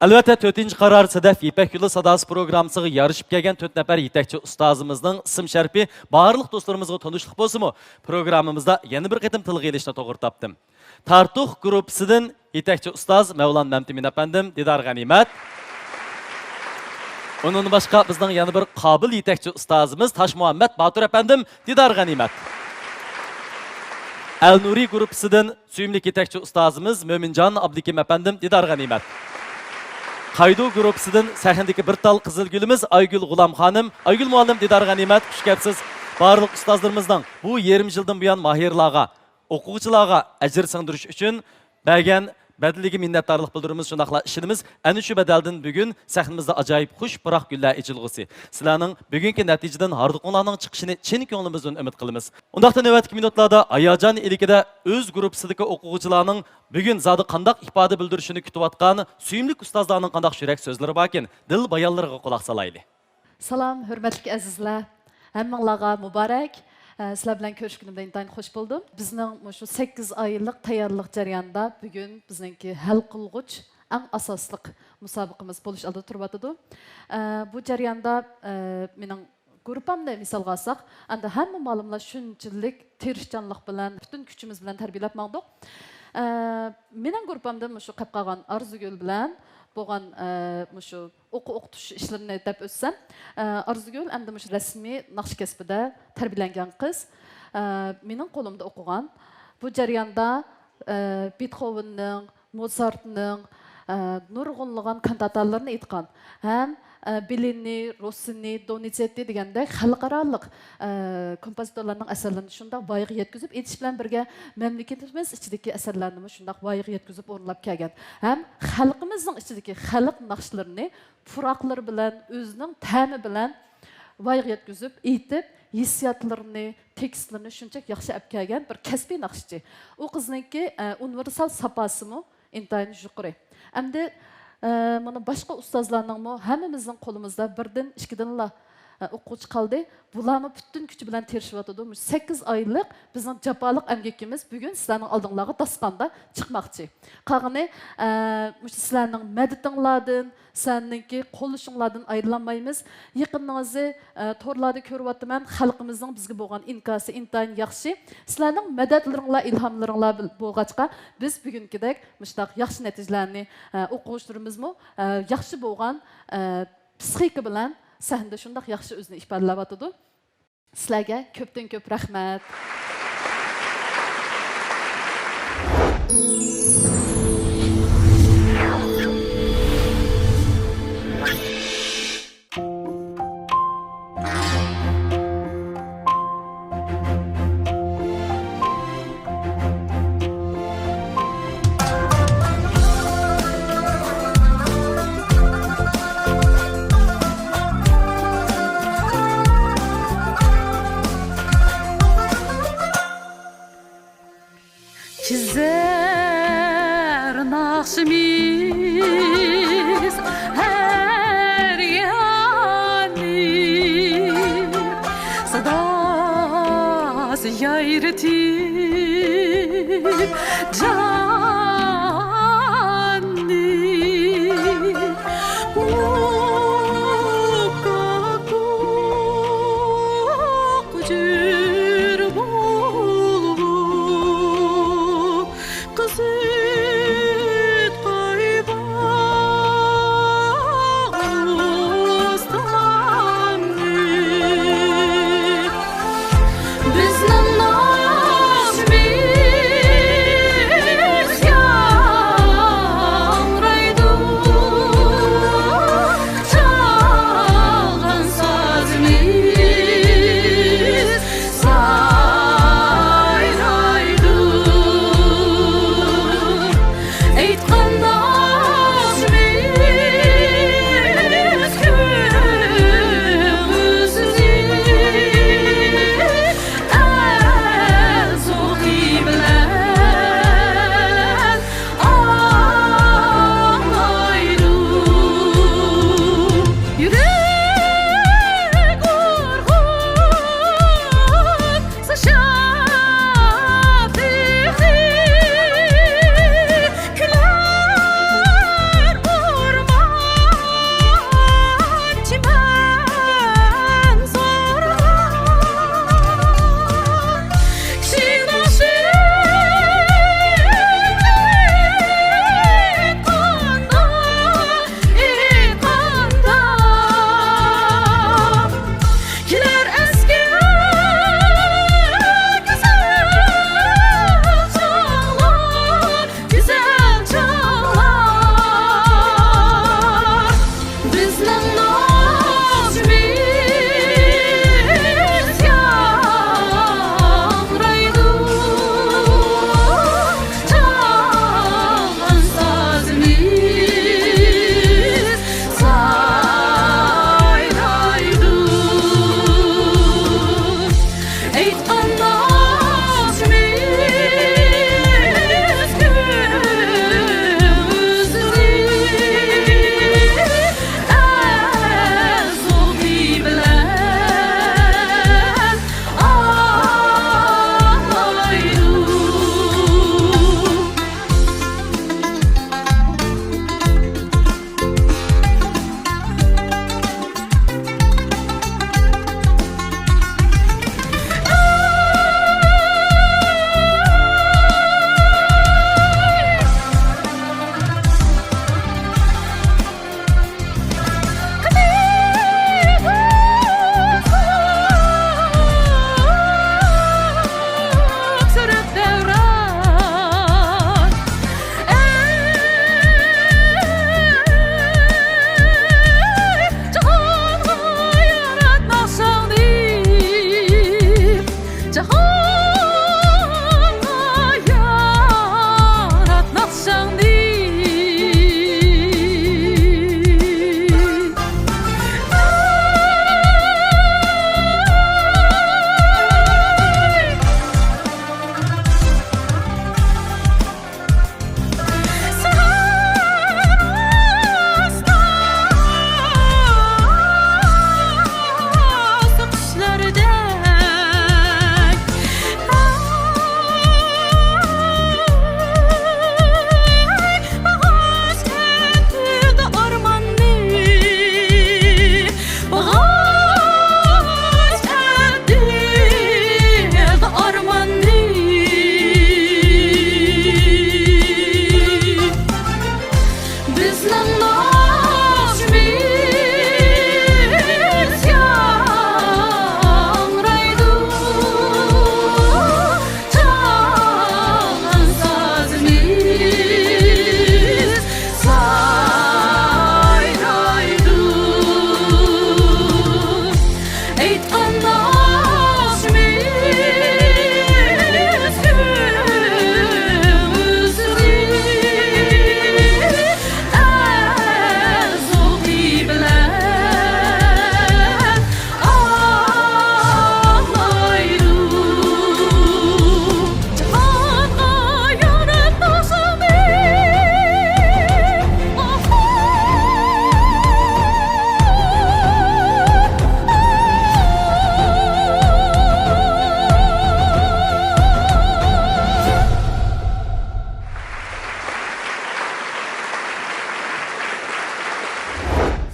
Albatta 4-chi qaror Sadaf İpek Yolu Sadası programmasiga yarışıp kelgan 4 nafar yetakchi ustozimizning ism sharifi barliq do'stlarimizga tanishlik bo'lsa-mu, programmamizda yana bir qatim tilga elishni to'g'ri topdim. Tartux gruppasidan yetakchi ustoz Mavlon Mamtimin apandim, Didar G'animat. Onun boshqa bizning yana bir qobil yetakchi ustozimiz Tosh Muhammad Batur apandim, Didar G'animat. Al Nuri gruppasidan suyumli yetakchi ustozimiz Mo'minjon Abdikim apandim, Didar G'animat. Qaydu gruppasidan sahnadagi bir tal qizil gulimiz Aygul G'ulom xonim, Aygul muallim Didar G'animat, xush kelibsiz. Barliq ustozlarimizdan bu 20 yildan buyon mahirlarga, o'quvchilarga ajr singdirish uchun bergan badiliga minnatdorlik bildiramiz. Shundaqla ishimiz ana shu badaldan bugun sahnamizda ajoyib xush biroq gullar ichilg'usi. Sizlarning bugungi natijadan hardiqonlarning chiqishini chin ko'nglimizdan umid qilamiz. Undaqda navbatgi minutlarda Ayajon ilikida o'z gruppasidagi o'quvchilarning bugun zodi qandaq ifoda bildirishini kutayotgan suyimli ustozlarning qandaq yurak so'zlari borkin, dil bayonlariga quloq solaylik. Salam, hurmatli azizlar. Hammanglarga muborak. Sizlar bilan ko'rishganimdan intayin xush bo'ldim. Bizning shu 8 oylik tayyorlik jarayonida bugun bizningki hal qilg'uch eng asosli musobaqamiz bo'lish oldida turibdi. Bu jarayonda mening gruppamda misolga olsak, anda hamma ma'lumlar shunchalik tirishchanlik bilan, butun kuchimiz bilan tarbiyalab maqdiq. Mening gruppamda shu qilib qolgan Arzugul bilan bo'lgan shu o'qitish ishlarini deb o'tsam, Arzugul endi shu rasmiy naqsh kasbida tarbiyalangan qiz. Mening qo'limda o'qigan. Bu jarayonda Beethovenning, Mozartning nurg'unlagan kantatalarini aytgan. Ham Bellini, Rossini, Donizetti degandek xalqaro kompozitorlarning asarlarini shunday voyaga yetkazib etish bilan birga mamlakatimiz ichidagi asarlarni shunday voyaga yetkazib o'rnalab kelgan. Ham xalqimizning ichidagi xalq naqshlarini puroqlar bilan, o'zining ta'mi bilan voyaga yetkazib, aytib, hissiyotlarini, tekstlarini shunchalik yaxshi olib kelgan bir kasbiy naqshchi. U qizningki universal sapasimi intayin yuqori. Endi mana boshqa ustozlarning hammamizning qo'limizda birdan, ikkidanla o'quvchi qoldi. Bularni butun kuchi bilan tirishyotdi. 8 oylik bizning jafoliq emgakimiz bugun sizlarning oldingizga dastonda chiqmoqchi. Qolgani sizlarning madatinglardan, sizlarningki qo'llashinglardan ayrilmaymiz. Yaqiningizda to'rlarda ko'ryapman, xalqimizning bizga bo'lgan inkosi intayin yaxshi. Sizlarning madadlaringlar, ilhomlaringlar bo'lg'achqa biz bugungidek mushtaq yaxshi natijalarni o'quvchilarimizmi yaxshi bo'lgan psixika bilan sahnada shundoq yaxshi o'zini ifodalayotdi. Sizlarga ko'pdan ko'p rahmat.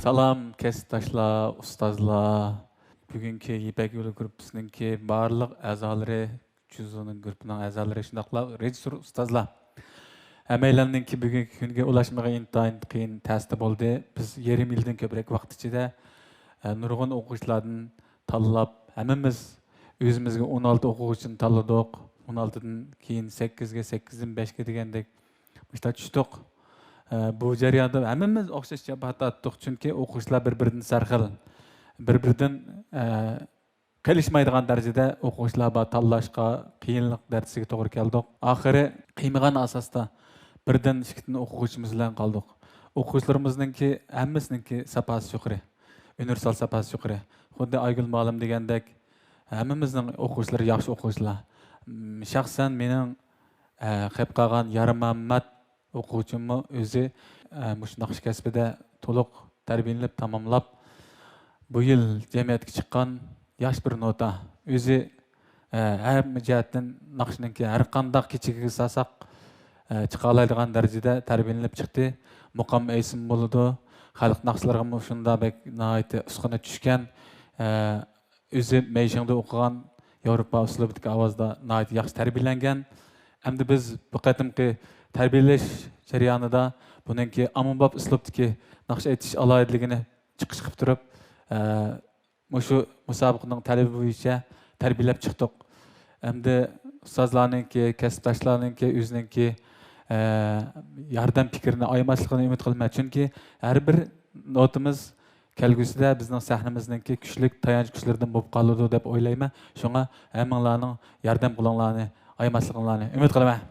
Salam kasbdoshlar, ustozlar. Bugungi Ipak yo'li gruppasininki barliq a'zolari, Juzoning gruppining a'zolari shundaqla rejissor ustozlar. Hammalarninki bugungi kunga ulashmagan intayin qiyin ta'sir bo'ldi. Biz yarim yildan ko'proq vaqt ichida nurg'un o'quvchilardan tanlab, hammamiz o'zimizga 16 o'quvchini tanladik. 16dan keyin 8 ga 8dan 5 ga degandek işte tushdik. Bu jarayonda hammamiz o'xshash jabat atdik, chunki o'quvchilar bir-biridan sarxil, bir-biridan kelishmaydigan darajada o'quvchilar bor tanlashga qiyinlik darsiga to'g'ri keldik. Oxiri qiymagan asosda birdan ikkita o'quvchimiz bilan qoldik. O'quvchilarimizninki hammasininki sapasi yuqori, universal sapasi yuqori. Xuddi Aygul muallim degandek, hammamizning o'quvchilari yaxshi o'quvchilar. Shaxsan mening qilib qolgan Yarimammat o'quvchimni o'zi mush naqsh kasbida to'liq tarbiyalanib tamomlab bu yil jamiyatga chiqqan yosh bir nota. O'zi har jihatdan naqshninki har qanday kechiga sasak chiqa oladigan darajada tarbiyalanib chiqdi. Muqam aysim bo'ldi. Xalq naqshlarga shunda bek nihoyat usquna tushgan. O'zi Meishingda o'qigan Yevropa uslubidagi ovozda nihoyat yaxshi tarbiyalangan. Endi biz bu qatimki tarbiyalash jarayonida buningki ommabop uslubdagi naqsh aytish alohidligini chiqish qilib turib, shu musobaqaning talabi bo'yicha tarbiyalab chiqdik. Endi ustozlarninki, kasbdoshlarninki o'zininki yordam fikrini aymasligini umid qilaman, chunki har bir notimiz kelgusida bizning sahnamizningki kuchli tayanch kuchlaridan bo'lib qoladi deb o'ylayman. Shunga hammanglarning yordam qilinglarni, aymasliginglarni umid qilaman.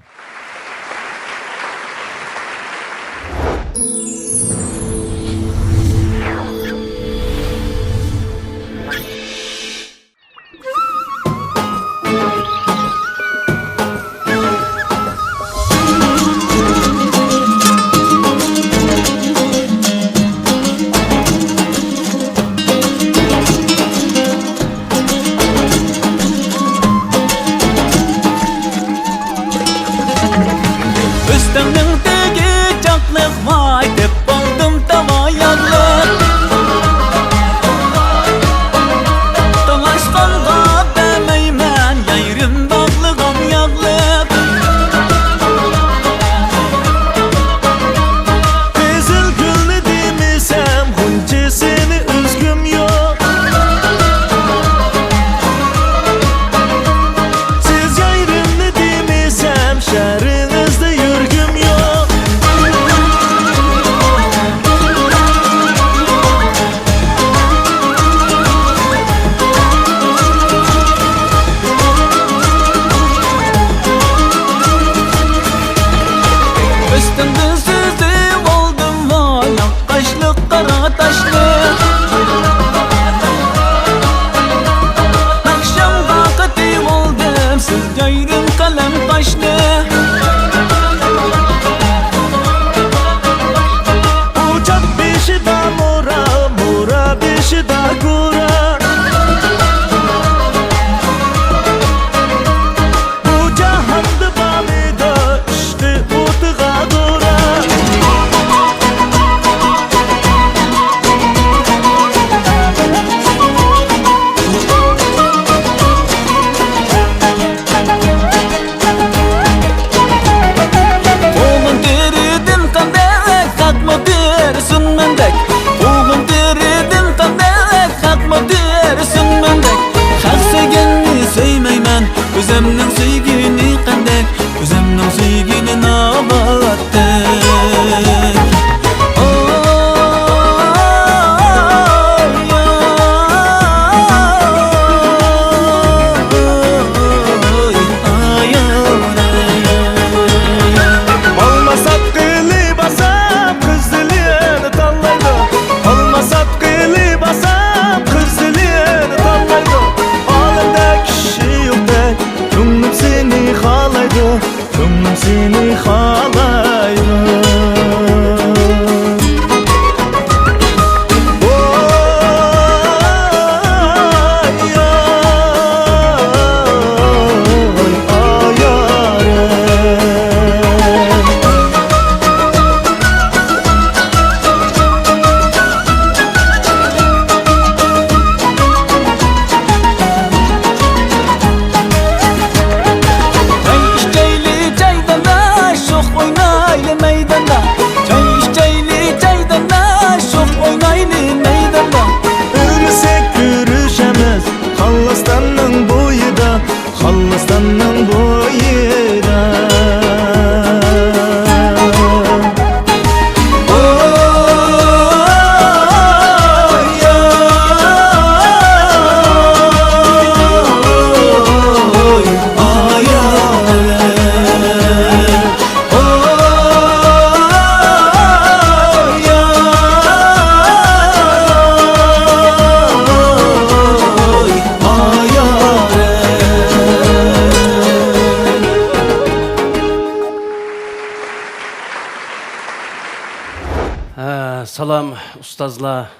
Salam ustazlar,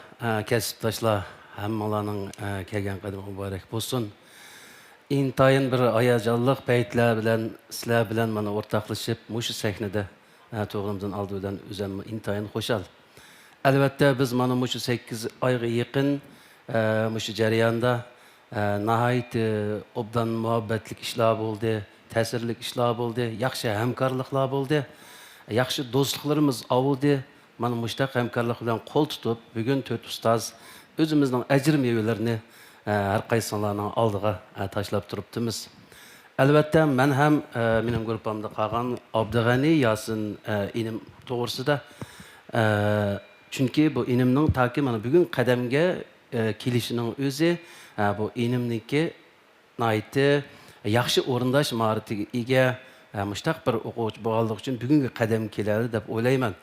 kasıptaşlar, hammalarning kelgan qadami muborak bo'lsin. Intayin bir ayajonliq paytlar bilan sizlar bilan mana o'rtoqlashib, mushu sahnada to'g'rimdan oldidan o'zimni intayin xushal. Albatta biz mana mushu 8 oyga yaqin mushu jarayonda nihoyat obdan muhabbatlik ishlar bo'ldi, ta'sirli ishlar bo'ldi, yaxshi hamkorliklar bo'ldi, yaxshi do'stliklarimiz oldi. Mana mushtaq hamkorlik bilan qo'l tutib, bugun 4 ustoz o'zimizning ajr mevalarini har qaysilarning oldiga tashlab turibdimiz. Albatta men ham mening guruhimda qolgan Abdug'ani Yasin inim to'g'risida chunki bu inimning taki mana bugun qadamga kelishining o'zi bu inimniki nayti yaxshi o'rindash maharatiga ega mushtaq bir o'quvchi bo'lganlik uchun bugungi qadam keladi deb o'ylayman.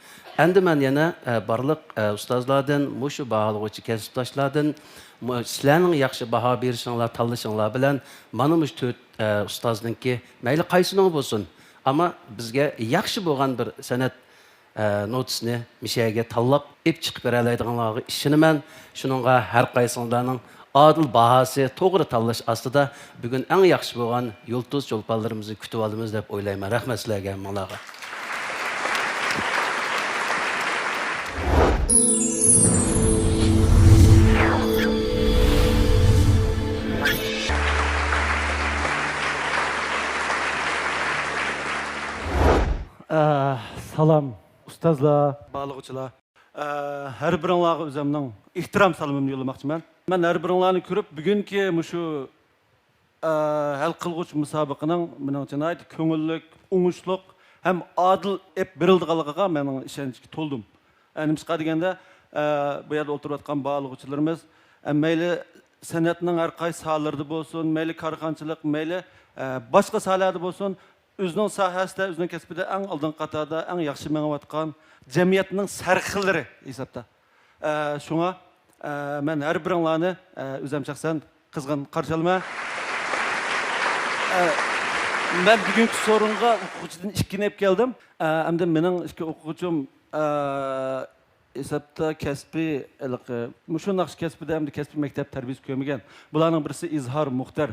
Endi men yana barliq ustozlardan, mushu baholovchi kasbdoshlardan sizlarning yaxshi baho berishinglar, tanlashinglar bilan mana mush 4 ustozningki mayli qaysining bo'lsin, ammo bizga yaxshi bo'lgan bir san'at notisini mishaga tanlab ib chiqib beradiganlarga ishonaman. Shuningga har qaysilarning adil bahosi, to'g'ri tanlash ostida bugun eng yaxshi bo'lgan yulduz cho'lponlarimizni kutib olamiz deb o'ylayman. Rahmat sizlarga hammalarga. Salam ustozlar, bağlıqçılar. Her biringlarga o'zimning ehtirom salomimni yo'llamoqchiman. Men har biringlarni ko'rib, bugungi mushu hal qilg'uch musobaqaning meningcha nihoyat ko'ngillik, o'ngishliq ham adil ep berildiganligiga mening ishonchga to'ldim. Nimishqa deganda bu yerda o'tirayotgan bağlıqçılarimiz mayli san'atning har qaysi sohalarida bo'lsin, mayli korxonchilik, mayli boshqa sohalarda bo'lsin, o'zining sohasida, o'zining kasbida eng oldin qatorda, eng yaxshi mengayotgan jamiyatning sarxillari hisobda. Shunga men har biringlarni o'zim shaxsan qizg'in qarshi olaman. Men bugungi so'ringa o'quvchidan ikkinib keldim. Endi mening ikki o'quvchim hisobda kasbiy, mushu naqsh kasbida hamda kasbiy maktab tarbiyasi ko'rmagan. Bularning birisi Izhor Muxtar.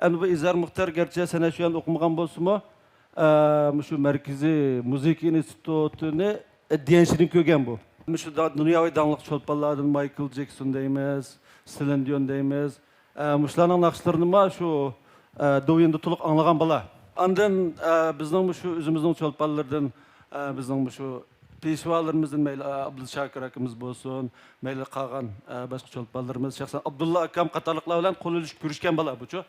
Endi bu Izhor Muxtar garchi san'at shu yerda o'qimagan bo'lsa-mu, mushu markaziy muzika institutini diyenşini ko'rgan bu. Mushu dunyoviy danliq cho'lponlardan Michael Jackson deymiz, Celine Dion deymiz. Mushlarning naqshlarini shu do'yinda to'liq anglagan bola. Ondan bizning mushu o'zimizning cho'lponlardan bizning mushu peshvolarimizdan mayli Abdushakir akamiz bo'lsin, mayli qolgan boshqa cho'lponlarimiz, shaxsan Abdulla akam qatorliqlar bilan qo'l ulashib ko'rishgan bola buchu.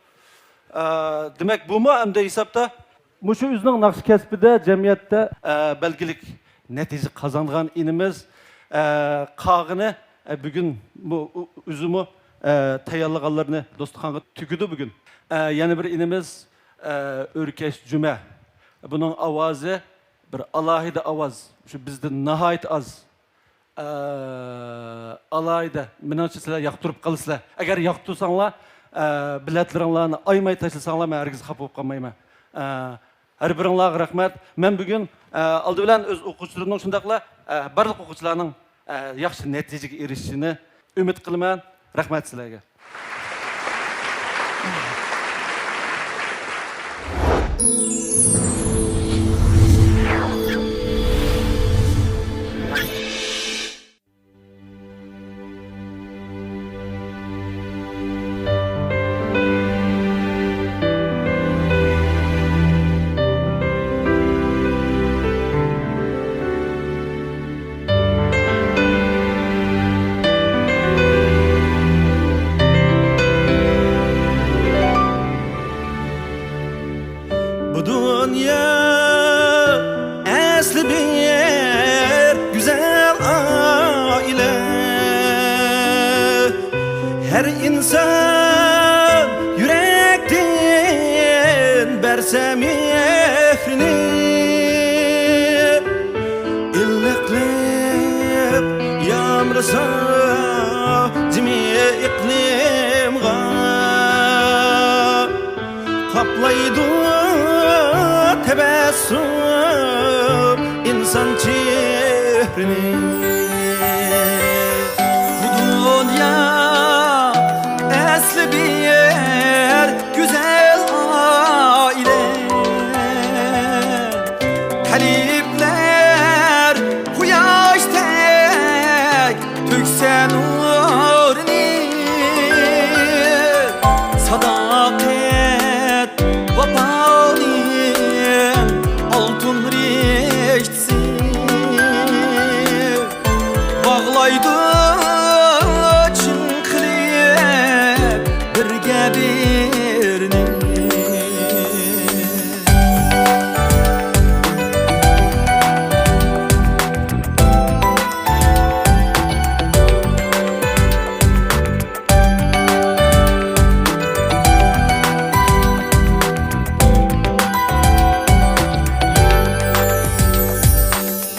Demak, bumi endi hisobda mushu o'zining naqsh kasbida jamiyatda belgilik natija qozongan inimiz qog'ini bugun bu o'zimi tayyorlaganlarni do'stxonga tugidi bugun. Yana bir inimiz O'rkash Juma. Buning ovozi bir alohida ovoz. Shu bizda nihoyat az. Alohida. Menimcha sizlar yoqtirib qolasizlar. Agar yoqtirsanglar, biletlaringlarni aymay tashlasanlar, men hargiz xafa bo'lib qolmayman. Her biringlarga rahmat. Men bugun oldi bilan o'z o'quvchilarimning shundaqla barliq o'quvchilarning yaxshi natijaga erishishini umid qilaman. Rahmat sizlarga. Her insan yürekten bersem efrini illiklep yağmursa cimi iklimga kaplaydı tebessüm insan çehrini koydu çınqilib birga birni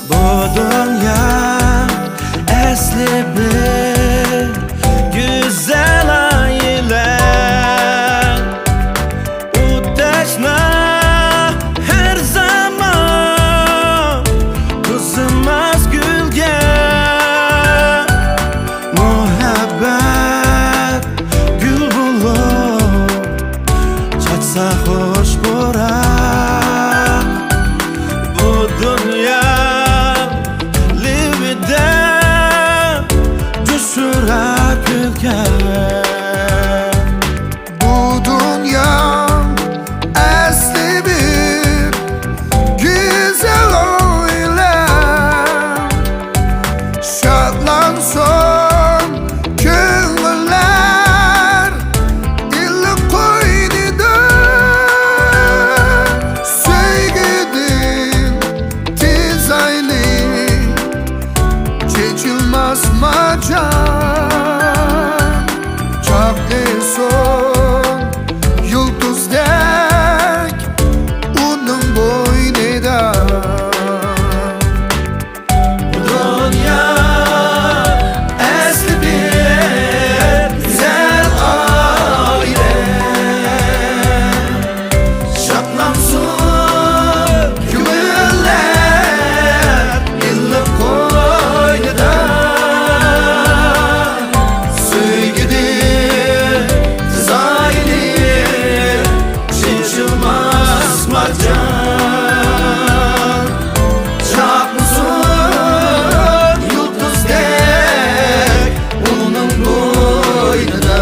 Bu dünya asli bir güzel aile Uteşna her zaman kızılmaz gülge Muhabbet gül bulup çatsa hoş burak Bu dünya livide düşürak ülke Bu dünya asli bir güzel öyle Şadlansın köngüller illi koynida Sevgidin tez ayli Çekilmez macan Çaklısın yıldızdek Onun boynida Dünya asli bir güzel aile Şadlansın güller illi koynida Sevgidir tezayli çekilmez marcan Çakmısın yıldızdek onun boynuna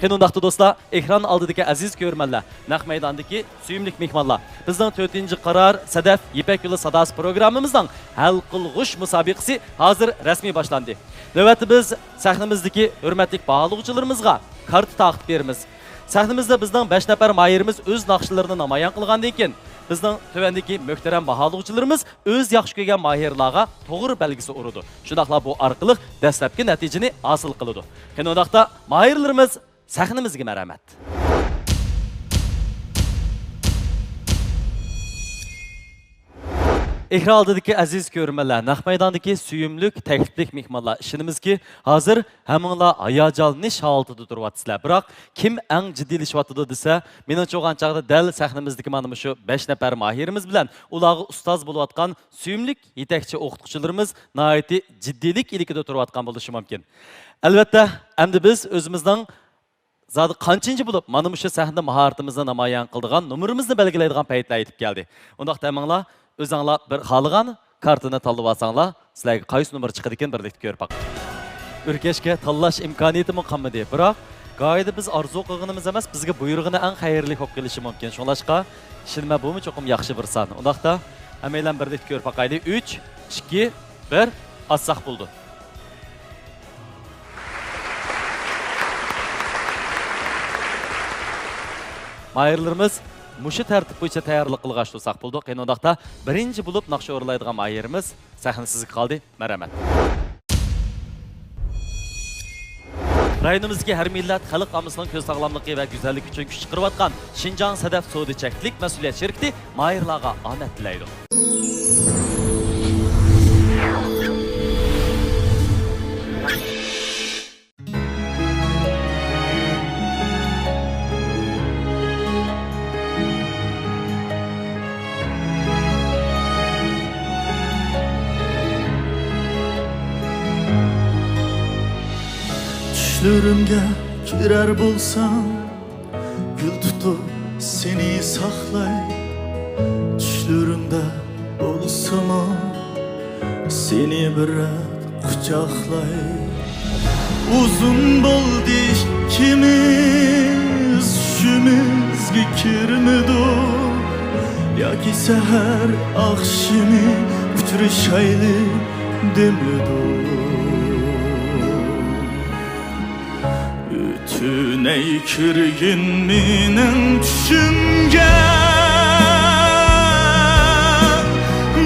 Qanundaqda dostlar, ekran aldidagi aziz ko'rmanlar, naq maydondagi suyumlik mehmonlar. Bizning 4-qarar Sadaf Ipak yo'li sadasi programmamizning hal qilg'ish musobaqasi hozir rasmiy boshlandi. Navbatda biz sahnamizdagi hurmatli bag'lovchilarimizga kart taqdim beramiz. Sahnamizda bizning 5 nafar mayirimiz o'z naqshlarini namoyon qilgandan keyin bizning tövəndəki möhtərəm bahalıqçılarımız öz yaxşı görən mahirlarga to'g'ri belgisi urudi. Shundaqla bu orqali dastlabki natijani hosil qiladi. Qanundaqda mahirlarimiz sahnamizga marhamat. Ekran aldidagi aziz ko'rmanlar, naq maydondagi suyumlik, takliflik mehmonlar. Ishimizki, hozir haminglar hayajonlanish holatida turyapsizlar. Biroq kim eng jiddiylashyapti desa, menimcha o'g'an chaqda dal sahnamizdagi mana shu 5 nafar mahirimiz bilan ularga ustoz bo'layotgan suyumlik yetakchi o'qituvchilarimiz nihoyatda jiddiylik ilikida turayotgan bo'lishi mumkin. Albatta, endi biz o'zimizning zodi qanchinchi bo'lib mana shu sahna mahoratimizni namoyon qildigan numarimizni belgilaydigan paytlar yetib keldi. Undaqda haminglar o'zinglar bir xohlagan kartini tanlab olsanglar, sizlarga qaysi numar chiqadi ekan birlikda ko'rib baq. Urkashga tanlash imkoniyati muqammadi. Biroq qoida biz orzu qilganimiz emas, bizga buyrug'ini eng xayrli qo'yib kelishi mumkin. Shunlashqa shilma bumi cho'qim yaxshi bir son. Undaqda hammalar birlikda ko'rib baqayli. 3, 2, 1 assaq bo'ldi. Mayırlarımız muşu tartib bo'yicha tayyorlik qilg'ach tursak bo'ldi. Qanundaqda birinchi bo'lib naqsha o'rlaydigan mayirimiz sahnasizga qoldi. Marhamat. Rayonimizdagi har millat xalq omasining ko'z sog'lomligi va go'zallik uchun kuch chiqarayotgan Shinjang Sadaf Sodichaklik mas'uliyat shirkati mayirlarga omad tilaydi. Düşlerimge birer bulsan gül tutup seni saklay. Düşlerimde olsam o seni birer kucaklay. Uzun boldu ikimiz düşümüzge kirmedi. Yoki seher akşimi uchrashayli demedi. Tüney kirgin menin tushimga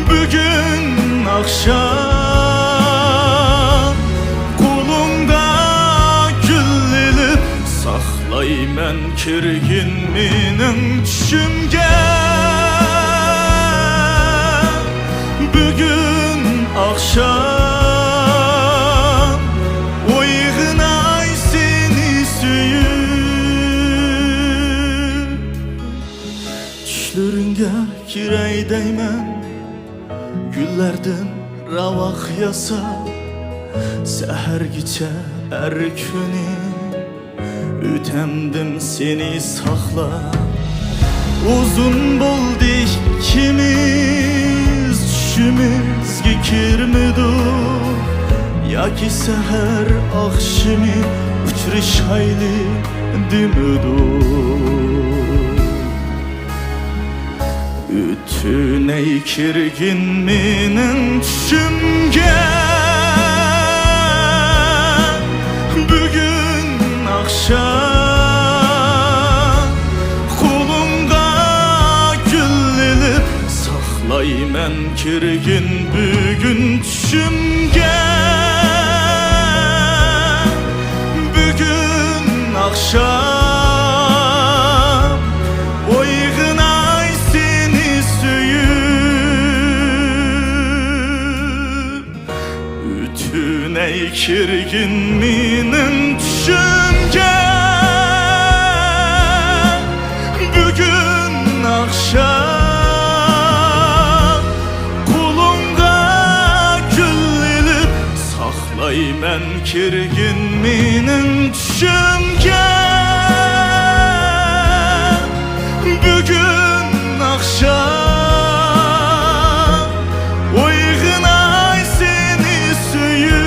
bugun akşam qo'limda gul ilib saqlayman kirgin menin tushimga bugun akşam uyg'onay seni suyib. Tushlaringga kiray deyman gullardan ravaq yasab. Sehergicha her kuni ötemdim seni saqlab. Uzun bo'ldi ikimiz tushimizga kirmidi. Yoki seher akşimi uchrashayli demedi. Tüney kirgin menin tushimga bugun akşam qo'limda gul ilib saqlayman kirgin bugun tushimga bugun akşam uyg'onay seni suyib. Tüney kirgin menin tushimga bugun akşam qo'limda gul ilib saqlayman kirgin menin tushimga bugun akşam uyg'onay seni suyib.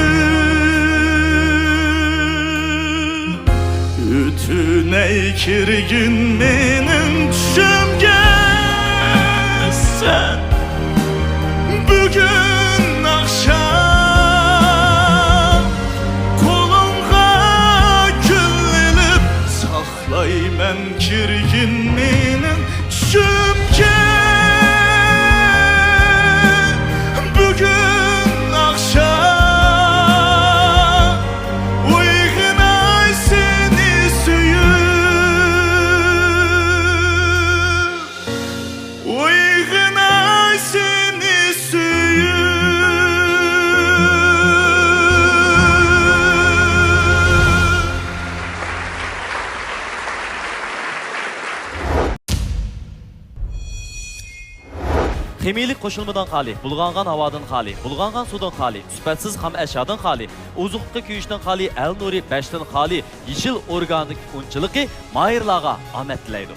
Tüney kirgin menin tushimga sen bugun akşam qo'limga gul ilib saqlayman kirgin menin tushimga bugun akşam uyg'onay seni suyib. Uyg'onay seni suyib. Kemiylik qo'shilmadan xoli, bulg'angan havodan xoli, bulg'angan suvdan xoli, sifatsiz ham ashyodan xoli, ozuqqa kuyishdan xoli, al nuri bashdan xoli, yeshil organik unchiligi mayirlarga omad tilaydi.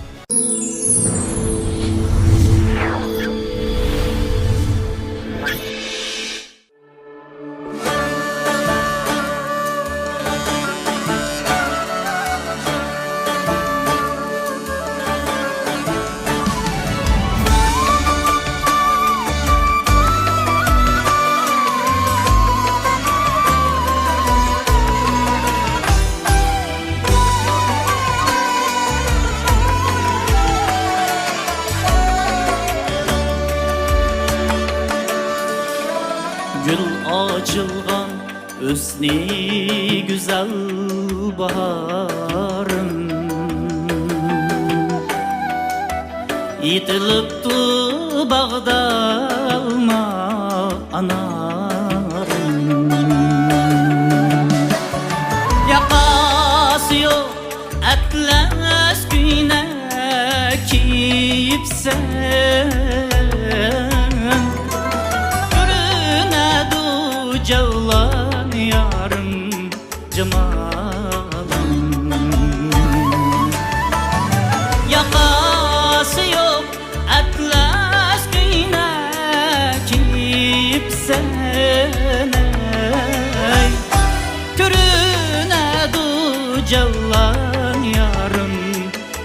Gül açılgan hüsni güzel baharım. Yitilipti bağda alma anarım. Yakası yok atlas güne kiyipsen. Cevlan yarım cemalım.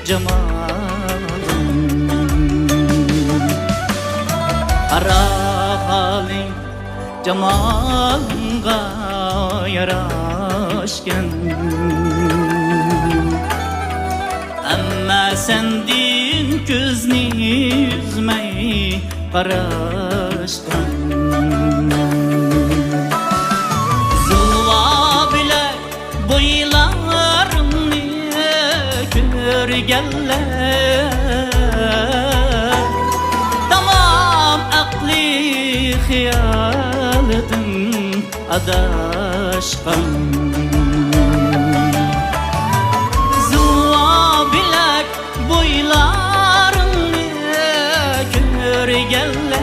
cemalın Kara haling cemalınga yaraşken Amma sendin közni yüzmey karışkan Zulva bile boylarını körgeller Tamam akli hiyaladın adaşkan bilek boylarını körgeller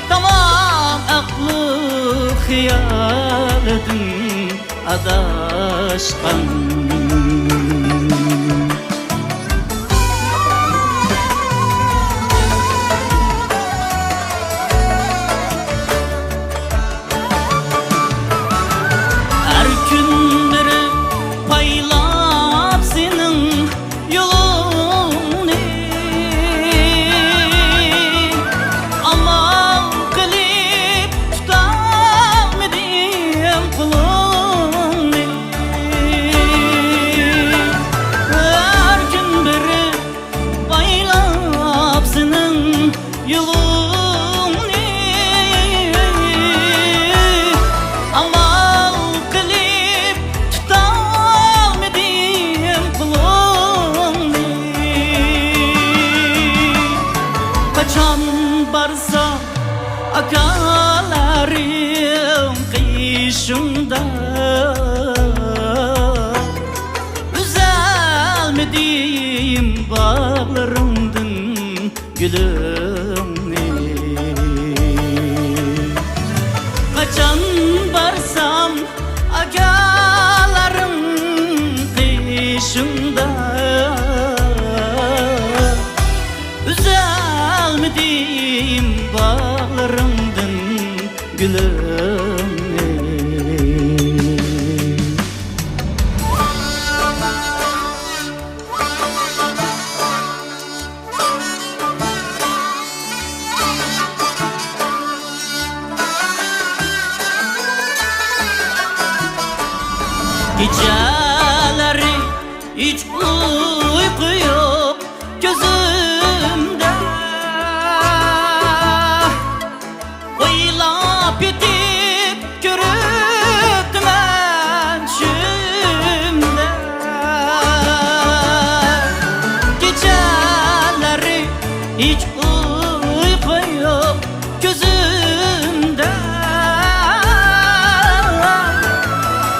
Tamam aklı hiyaladın adaşkan Her gün biri paylap senin yolunu Aman kılıp tutamadım kulunu Her gün biri paylap senin yolunu Aman kılıp tutamadım kulunu Kaçan barsa akalarım kışımda Üzülmediğim bağlarımdın gülümni Kaçan barsam agalarım kışımda Üzülmediğim bağlarımdın gülümni Geceleri hiç uyku yok gözümde Oylap yetip görüktüm ben şimdi Geceleri hiç uyku yok gözümde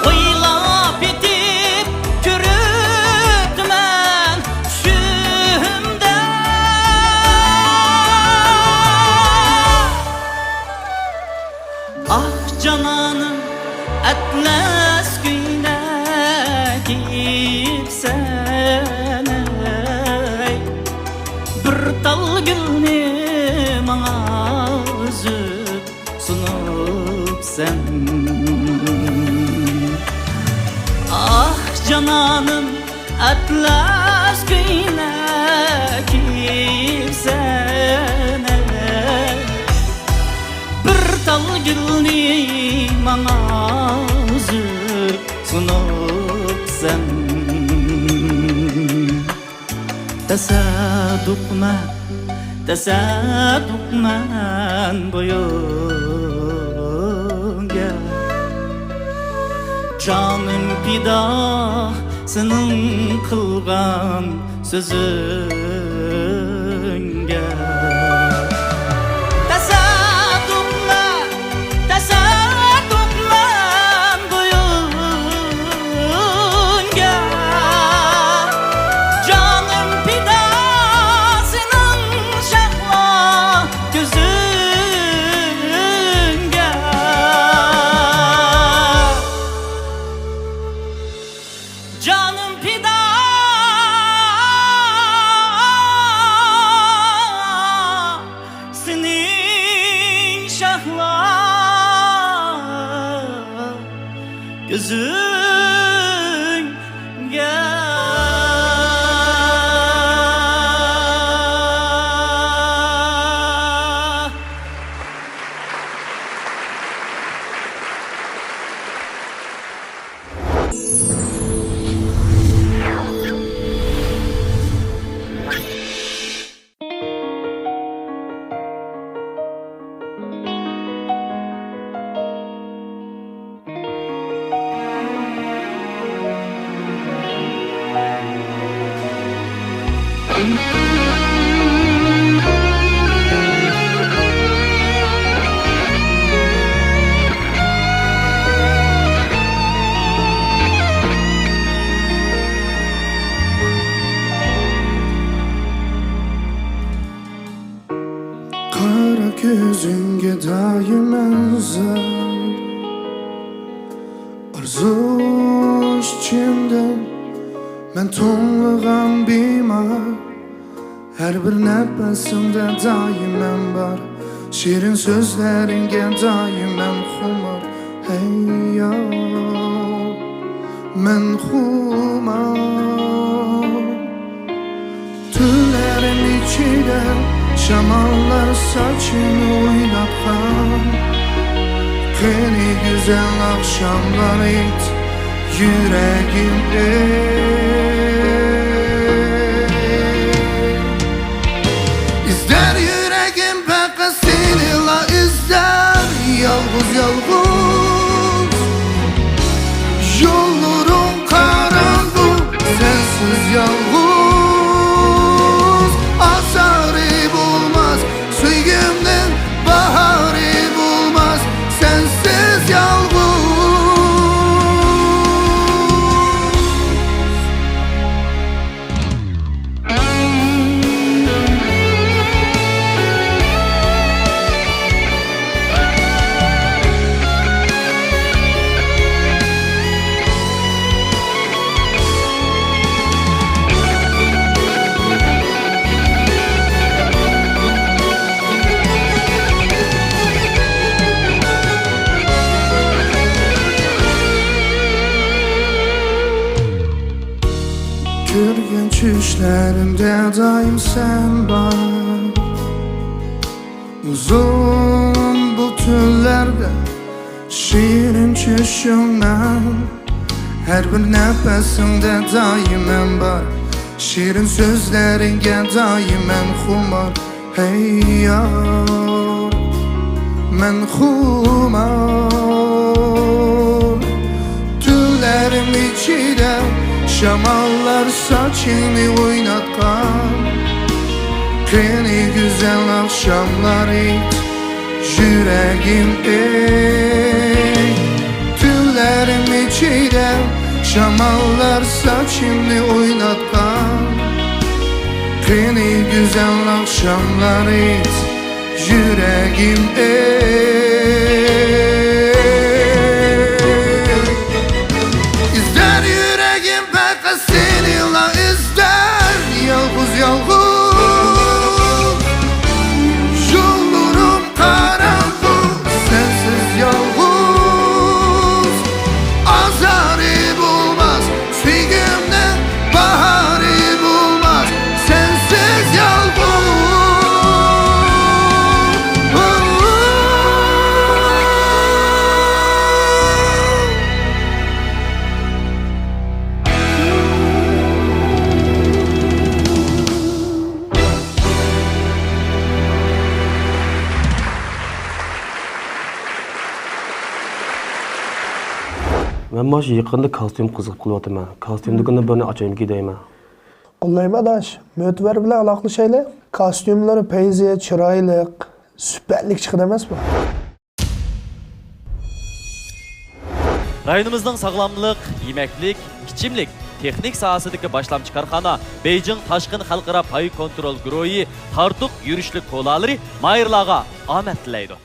Oylap yetip görüktüm ben şimdi Ah cananım etmez güne giyipsen Bir tal gülni bana üzüp sunup sen Ah cananım atlas güne giyipsen Bir tal gülni bana üzüp sunup sen Tasaduk men boyunca Canım pida senin kılgan sözünge Tasaduk men boyunca Canım pida senin şahla gözünge Canım pida senin şahla gözünge Kara gözünge daim zar Arzu içimde Men tonluğam bimar Her bir nefesimde daimem var Şirin sözleringe daimem xumar Hey ya Men xumar Tüllerin içinde Şamallar saçını oynatkan Beni güzel akşamlar et yüreğimde İzler yüreğim peki seni la izler Yalğız yalğız Yollarım karanlık sensiz yalğız Azarı bulmaz Süygümden baharı bulmaz Sensiz yalğız Görgen çüşlerimde daim sen var Uzun bu tüllerde şirin çüşümden Her bir nefesinde daimem var Şirin sözleringe daimem xumar Hey yar men xumar Tüllerim içinde Şamallar saçını oynatkan Beni güzel akşamlar et yüreğimde Tüllerim içinde Şamallar saçını oynatkan Beni güzel akşamlar et yüreğimde İzler yüreğim peki seni la izler Yalğız yalğız Yollarım karanlık sensiz yalğız Azarı bulmaz Süygümden baharı bulmaz Sensiz yalğız Men maşu yaqında kostyum qiziqib qilyapman. Kostyumnikini birini ochaymi deyman. Qullayma daş, mötver bilan aloqlashaylik. Kostyumlari payzi, chiroyli, süperlik chiqadi emasmi? Rayonimizning sog'lomlik, yemeklik, kichimlik, texnik sohasidagi boshlamchi korxona Beijing Tashqin xalqaro pay kontrol guruhi tartuq yurishlik ko'lalari mayirlarga omad tilaydi.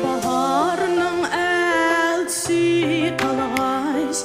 Baharның elçisi kalğaç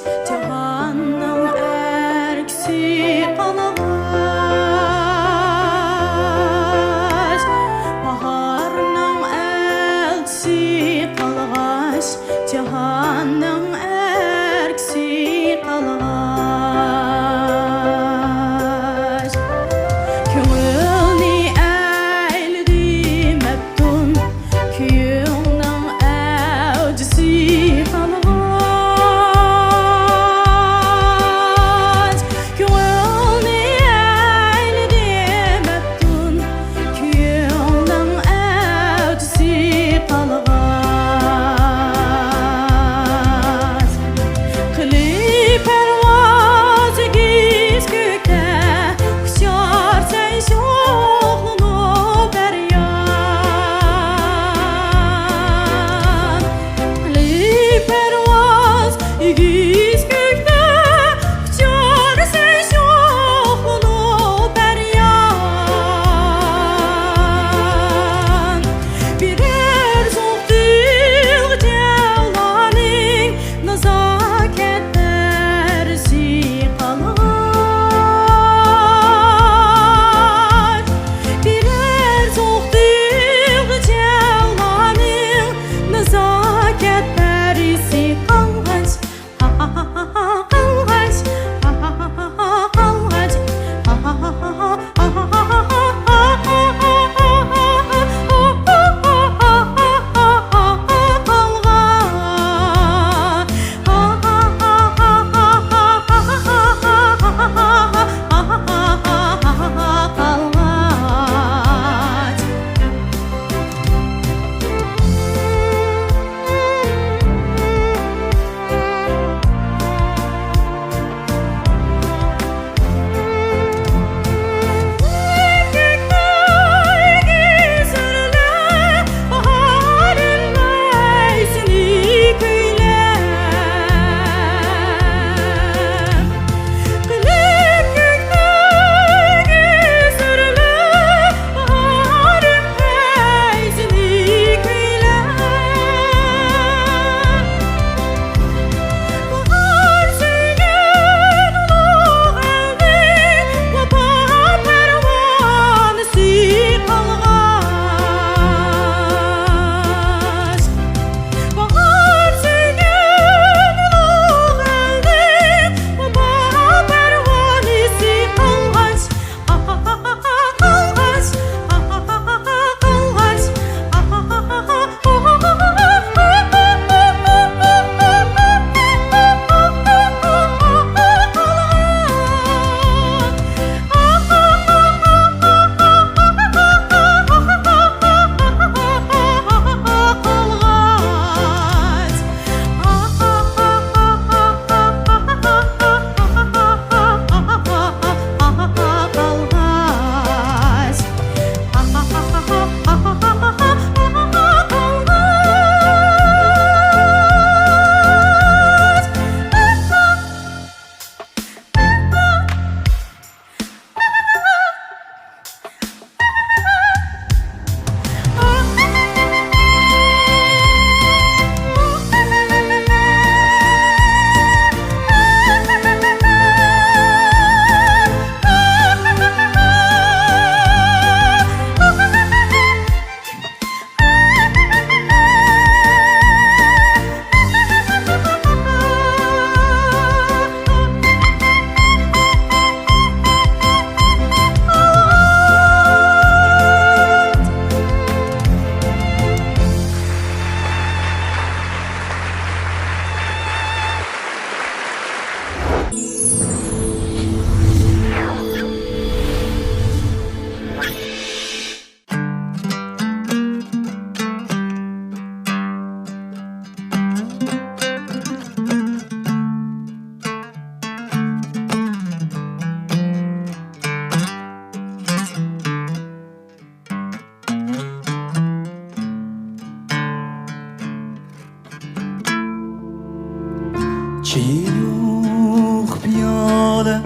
Şeyluk piyale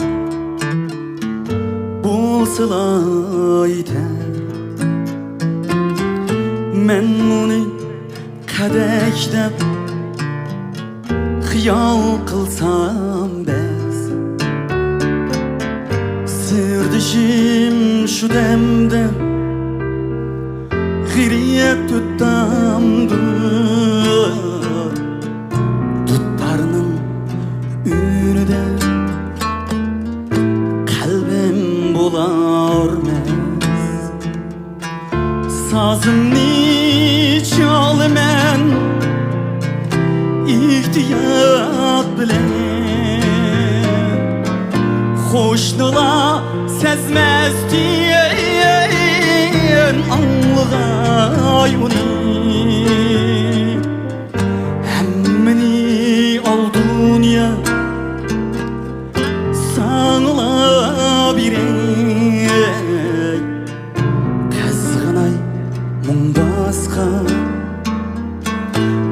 Bulsalaydı Men onu kadekdep Xiyal kılsam bez Sirdişim şu demde G'riyet tutamdı Tuttarının ünüde Kalbim bularmez Sazımni çalmen İhtiyat bilen Hoşnula sezmezdiyen Anlığa yuni Hemmini al dünya Sanıla birey Kızgınay mundasqa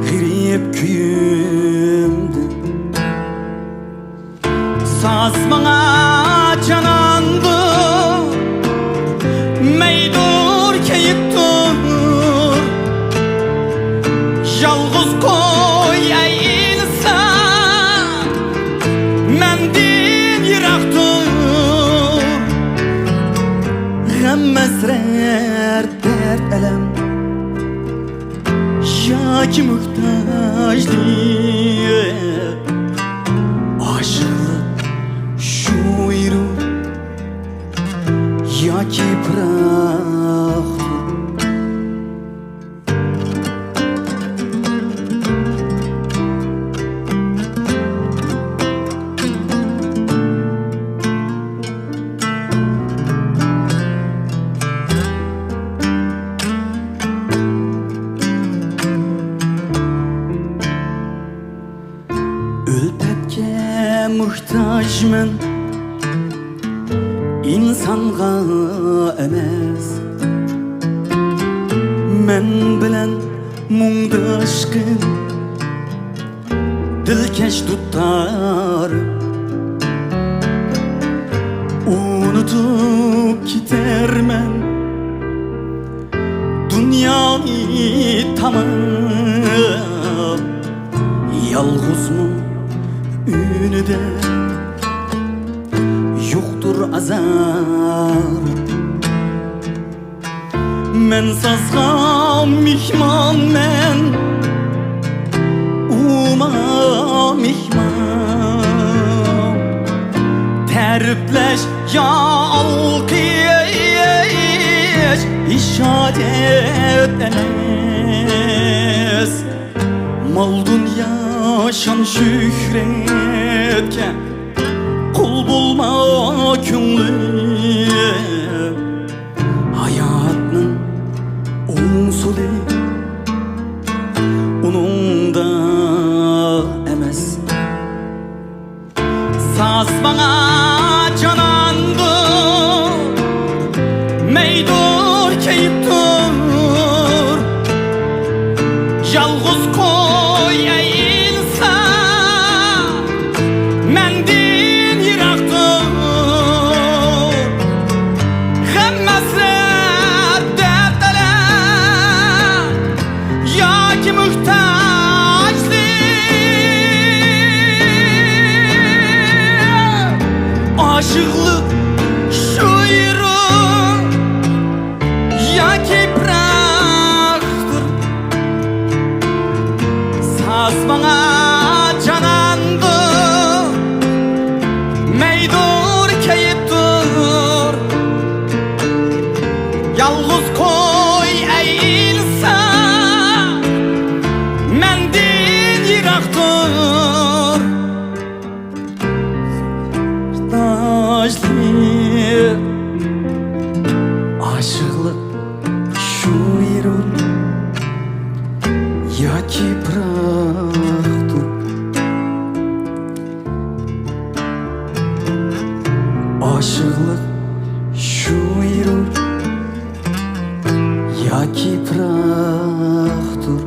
Girip küyümdü Saz bana canandı Meydur keyip dur Yalğız koy ey insan Mendin yirak dur Gam mesrer dert elem Yaki muhtaçlık Aşıklık şu iru Yaki bırak Ülpetke muhtaçmen İnsanğa emes Men bilen mungdaşkın Dilkeş tutar Unutup gidermen Dünyayı tamam Yalğız mı ünüde Yoktur azar Men sazga mihman men Uma mihman Teripleş ya alkış İşaret enes Mal dünya şan şühretken Kul bulma künlü Hayatının unsuli Onun da emes Saz bana canandı Meydur keyip dur Yalğız koy ey insan Mendin yirak dur Hemmesler dert elem Yaki muhtaçlık Aşıklık şu iru Yaki bıraktır Saz bana canandı Meydur keyip dur Yalğız koy ey insan Mendin yirak dur Taşlı Aşıklık şu iru Yaki bıraktır Aşıklık şu iru Yaki bıraktır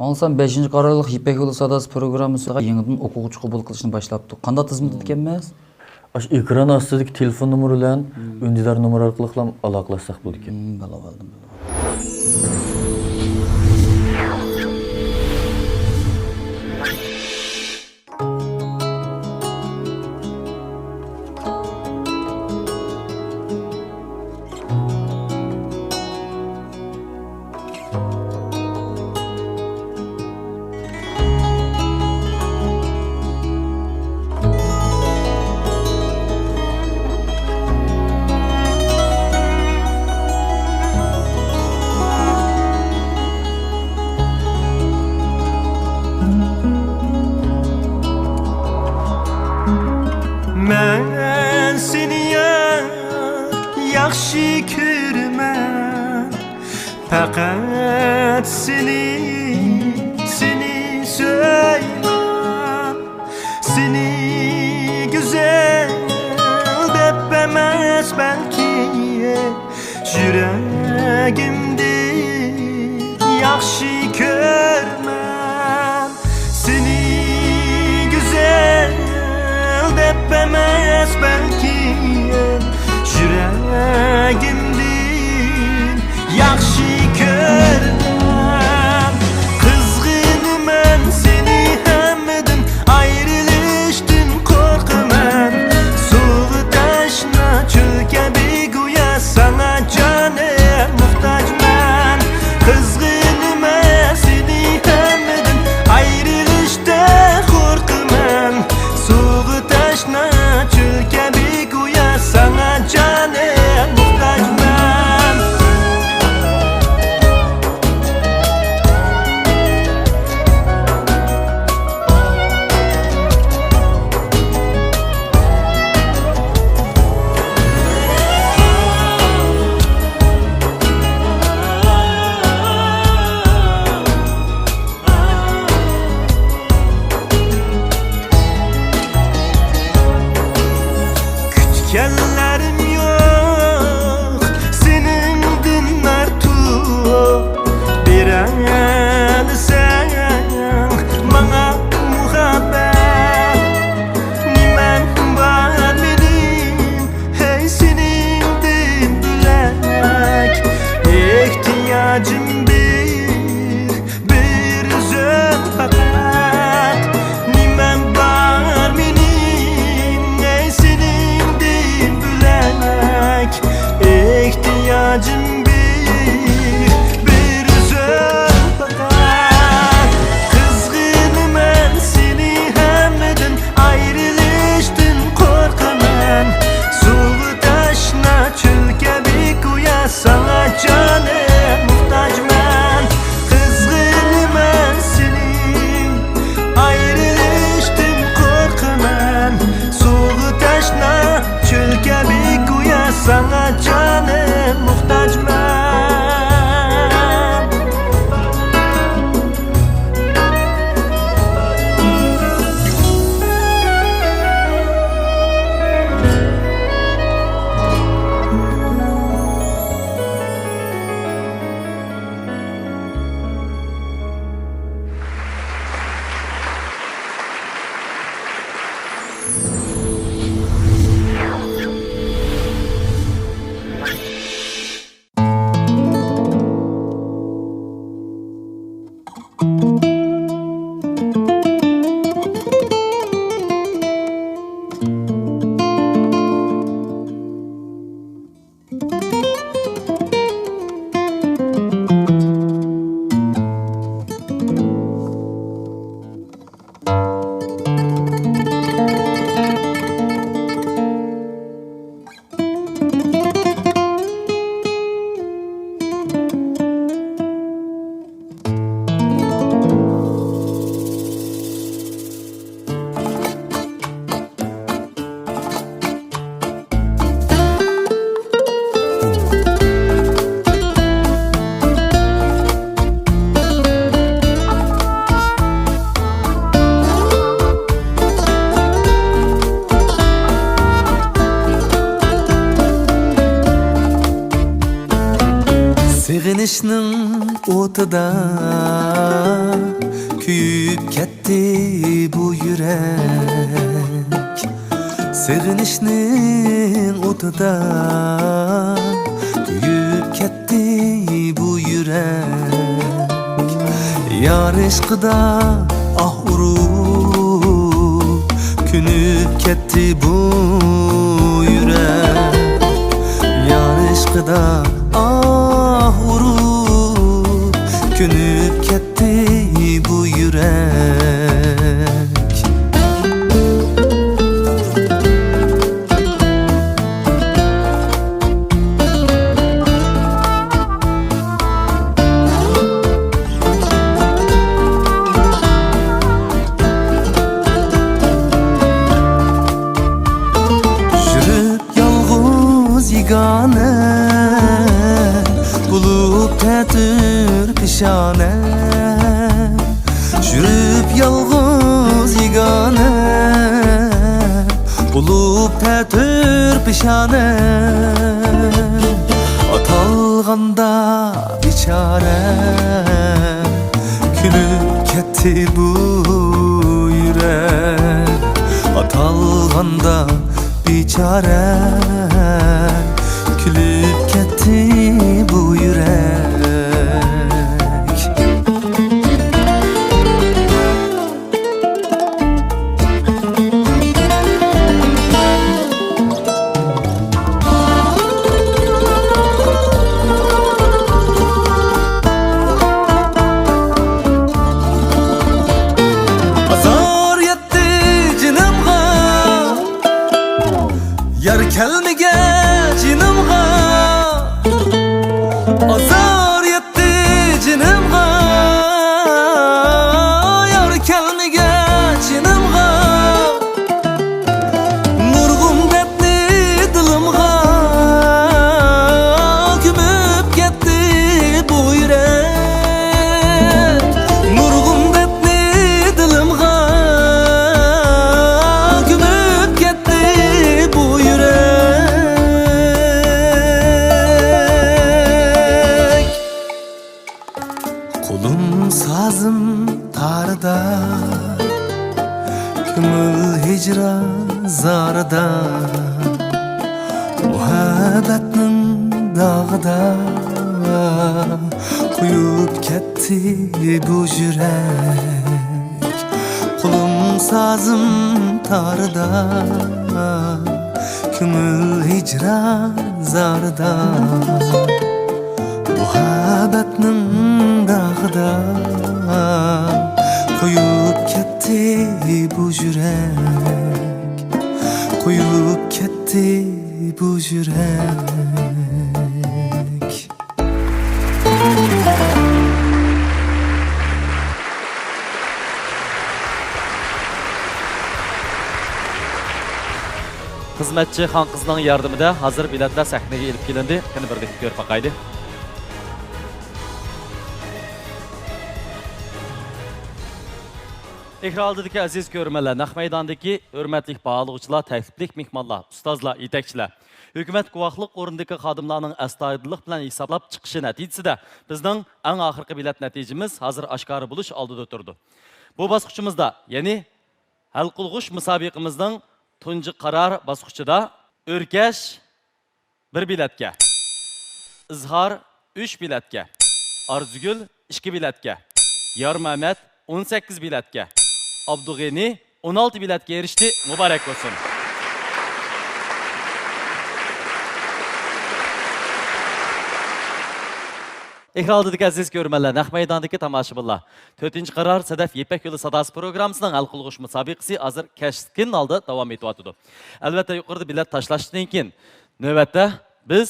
Аңласам 5-ci qararlıq İpek Yolu Sadası programmasıga yenidən oxucuq qabul qilishni başlapdıq. Qanday tizimdə ekanmiz? Aş ekran astidagi telefon nomeri bilan undidar nomer orqali ham aloqalashsak bo'ladi ekan. Bilib oldim. Mən seni yaxşı görməm, faqat seni söyləm. Seni güzel deb emas belki yüreğimde yaxşı görməm. Seni güzel deb emas belki yüreğimden yaxşı görməm. Kızgınım seni hemmedim, ayrılıştın korkamam. Soğuk taşına çölke bir güya sana canım muhtaç ben. Kızgınım seni hemmedim, ayrılıştan korkamam. Soğuk taşına çölke bir güya sana canım muhtaç ben. Kütkenlerim yok, senin dinler tuğ. Bir an sen bana muhabbet. Nimen var benim, hey senin din bilek. İhtiyacım bir söz fakat. Nimen var benim, hey senin din bilek. İhtiyacım bir söz fakat. Kızgınım seni hemmedim, ayrılıştın korkamam. Soğuk taşına çölke bir kuya sana canım muhtaç ben. Kızgınım seni, ayrılıştın korkamam. Soğuk taşına çölke bir kuya sana canım muhtaç ben. Sevginişnin o'tida ketdi bu yürek Sevinişnin o'tida kuyib ketdi bu yürek Yar ishqida ah urib Künüp ketdi bu yürek Yar ishqida ah urib Künüp ketdi bu yürek Yegane bulup tetir pişane Jürüp yalğız yegane bulup tetir pişane Atalganda biçare Külüp ketdi bu yürek Atalganda biçare Külüp ketdi bu yürek Azar yetti canımga Yar kelmege canımga Azar yetti canımga Yar kelmege canımga Nurgun depli dilimga Kümüp ketdi bu yürek Nurgun depli dilimga Kümüp ketdi bu yürek Kolum sazım tarda Kümül hicra zarda Muhabbetnin dağda Kuyup ketdi bu yürek Kolum sazım tarda Kümül hicra zarda Muhabbetnin dağda Koyup ketdi bu yürek Koyup ketdi bu yürek Xizmatchi xon qizning yordamida hozir biletlar sahnaga elib kelindi. Qani birlikda ko'rib boqaylik. Ekrandagi aziz ko'rmanlar, naq maydondagi hurmatli bağlıqçılar, təkliflik mehmonlar, ustozlar, yetakchilar, hukumat guvohlik o'rnidagi xodimlarning astoydillik bilan hisoblab chiqishi natijasida bizning eng oxirgi bilet natijamiz hozir oshkora bo'lish oldida turdi. Bu bosqichimizda, ya'ni hal qilg'ish musobaqamizning tunji qaror bosqichida O'rkash 1 biletga, Izhor 3 biletga, Arzugul 2 biletga, Yor Mehmet 18 biletga, Abdug'eni 16 biletga erişti. Mübarek olsun. Ekrandagi aziz ko'rmanlar, naq maydondagi tomoshabinlar. 4-qaror Sadaf Yepak yo'li sadasi programmasining hal qilg'ish musobaqasi hozir keskin holda davom etyapti. Albatta, yuqorida bilet tashlashdan keyin navbatda biz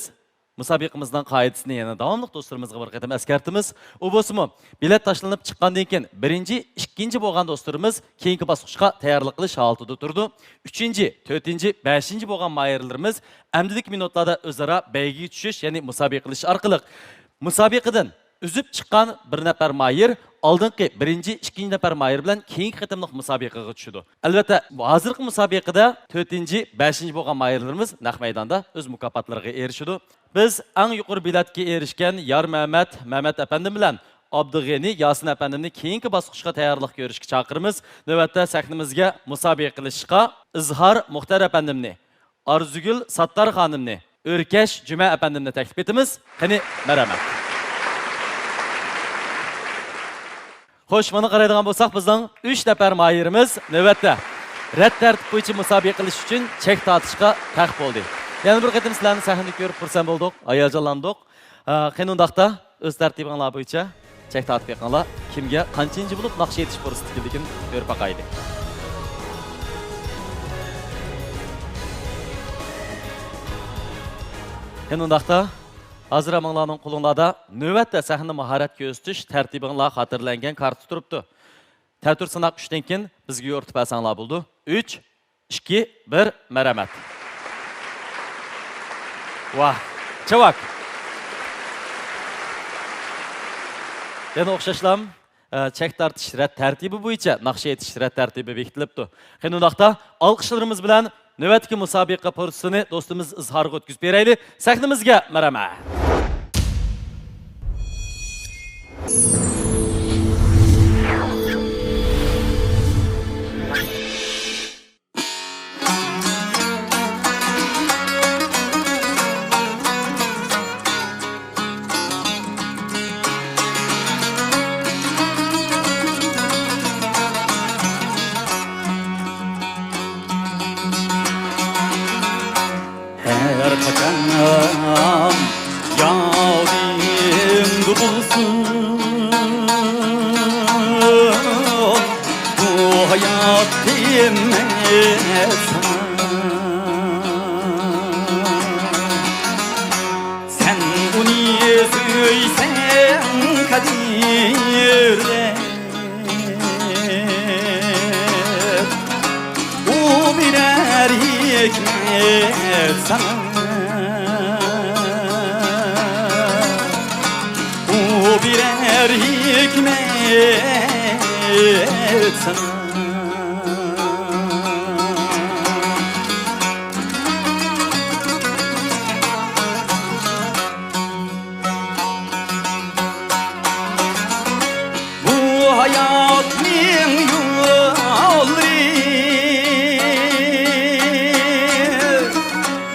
musobaqamizning qoidasini yana davomli do'stlarimizga bir qatam eskartimiz. U bo'lsa-mu, bilet tashlanib chiqqandan keyin birinchi, ikkinchi bo'lgan do'stlarimiz keyingi bosqichga tayyorlik qilish holatida turdi. 3-chi, 4-chi, 5-chi bo'lgan mayirlarimiz amdilik minutlarda o'zaro bayga tushish, ya'ni musobaqa qilish orqali musobaqadan üzüp chiqqan bir nafar mayir oldingi birinchi, ikkinchi nafar mayir bilan keyingi qatimliq musobaqaga tushdi. Albatta, hozirgi musobaqada 4-chi, 5-chi bo'lgan mayirlarimiz naq maydonda o'z mukofotlariga erishdi. Biz eng yuqori biletga erishgan Yor Mehmet Efendi bilan Abdug'eni Yasin efendimni keyingi bosqichga tayyorlik ko'rishga chaqiramiz. Navbatda sahnimizga musobaqa qilishga Izhor Muxtar efendimni, Arzugul Sattar xonimni, O'rkash Juma efendimni taklif etamiz. Qani, marhamat. Xo'sh, mana qaraydigan bo'lsak, bizning 3 nafar mayirimiz navbatda rad tartib bo'yicha musobaqa qilish uchun chek tortishga taqib bo'ldi. Yana bir qatim sizlarni sahnada ko'rib xursand bo'ldik, hayajonlandik. Qani undaqda o'z tartibinglar bo'yicha chek tortib yiqinglar. Kimga qanchinchi bo'lib naqsh etish fursati kelganligini ko'rib baqaylik. Qani undaqda hozir amanglarning qo'linglarda navbatda sahna mahorat ko'rsatish tartibinglar xotirlangan karta turibdi. Tartib sinoq 3dan keyin bizga yo'rtib asanglar bo'ldi. 3, 2, 1, marhamat. Vah, chavak. Yana o'xshashlam, chek tortish rad tartibi bo'yicha naqsh etish rad tartibi bekitilibdi. Qani undaqda olqishlarimiz bilan navbatdagi musobaqa fursatini do'stimiz Izhorga o'tkazib beraylik. Sahnimizga marhamat. Her kaçanam yarim bulsun, bu hayat bilmez. Sen bunu söysen kadirde, bu birer hikmet sana. Bu birer hikmet sana. Bu hayat min yolları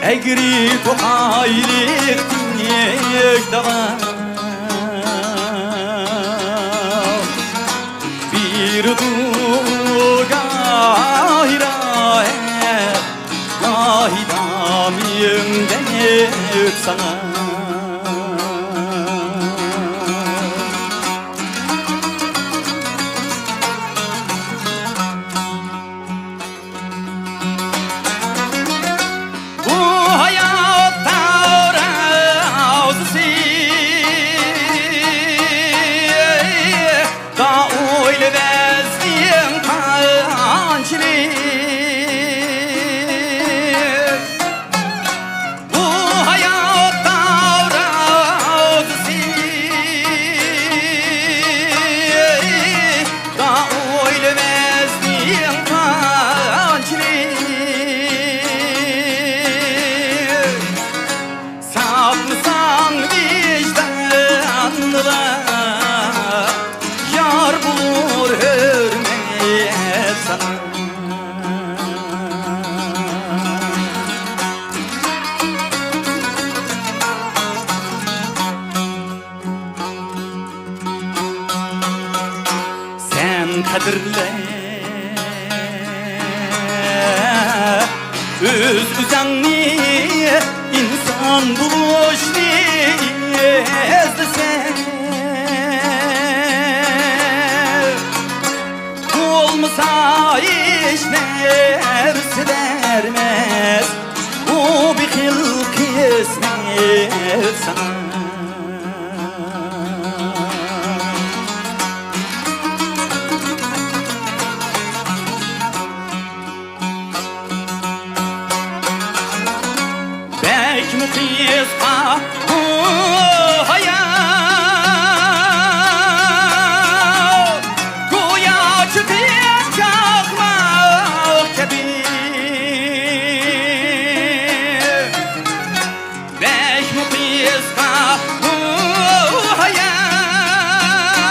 egri tohaylık dinleyek dağa. Bir gahira gahidamiyim denip sana. Bu hayatta razısı da öyle bezdiğim kançilik. Bu hayatta razısı da öyle bezdiğim kançilik. Saplısan vicdanla yar bulur hürmet sana. Sen kadirle öz düzenli insan buluş izlesen. Olmasa hiç nersi dermez, bu bir hıl kısmet sana. Bek mi kıyıska bu hayat, goya çıkıp çakmak gibi. Bek mi kıyıska bu hayat,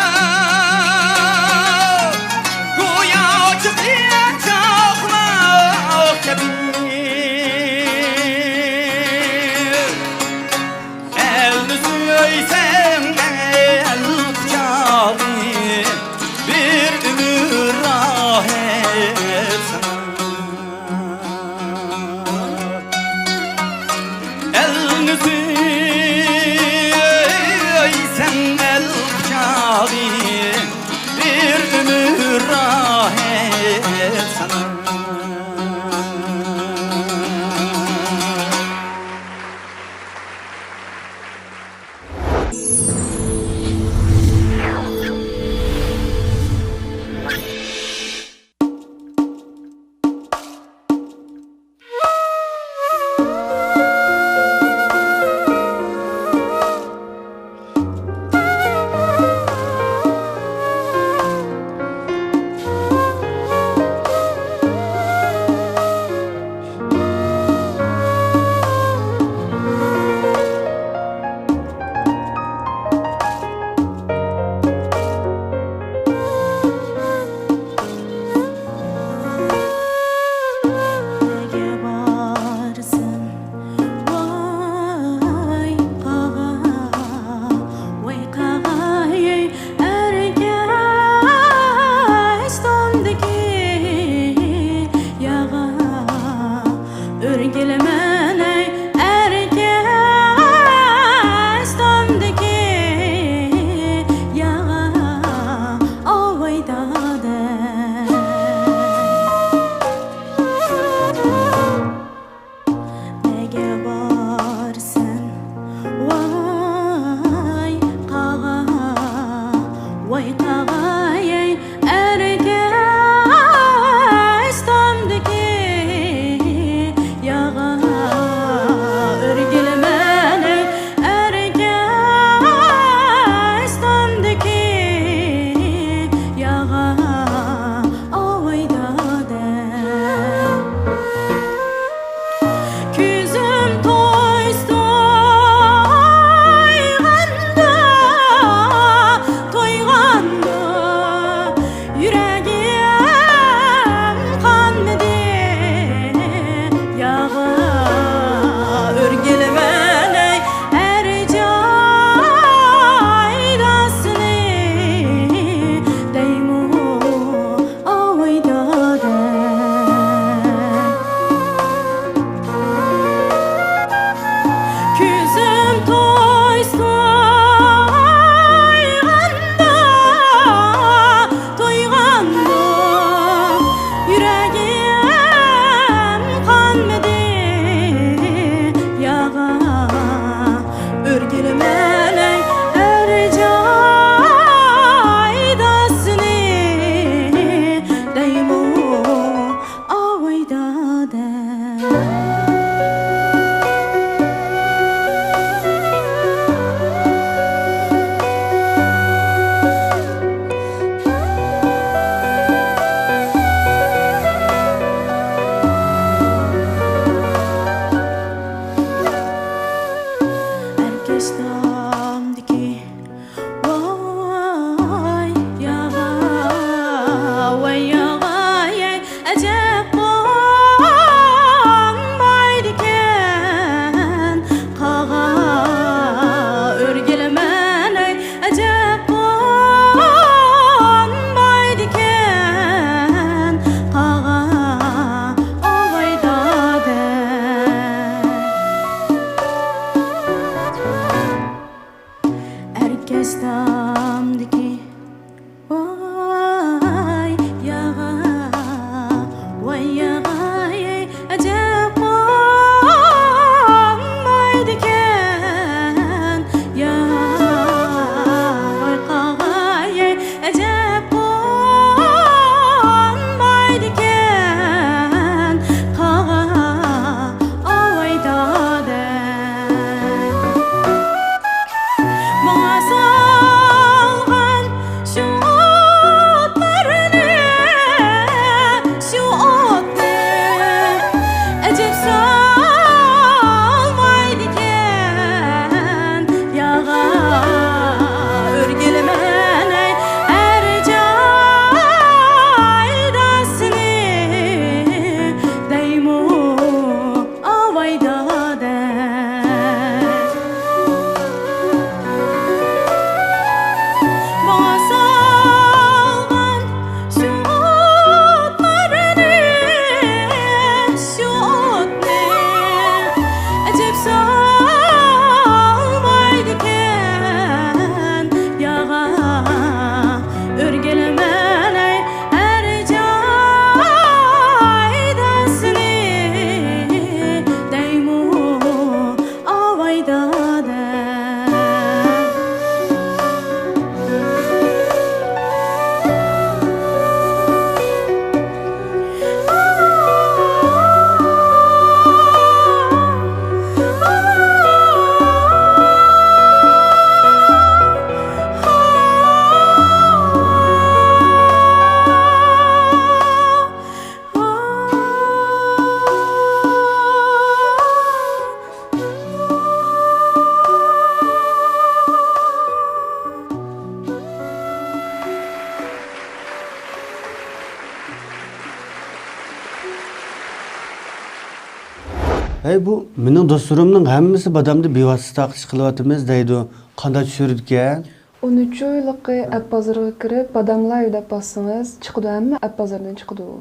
Hey bu mening dostlarımның hammasi badamda bevosita taqlish qilyapmiz deydi. Qanday tushirdikan? 13 oylıqı əp bazarına kirib, badamlar ödəp bassınız, çıxıdı əmmi əp bazardan çıxıdı o.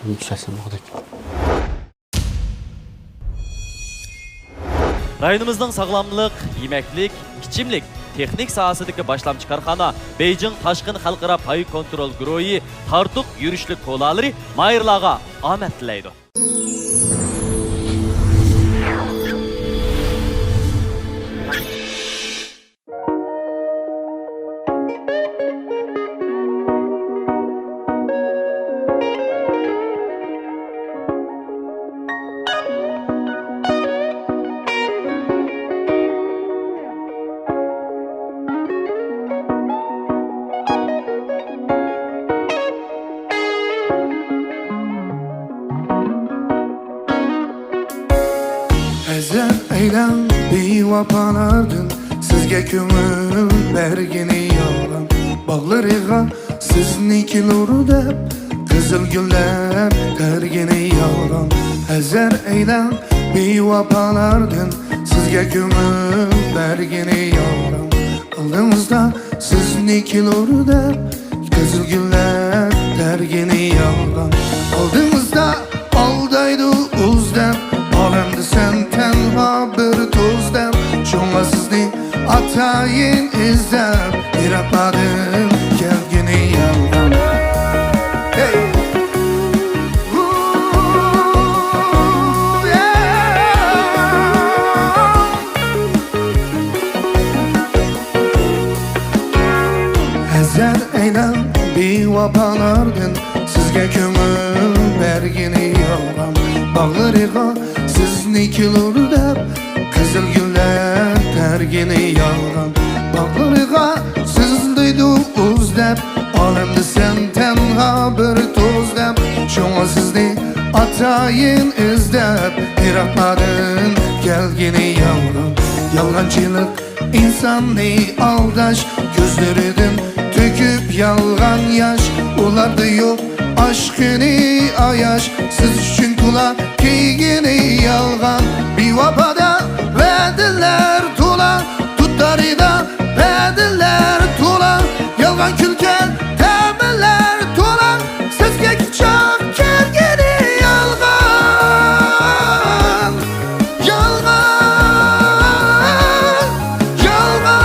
Yükselsin buradaki. Rayonumuzning sog'lomlik, yemeklik, ichimlik, texnik sohasidagi boshlamchi korxona Beijing Tashqin xalqaro pay kontrol guruhi tartuq yurishlik ko'lalari mayirlarga omad tilaydi. Ezer eylem bevapalardın Sizge kömür bergini yalan Bağlarığa siznikileri dep Kızıl güller tergini yalan Ezer eylem bevapalardın Sizge kömür bergini yalan Aldığımızda siznikileri dep Kızıl güller tergini yalan Aldığımızda aldaydı uzdep Alemde sen tenha bir tozdem Şunla sizni atayın izlem Bir atmadın gelgini yaldan Hey! Ooh, yeah! Ezer eylem bir vapalardın Sizge kömür bergini yaldan Bağlarığa siznikileri dep Kızıl güller tergini yalgan Bağlarığa sizdeydi uz dep Alemde sen tenha bir toz dep Şuna sizni atayın izdep Bir atmadın gelgini yalgan Yalgancılık insanı aldaş Gözleriden töküp yalgan yaş Olarda yok aşkını ayaş Siz için kula keygini yalgan Bir vapada verdiler tula Tutları da verdiler tula Yalgan külken temeller tula Sizge çok kelgini yalgan Yalgan Yalgan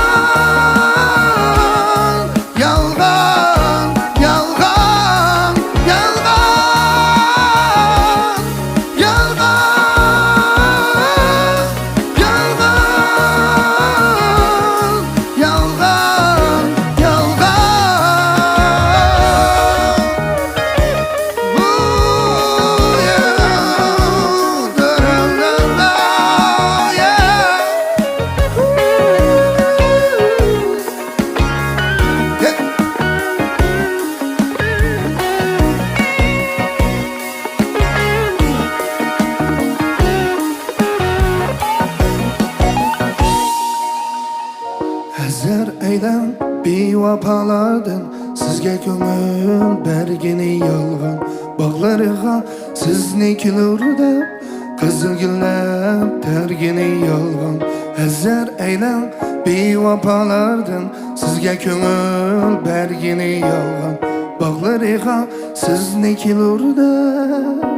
Yalgan Yalgan Ezer eylem bir vapalardın Sizge kömür bergini yalgan Bağlarığa siznikileri dep Kızıl güller tergini yalgan Ezer eylem bir vapalardın Sizge kömür bergini yalgan Bağlarığa siznikileri dep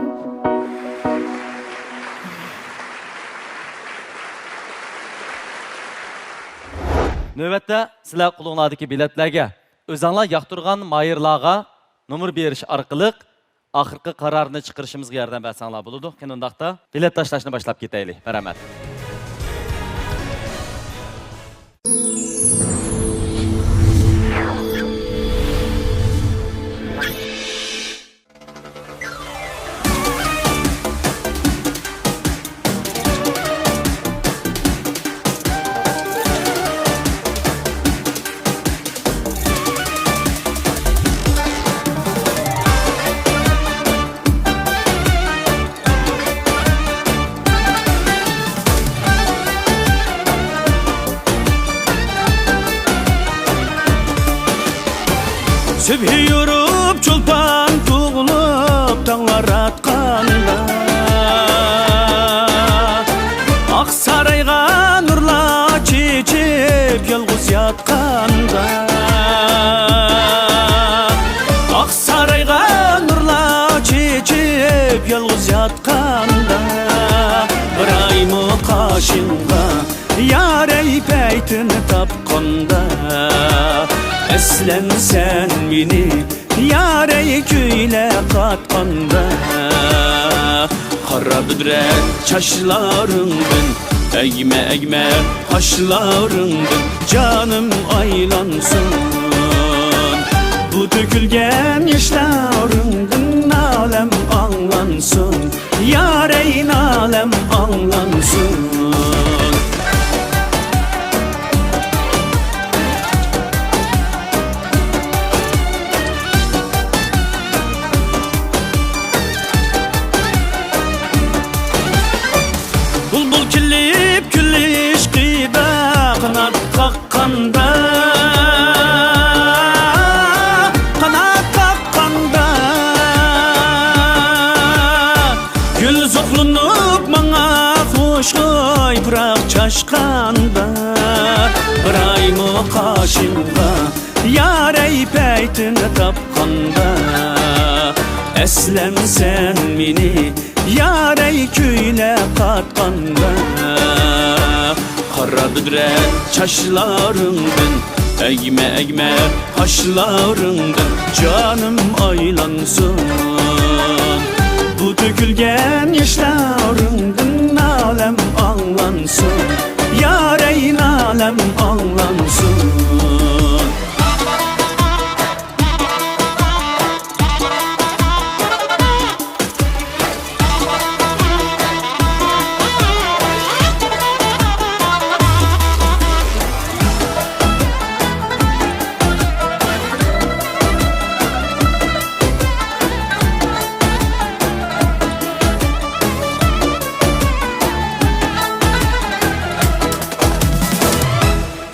Növbətdə sizlər qulluğunlardakı biletlərə özünlər yaxtırğan mayırlarga numar beriş arqılıq axırqı qararını çıxırışımızga yardım bərsənlər buludu. Qınındaqda bilet taşlaşını başlap ketəylik. Bərəmət. Sübhi yorup çulpan tuğulup tağlar atqanda Eslen sen meni Yare küyle katkanda Kara büdret çaşlarındın Egme egme haşlarındın Canım aylansın Bu dökülgen yaşlarındın Alem anlansın Yareyn alem anlansın Bulbul kilip külliş kıyda Kanat kakkanda Kanat kakkanda Gül zoklunup mana hoş bırak çaşkanda Bırayımı kaşımda Yarey peytini tapkanda Eslen sen meni Yarey küyle katkanda Kara büdret çaşlarındın Egme egme haşlarındın Canım aylansın Bu dökülgen yaşlarındın Alem anlansın Yareyn alem anlansın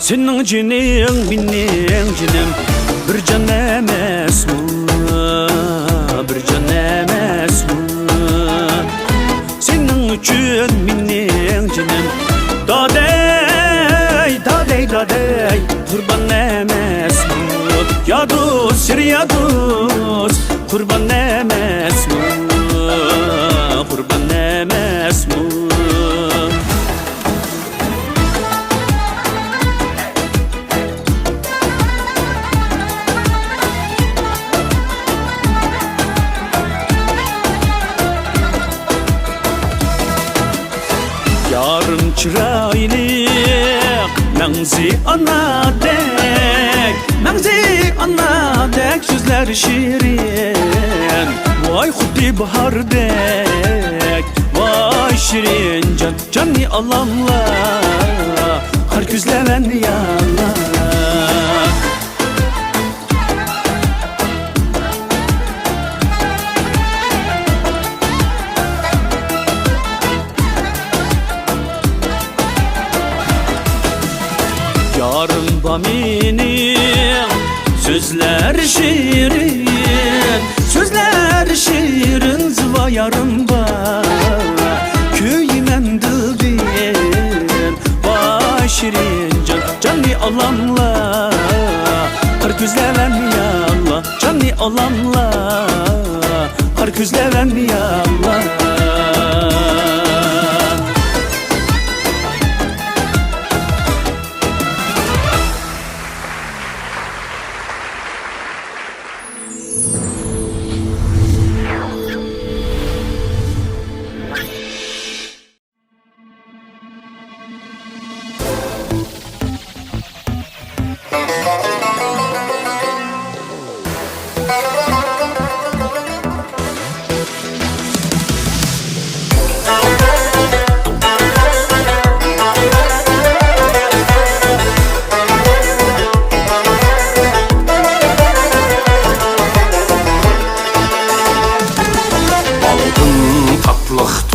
Senin cinin benim cinim Bir can emes mi? Bir can emes mi? Senin için benim cinim Dadey, dadey, dadey Kurban emes mi? Ya dost, ya dost Kurban emes mi? Kurban emes mi? Yarım çıraylık Mengzi ana dek Mengzi ana dek Sözler şirin Vay huddi bahar dek Vay şirin can Canni alamla Kar küzleven yalla Yarın baminin Sözler şirin Sözler şirin Zıva yarın ba Köyümen dildin Vay şirin can Canni alamla Kar küzleven yalla Canni alamla Kar küzleven yalla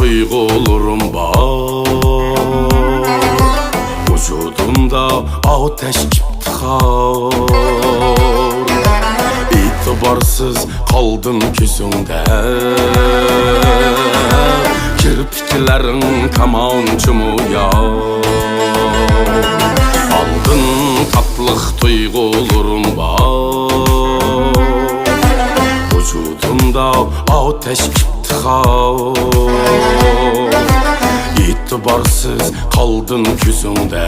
Duygularım var Vücudumda ateş iftihar İtibarsız kaldın küsünde Kirpiklerin kamançımı yar Aldın tatlıq duygularım var Vücudumda ateş iftihar İtibarsız kaldın küsünde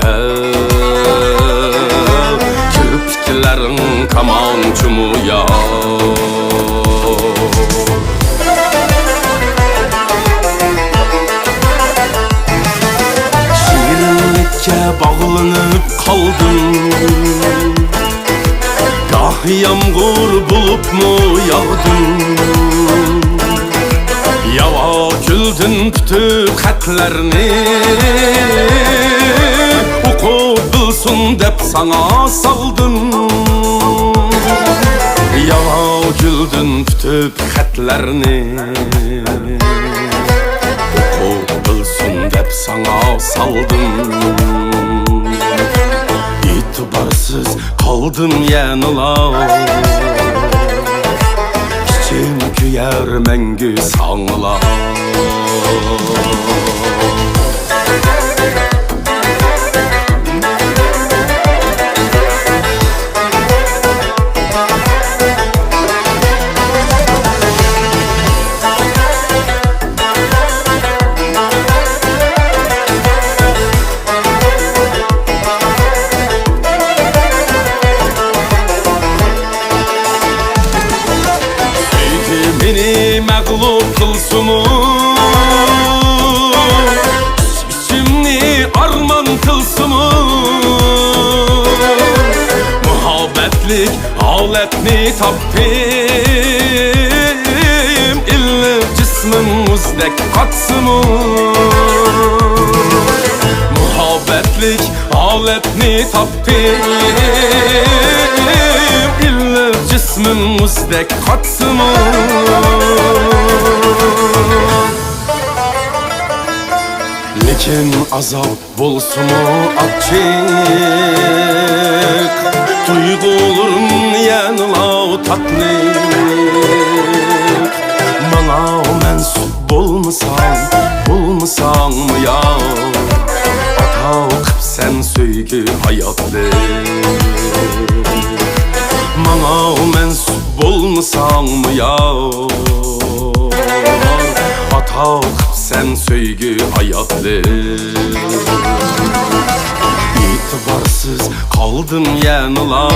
Kirpiklerin kamançımı ya. Şirinlikке bağlanıp kaldım. Gah yağmur bulup mu yağdım. Yava güldün bütün xətlərini Oku bilsin dep sana saldım. Yava güldün bütün xətlərini Oku bilsin dep sana saldım. İtibarsız kaldım yanılar. İçim küyer mengü sanılar. Beni məğlub kılsımı İçimni arman kılsımı Muhabbetlik aletni taptım İlli cismin muzdek katsımı Muhabbetlik aletni taptım İlli cismin muzdek katsımı Lekin azap bulsumu açık Duygularım yanıla tatlı Bana mensup bulmasan mı ya Atak sen söygü hayatlı Bana mensup bulmasan mı ya Atak sen söygü hayatlı İtibarsız kaldım yanıla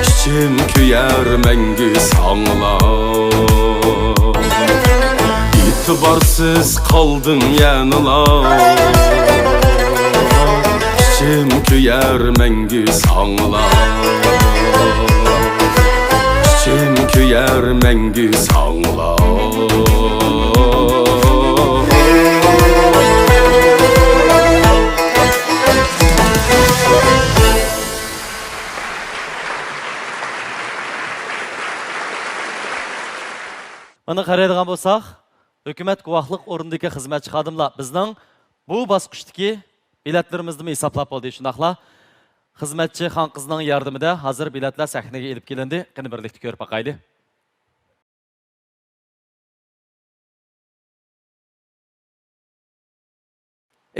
İçim küyer mengü sanıla İtibarsız kaldım yanıla İçim küyer mengü sanıla İçim küyer mengü sanıla Mana qaraydigan bo'lsak, hukumat guvohlik o'rnidagi xizmatchi xodimlar bizning bu bosqichdagi biletlarimizni hisoblab oldi. Shundaqla xizmatchi xon qizning yordamida hozir biletlar sahnaga elib kelindi. Qani birlikda ko'rib boqaylik.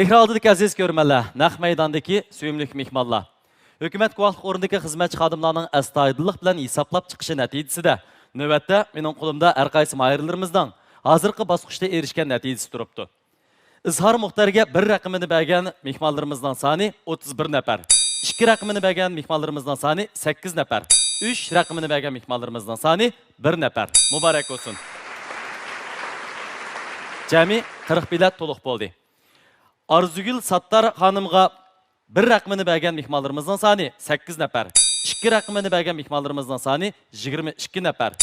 Ekran oldidagi aziz ko'rmanlar, naq maydondagi suyimli mehmonlar. Hukumat guvohlik o'rnidagi xizmatchi xodimlarning astoydillik bilan hisoblab chiqishi natijasida navbatda mening qo'limda har qaysi mayirlarimizdan hozirgi bosqichda erishgan natijasi turibdi. İzhar muxtariga 1 raqamini bergan mehmonlarimizning soni 31 nafar. 2 raqamini bergan mehmonlarimizning soni 8 nafar. 3 raqamini bergan mehmonlarimizning soni 1 nafar. Muborak bo'lsin. Jami 40 bilet to'liq bo'ldi. Arzugul Sattar xonimga 1 raqamini bergan mehmonlarimizning soni 8 nafar. 2 raqamini bergan mehmonlarimizning soni 22 nafar.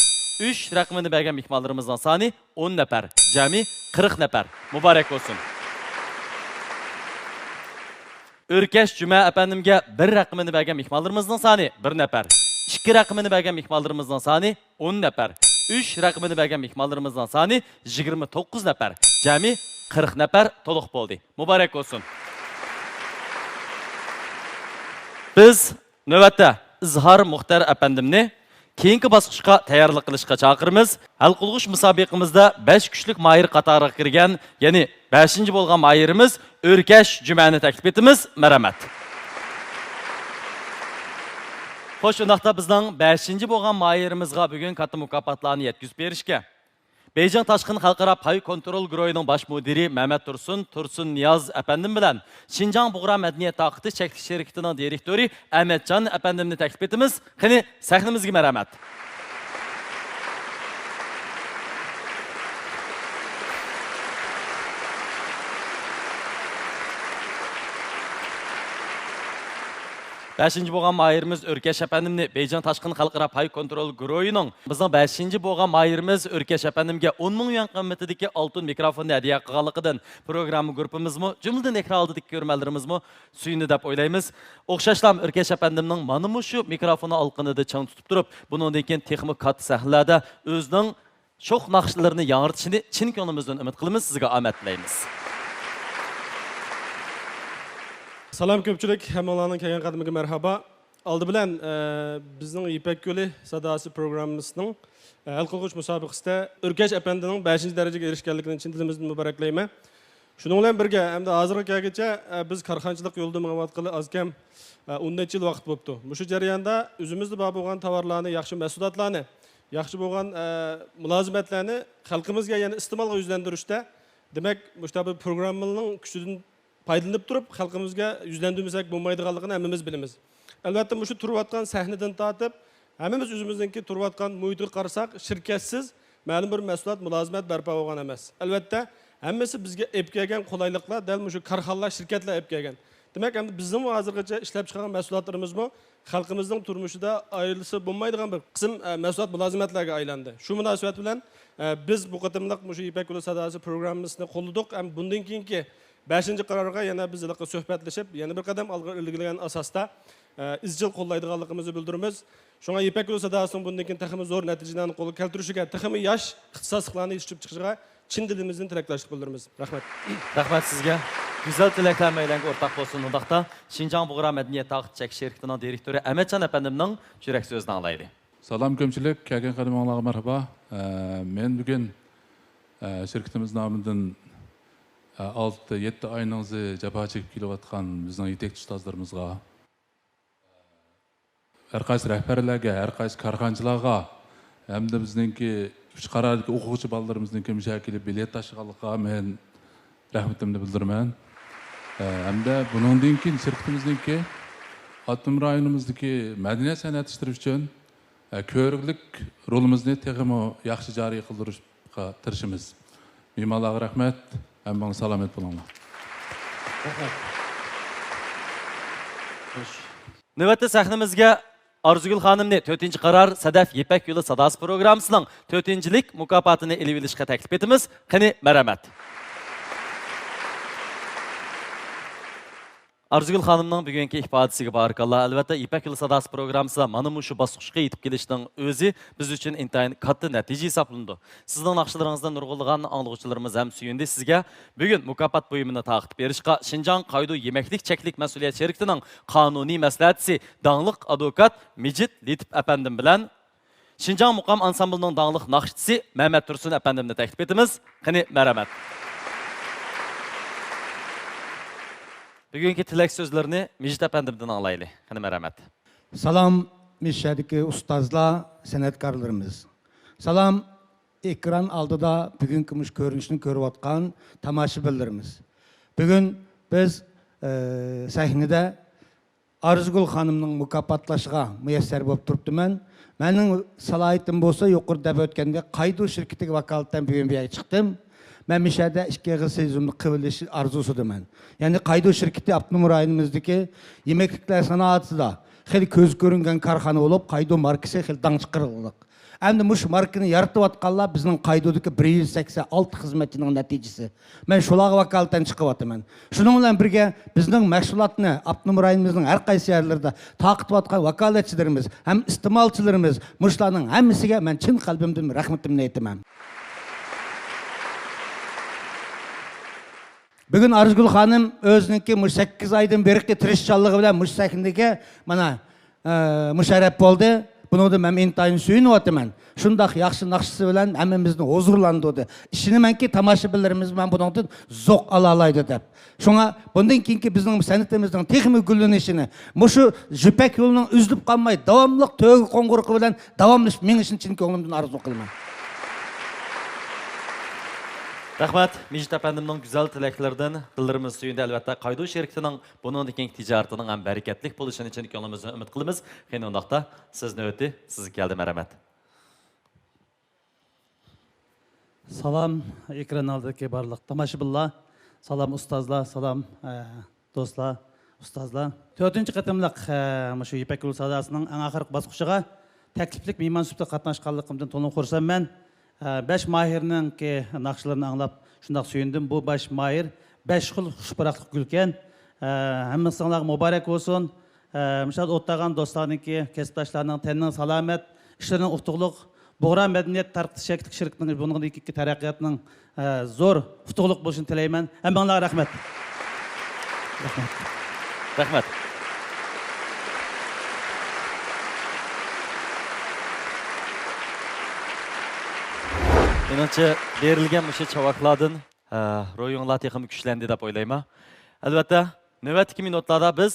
3 raqamini bergan mehmonlarimizning soni 10 nafar. Jami 40 nafar. Muborak bo'lsin. Örkeş Cuma efendimge 1 raqamini bergan mehmonlarimizning soni 1 nafar. 2 raqamini bergan mehmonlarimizning soni 10 nafar. 3 raqamini bergan mehmonlarimizning soni 29 nafar. Jami 40 nafar to'liq bo'ldi. Muborak bo'lsin. Biz navbatda İzhar Muxtar efendimni keyingi bosqichga tayyorlik qilishga chaqiramiz. Hal qilg'ish musobaqamizda 5 kuchlik mayir qatoriga kirgan, ya'ni 5-chi bo'lgan mayirimiz Örkeş Cuma'ni taklif etimiz. Marhamat. Xo'sh, undaqda bizning 5-chi bo'lgan mayirimizga bugun katta mukofotlarni yetkazib berishga Beyjan Taşkın Halkara Pay Kontrol Güroyunun baş müdiri Mehmet Tursun Niyaz efendim bilen Şinjan Buğra Medeniyet Akıtı Çeklik Şirketi'nin direktörü Ahmetcan efendimini teklif etimiz. Kini sahnimizge merhamet. Beşinci boğan mayırımız Örkeş efendimni Beyjan Taşkın Halkara Pay Kontrol Güroyunun bizning beşinci boğan mayırımız Örkeş efendimge 10 ming yuan qimmatidagi altın mikrofonni hadiya qilganligidan programma grupimizmi jumladan ekran oldidagi ko'rmalarimizni suyundu deb o'ylaymiz. O'xshashlam Örkeş efendimning mana shu mikrofonni olqinida chang tutib turib, bundan keyin texnik katta sahnalarda o'zining sho'x naqshlarini yangiritishini chin ko'nglimizdan umid qilamiz. Sizga omad tilaymiz. Salam ko'pchilik, hammalarning kelgan qadimiga marhaba. Oldi bilan bizning Ipak Yo'li sadasi programmamizning hal qilg'uch musobaqasida Örkesh apandining 5-darajaga erishganligini chin dilimizdan muboraklayman. Shuning bilan birga hamda hozirgi kungacha biz korxonchilik yo'lida ma'lumotqili azkam 10 yil vaqt bo'libdi. Shu jarayonda o'zimizda bor bo'lgan tovarlarni, yaxshi mahsulotlarni, yaxshi bo'lgan mulozimatlarni xalqimizga yana iste'molga yuzlantirishda, demak, bu programmaning kuchidan paydalanib turib, xalqimizga yuzlandirmasak bo'lmaydiganligini hammamiz bilamiz. Albatta, shu turayotgan sahnadan tortib, hammamiz o'zimizningki turayotgan muhitga qarasak, shirkatsiz ma'lum bir mahsulot mulozimat barpo bo'lgan emas. Albatta, hammasi bizga olib kelgan qulayliklar dal shu korxonalar, shirkatlar olib kelgan. Demak, endi bizning hozirgacha ishlab chiqargan mahsulotlarimizmi xalqimizning turmushida ayrilishi bo'lmaydigan bir qism mahsulot mulozimatlarga aylandi. Shu munosabat bilan biz bu qatimliq shu Ipak Yo'li sadasi programmamizni qo'lladik. Ham bundan keyingi 5-ci qarorga yana biz suhbatlashib, yana bir qadam ilgari ilgilgan asosda izchil qo'llaydiganligimizni bildiramiz. Shunga Ipak Yo'li sadasining bundan keyin texmi zo'r natijalarni qo'lga keltirishiga, texmi yosh ixtisosliklarni yetishib chiqishiga chin dilimizdan tilaklashlik bildiramiz. Rahmat. Rahmat sizga. Güzel tilaklar meylenge ortak bo'lsin. Undaqda Şinjan Buğra Medeniyet Akıtı Çeklik Şirketi'nin direktörü Ahmetcan efendimning yurak so'zini anglaylik. Salam ko'pchilik, kelgan qadiminglarga marhaba. Men bugun şirketimiz nomidan 6-7 ayınızı cəbhə çəkib kelayotgan bizning yetakchi ustozlarimizga, har qaysi rəhbərlərə, har qaysi karxanchilarga, hamda bizningki uch qaradagi o'quvchi bolalarimizningki mushakili bilet tashiganlikqa men rahmatimni bildiraman. Hamda bundan keyin shirkatimizningki Atım rayonimizdagi madaniyat san'at ishtirish uchun ko'riklik rolimizni texmo yaxshi joriy qildirishga tirishimiz. Mehmonlarga rahmat. Hammangiz salomat bo'linglar. Navbatda sahnamizga Arzugul xonimni 4-qarar Sadaf Ipak Yo'li sadasi programmasining 4-lik mukofotini elib olishga taklif etamiz. Qani marhamat. Arzugul xonimning bugungi ifodasiga barakalloh. Albatta Ipak Yo'li sadasi programmasida mana shu bosqichga yetib kelishning o'zi biz uchun intayin katta natija hisoblandi. Sizning naqshlaringizdan nurg'ulg'an anglag'uvchilarimiz ham suyundi. Sizga bugun mukofot buyumini taqdim berishga Şinjan Qaydu Yemeklik Çeklik Mas'uliyet Şirketining qonuniy maslahatchisi dangliq advokat Mijit Litip efendim bilan Şinjan Muqam ansamblining dangliq naqshchisi Mehmet Tursun efendimni taklif etamiz. Qani marhamat. Bugünkü tilak sözlerini Mijit efendimden anglaylik. Qani marhamat. Salam Mişadiki ustazlar, sanatkarlarımız. Salam ekran aldıda bugünkü görünüşünü görüyotgan tomoshabinlarimiz. Bugün biz sahnede Arzugul xonimning mukofotlashiga muyassar bo'lib turibdiman. Mening salohiyatim bo'lsa, yuqorida deb o'tganda Qaydu shirkatiga vakolatdan bugun bu yerga chiqdim. Ben Mişada 2 yıl sezonda kıvırlışı arzusuduman. Yani Qaydu şirketi Abdunumur rayonimizdeki yemeklikler sanatında xeli köz görüngen karxana olup Qaydu markası xeli danışqırılıq. Hem de muş markını yaratıp atqanlar bizning Qaydu'daki 186 hizmetinin neticesi. Ben şulağı vakalattan çıkıp atıman. Şunun bilan birge bizning mahsulotni Abdunumur rayonimizning har qaysi yerlerde taqib atqan vakalatchilarimiz hem iste'molchilarimiz muşlarning hammasiga men chin qalbimdan rahmatimni aytaman. Bugün Arzugul xanım özünki 8 aydan beri tirishchanligi bilan mush sahnadagi mana musharraf bo'ldi. Buni da men intayin suyunyapman. Shundaq yaxshi naqshisi bilan hammamizni huzurlantirdi. Ishini menki tomoshabinlarimiz men bundan zoq ola oladi deb. Shunga bundan keyingi bizning san'atimizning texnik gullanishini mushu Ipak yo'lining uzilib qolmay davomli to'g'ri qo'ng'irqi bilan davomlash men uchun chin ko'nglimdan orzu qilaman. Rahmat, Mecit efendimning güzel tileklerden dillerimiz suyunda elbette Qaydo şirketining buningdek ticaretining ham bereketlik bo'lishini chin ko'nglimizdan umid qilamiz. Qani undaqda sizni o'ti, sizga keldi rahmat. Salam ekran oldidagi barliq tomoshabinlar, salam ustozlar, salam do'stlar, ustozlar. 4-qatimliq shu Ipak yo'li sadosining eng oxirgi bosqichiga takliflik mehmon sifatida qatnashganligimdan to'liq xursandman. 5 mahirning naqshlarini anglab shundoq suyundim. Bu 5 mahir 5 xil xushbaraqlik gulkan. Hammasinglarga muborak bo'lsin. Misal o'tlagan do'stlarniki, kasbdoshlarning tanning salomat, ishlarining utuqliq, Buğra Medeniyet Tarqıtışaklık Şirketi'nin bunun iki terakkiyatının zor, utuqliq bo'lishini tilayman. Hammalarga rahmat. Rahmat. Rahmat. Menimcha berilgan o'sha chavaqlardan ro'yinglar texim kuchlandi deb o'ylayman. Albatta, navbatdagi minutlarda biz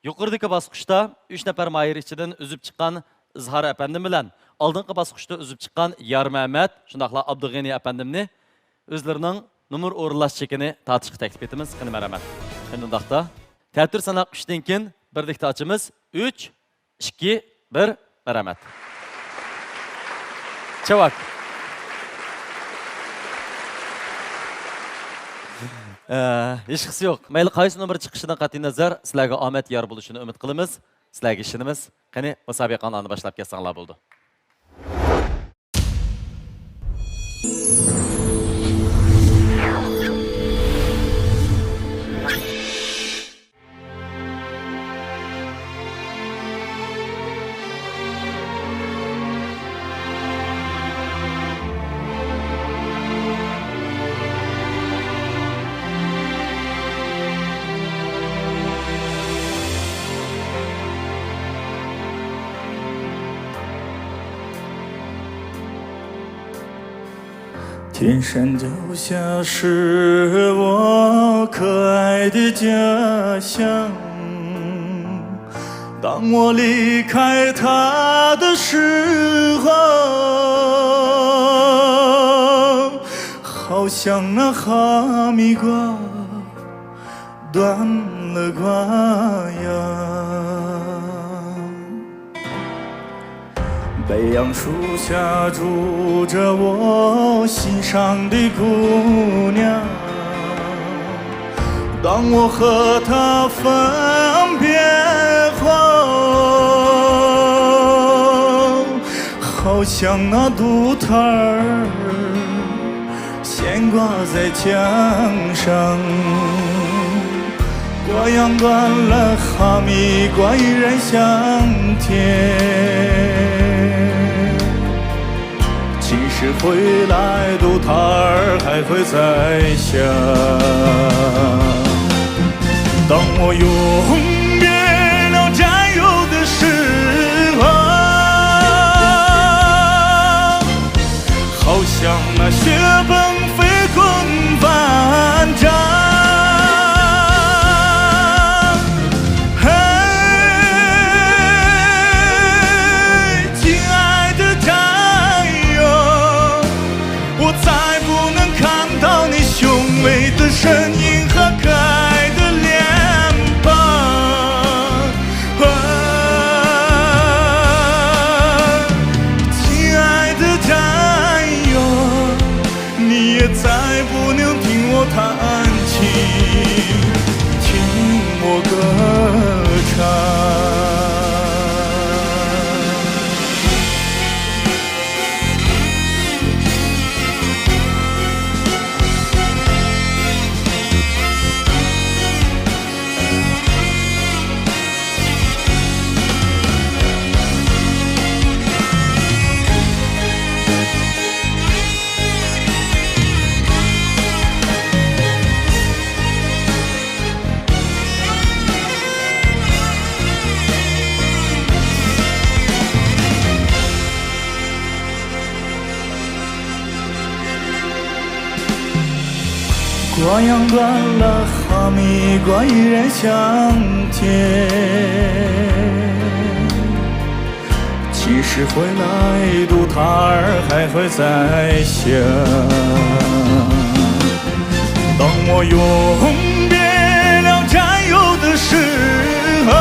yuqoridagi bosqichda 3 nafar mahir ichidan o'zib chiqqan Izhar efendim bilan oldingi bosqichda o'zib chiqqan Yarmamat, shundaqla Abdug'ani efendimni o'zlarining numar o'rinlash chekini tartishga taklif etamiz. Qani marhamat. Endi undaqda tartib sanaq 3dan keyin birlikda ochamiz. 3, 2, 1, marhamat. Chavak. Hech qisi yo'q. Mayli qaysi numar chiqishidan qat'iy nazar sizlarga omad yor bo'lishini umid qilamiz. Sizlarga ishimiz. Qani musobaqani boshlab ketsanglar bo'ldi.天山脚下是我可爱的家乡，当我离开它的时候，好像那哈密瓜断了瓜秧。北杨树下住着我心上的姑娘，当我和她分别后，好像那杜摊儿悬挂在墙上，瓜秧断了，哈密瓜依然香甜。几时回来，杜摊儿还会再响。当我永别了战友的时候，好像那血崩飞滚万丈。身影和可爱的脸庞，亲爱的战友，你也再不能听我弹琴，听我歌唱。瓜秧断了，哈密瓜依然香甜。几时回来，杜摊儿还会再响。我永别了占有的时候，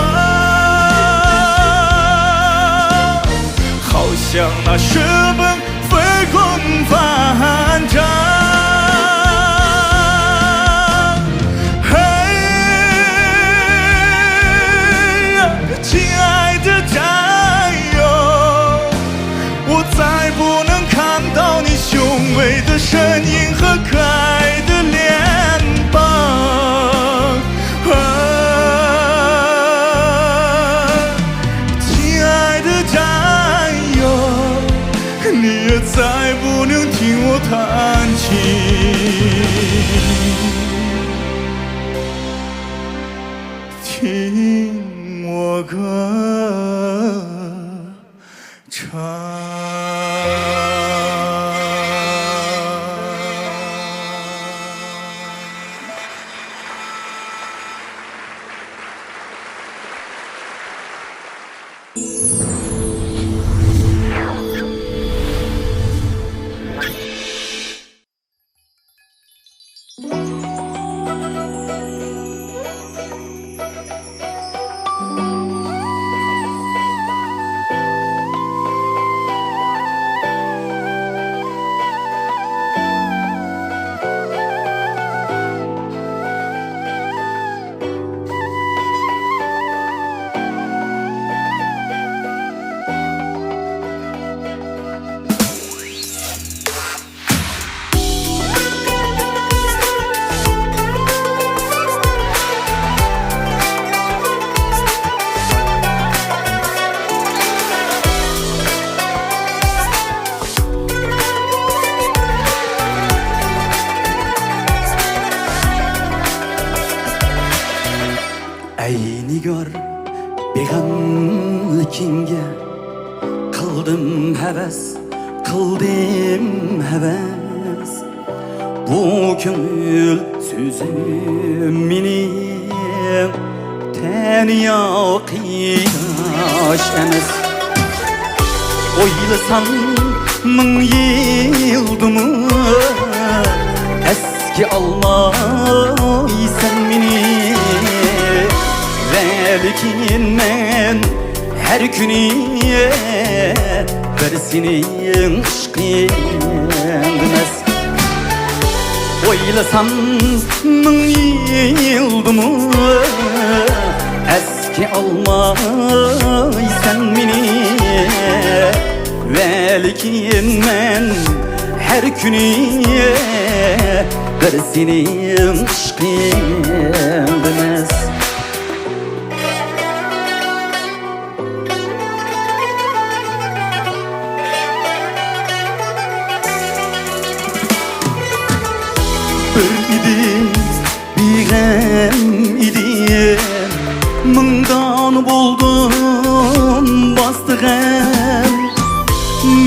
好像那雪崩飞滚翻张。嘿呀，亲爱的战友，我再不能看到你雄伟的身影和可爱的脸庞。亲爱的战友，你也再不能听我弹琴，听我歌唱。Ey nigar beg'amlikingga qildim havas bu ko'ngil so'zim mening taniya qiyosh emas o'ylasam ming yildimi eski olmaysan meni Lekin men her günü bir senin ışkındımas Oylasam ming yıldımı eski olmaysan meni Lekin men her günü bir senin ışkındımas Bilgem idim Mыңdan buldum bastığım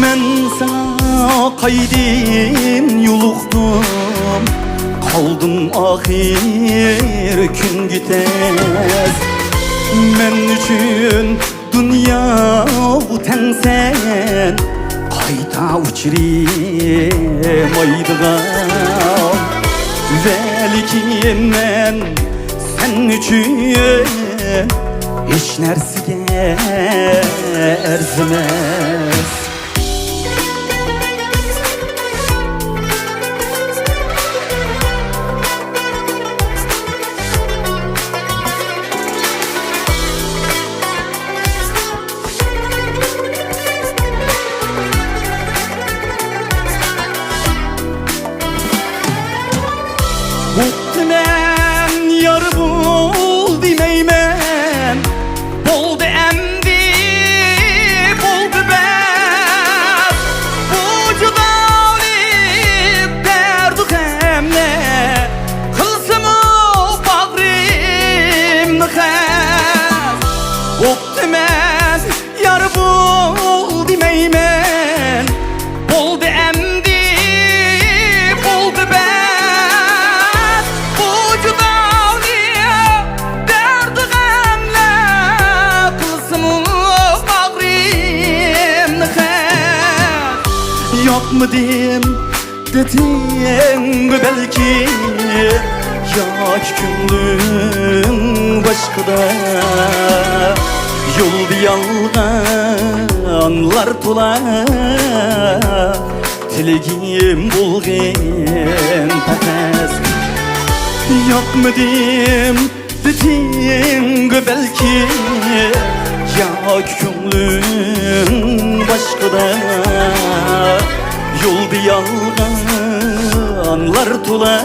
Men sana kaydin yoluqdum Kaldım ahir gün gitmez Men üçün dünya tensen Kayta uçurim aydıgan Velikin men sen üçün hiç nersige erzimez Muhtemelen yar bul demeymen Boldu emdi, boldu ben Bu cudalik derdik emne Kılsımı bağrim nıkaz Muhtemelen yar bul demeymen Boldu emdi, boldu ben Yok mu diyeyim dedin belki Yak ko'nglim boshqada Yo'lda yolg'onlar to'la Tilagim bo'lgin pakas Yo'qmidim didingi belki Yak ko'nglim boshqada Yo'lda yolg'onlar to'la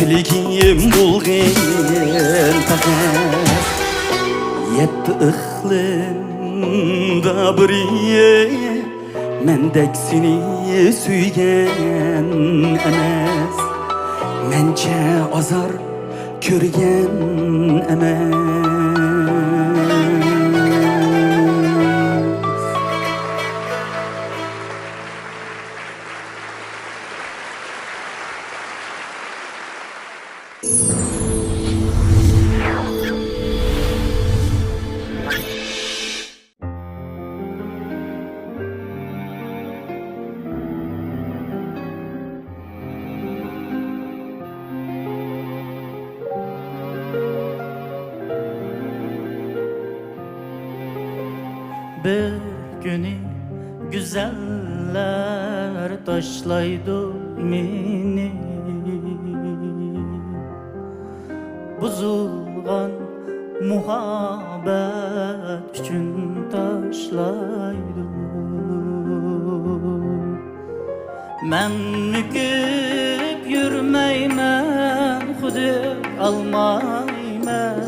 Tilagim bo'lgin pakas Yetti iqlimda biriye Mendek seni suygen emas Mençe azar körgen emas Bir günü güzeller taşlaydı meni Buzulgan muhabbet üçün taşlaydı Men müküp yürmeymen Xudu almaymen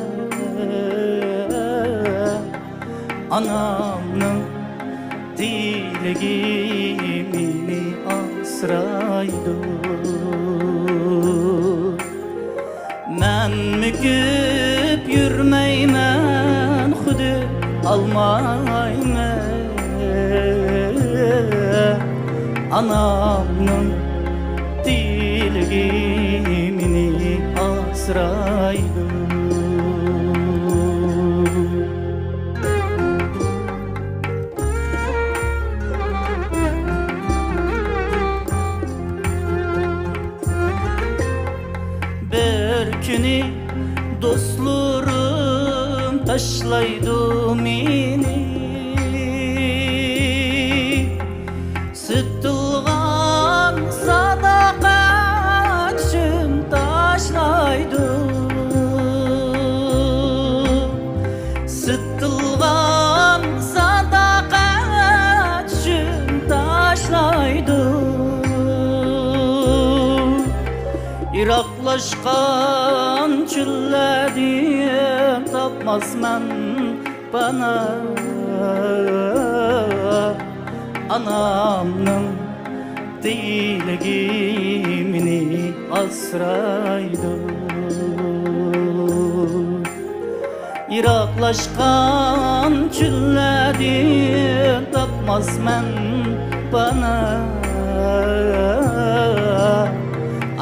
Anamның dilегimini asraydı Men müküp yürmeymen Xudu almaymen Anamның dilегimini asraydı Günü dostlarım taşlaydı meni Sıtılgan sadakat üçün taşlaydı Sıtılgan sadakat üçün taşlaydı Iraklaşkan çüllediyem tapmazman bana Anamның dilегimini asraydı Iraklaşkan çüllediyem tapmazman bana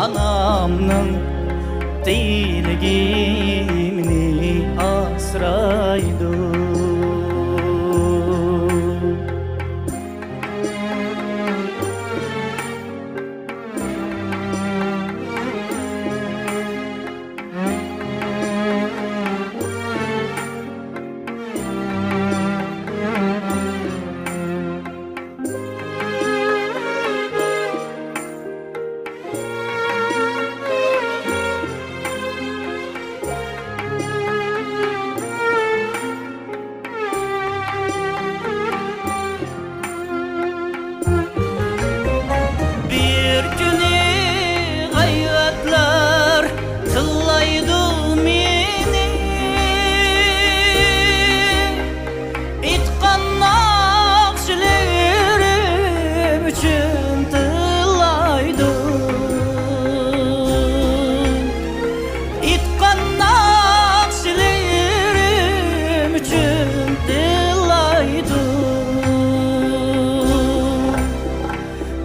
Anamның dilегimini asraydı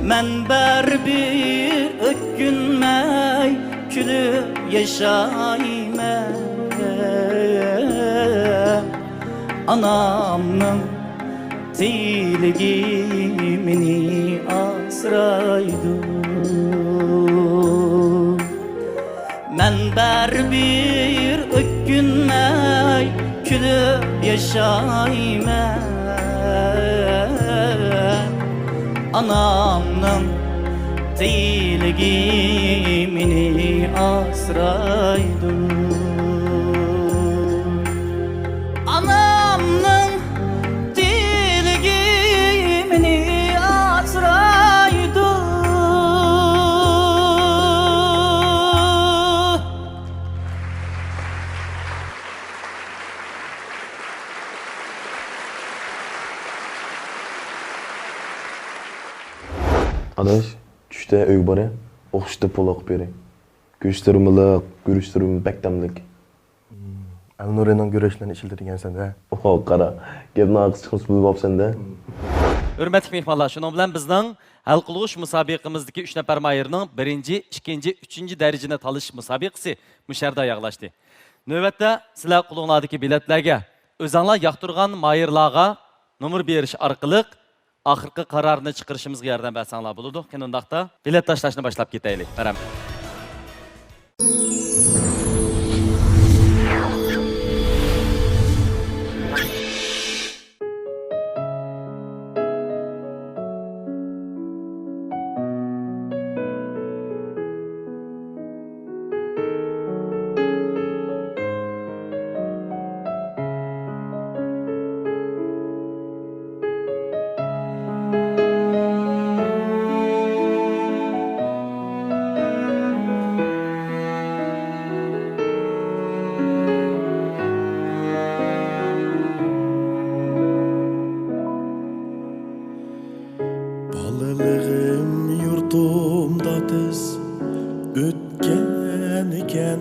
Men bir ökkünmey külü yaşayme Anamның tilегimini asraydı yaşayman Anamның tilgi meni asraydı Anamның tilgi meni asraydı Adaş, düşte öy bara, oxuşta polaq beri. Göğüslerim ılıq, görüşlerim bektemlik. Elnore'nin görüşlerini işildirgen sende. Oha, qara. Gepni ağız çıxmış bulub ab sende. Hürmetli mehmanlar, şunun bilen bizning hal qilg'uch musobaqamizdagi 3 nafar mayirning 1, 2, 3 darajani talish musobaqasi musharda oyoqlashdi. Navbatda sizlar qo'linglardagi biletlarga o'zinglar yoqtirgan mayirlarga nomer berish orqali oxirgi qarorni chiqarishimizga yordam bersanglar bo'ladi. Qandoqda bilet tashlashni boshlab ketaylik. Rahmat. Balılığım yurtumda tez ötken iken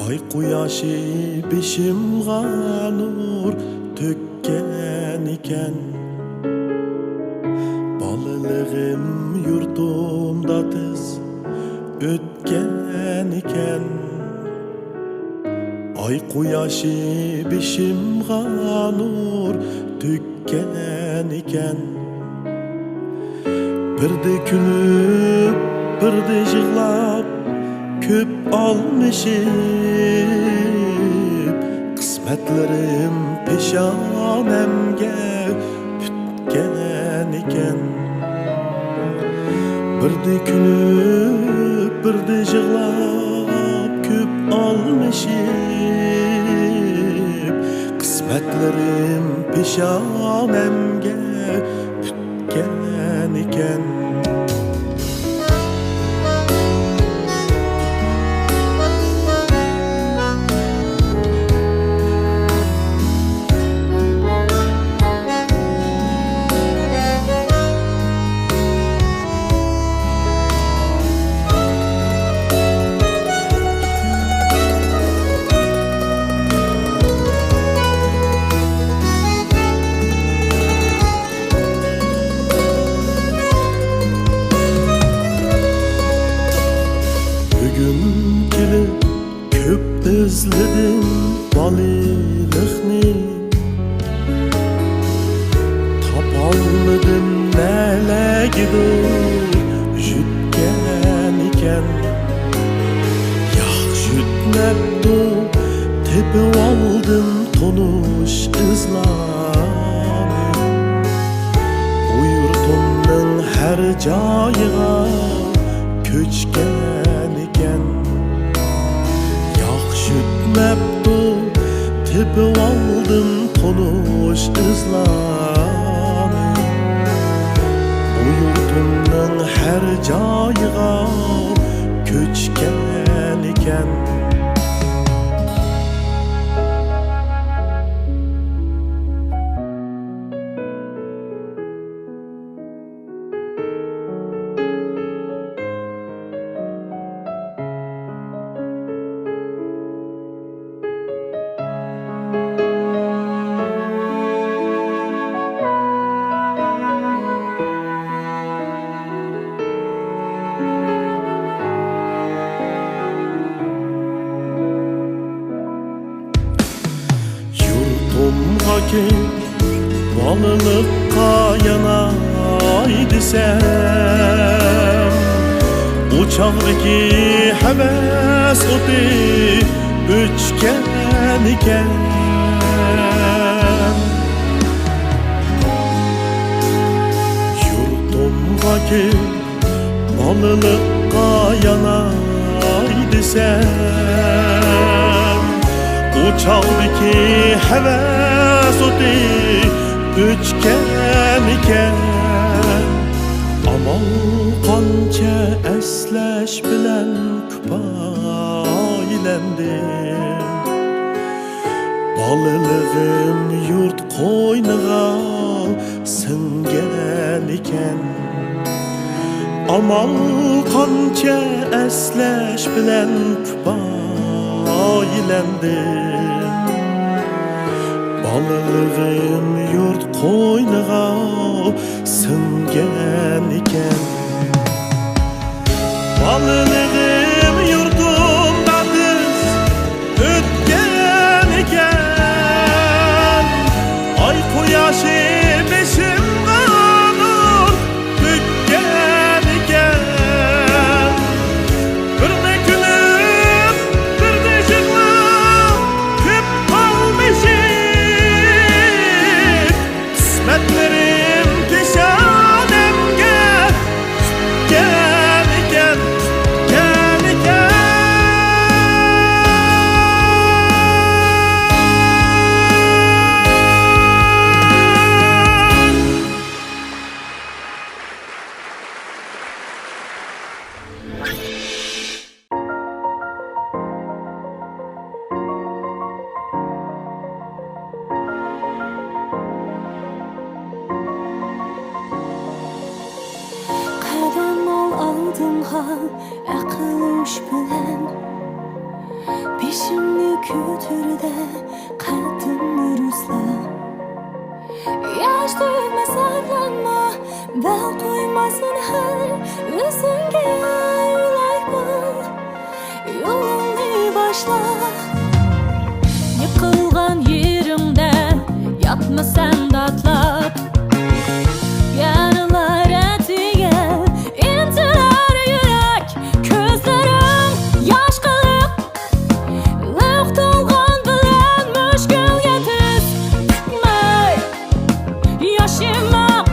Ay quyaşı bişimga nur tökken iken Balılığım yurtumda tez ötken iken Ay quyaşı bişimga nur tökken iken Birde külüp, birde yığlap, köp almışıp Kısmetlerim peşanemge pütken iken Birde külüp, birde yığlap, köp almışıp Kısmetlerim peşanemge pütken iken izledim balılıqni Tapalmadım nelegidir jütken iken Yağ jütmeptu tepip aldım tonuş izlami O yurtumның her jayıga köçken iken Jütmeptu tepip aldım tonuş izlami O yurtumның her jayıga köçken iken Balılıkka yanay desem Uçağdaki heves otu öçken iken ki balılıkka yanay desem uçaldı ki heves oti öçken iken amal qancha eslash bilan kupoylandim balılığım yurt qo'yniga singan ekan amal qancha eslash bilan kupoylandim balılığım yurt qo'yniga singan ekan balılığım yurtumdan biz o'tgan ekan ay quyoshi beshimga nur to'kkan ekan birni kulib birni yig'lab ko'p qolmishik qismatlarim peshonamga tutgan ekan tutgan ekan Qadam ol oldinga aql ush bilan Beshimni ko'tarda qaddimni rusla Yosh to'yma sarlanma bel qo'ymasin har o'zingga yo'lak bo'l yo'lingni boshla Yiqilgan yerimda yotmasan datlab Yaralar etiga intilar yurak Ko'zlarim yosh qilib Liq to'lgan bilan mushkulga tiz tutmay Yashamoq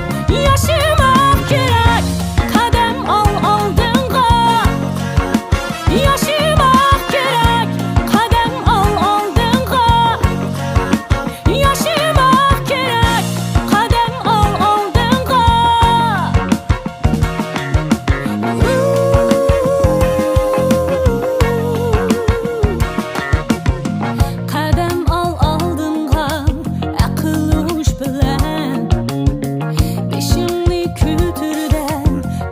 kerak Qadam ol oldinga Yashamoq kerak Qadam ol oldinga Yashamoq kerak Qadam ol oldinga Qadam ol oldinga aql ush bilan Beshimni ko'tarda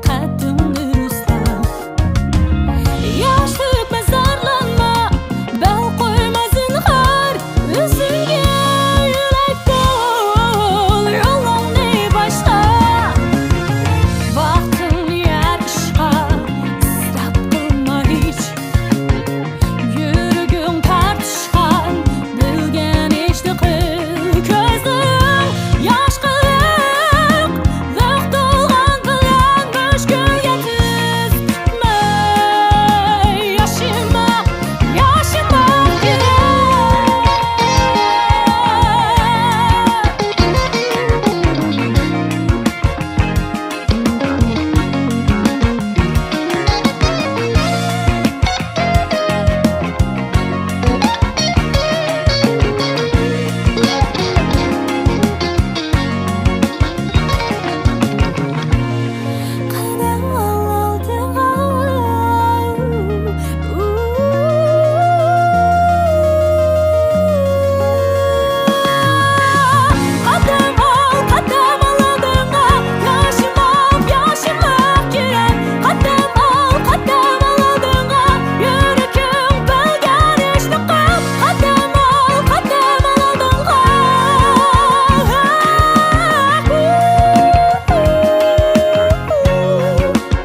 qaddimni ruslan Yosh to'kma zarlanma bel qo'yma zinhor o'zingga yo'lak bo'l yo'lingni boshla Vaqtim yarishqa istab qilma hech Yuragim tortishgan bilgan ishni qil Ko'zlarim yosh qilib Liq to'lgan bilan mushkulga tiz tutmay Yashamoq kerak Qadam ol oldinga Qadam ol oldinga Yashamoq kerak Qadam ol oldinga Yuragim bilgan ishni qil Qadam ol oldinga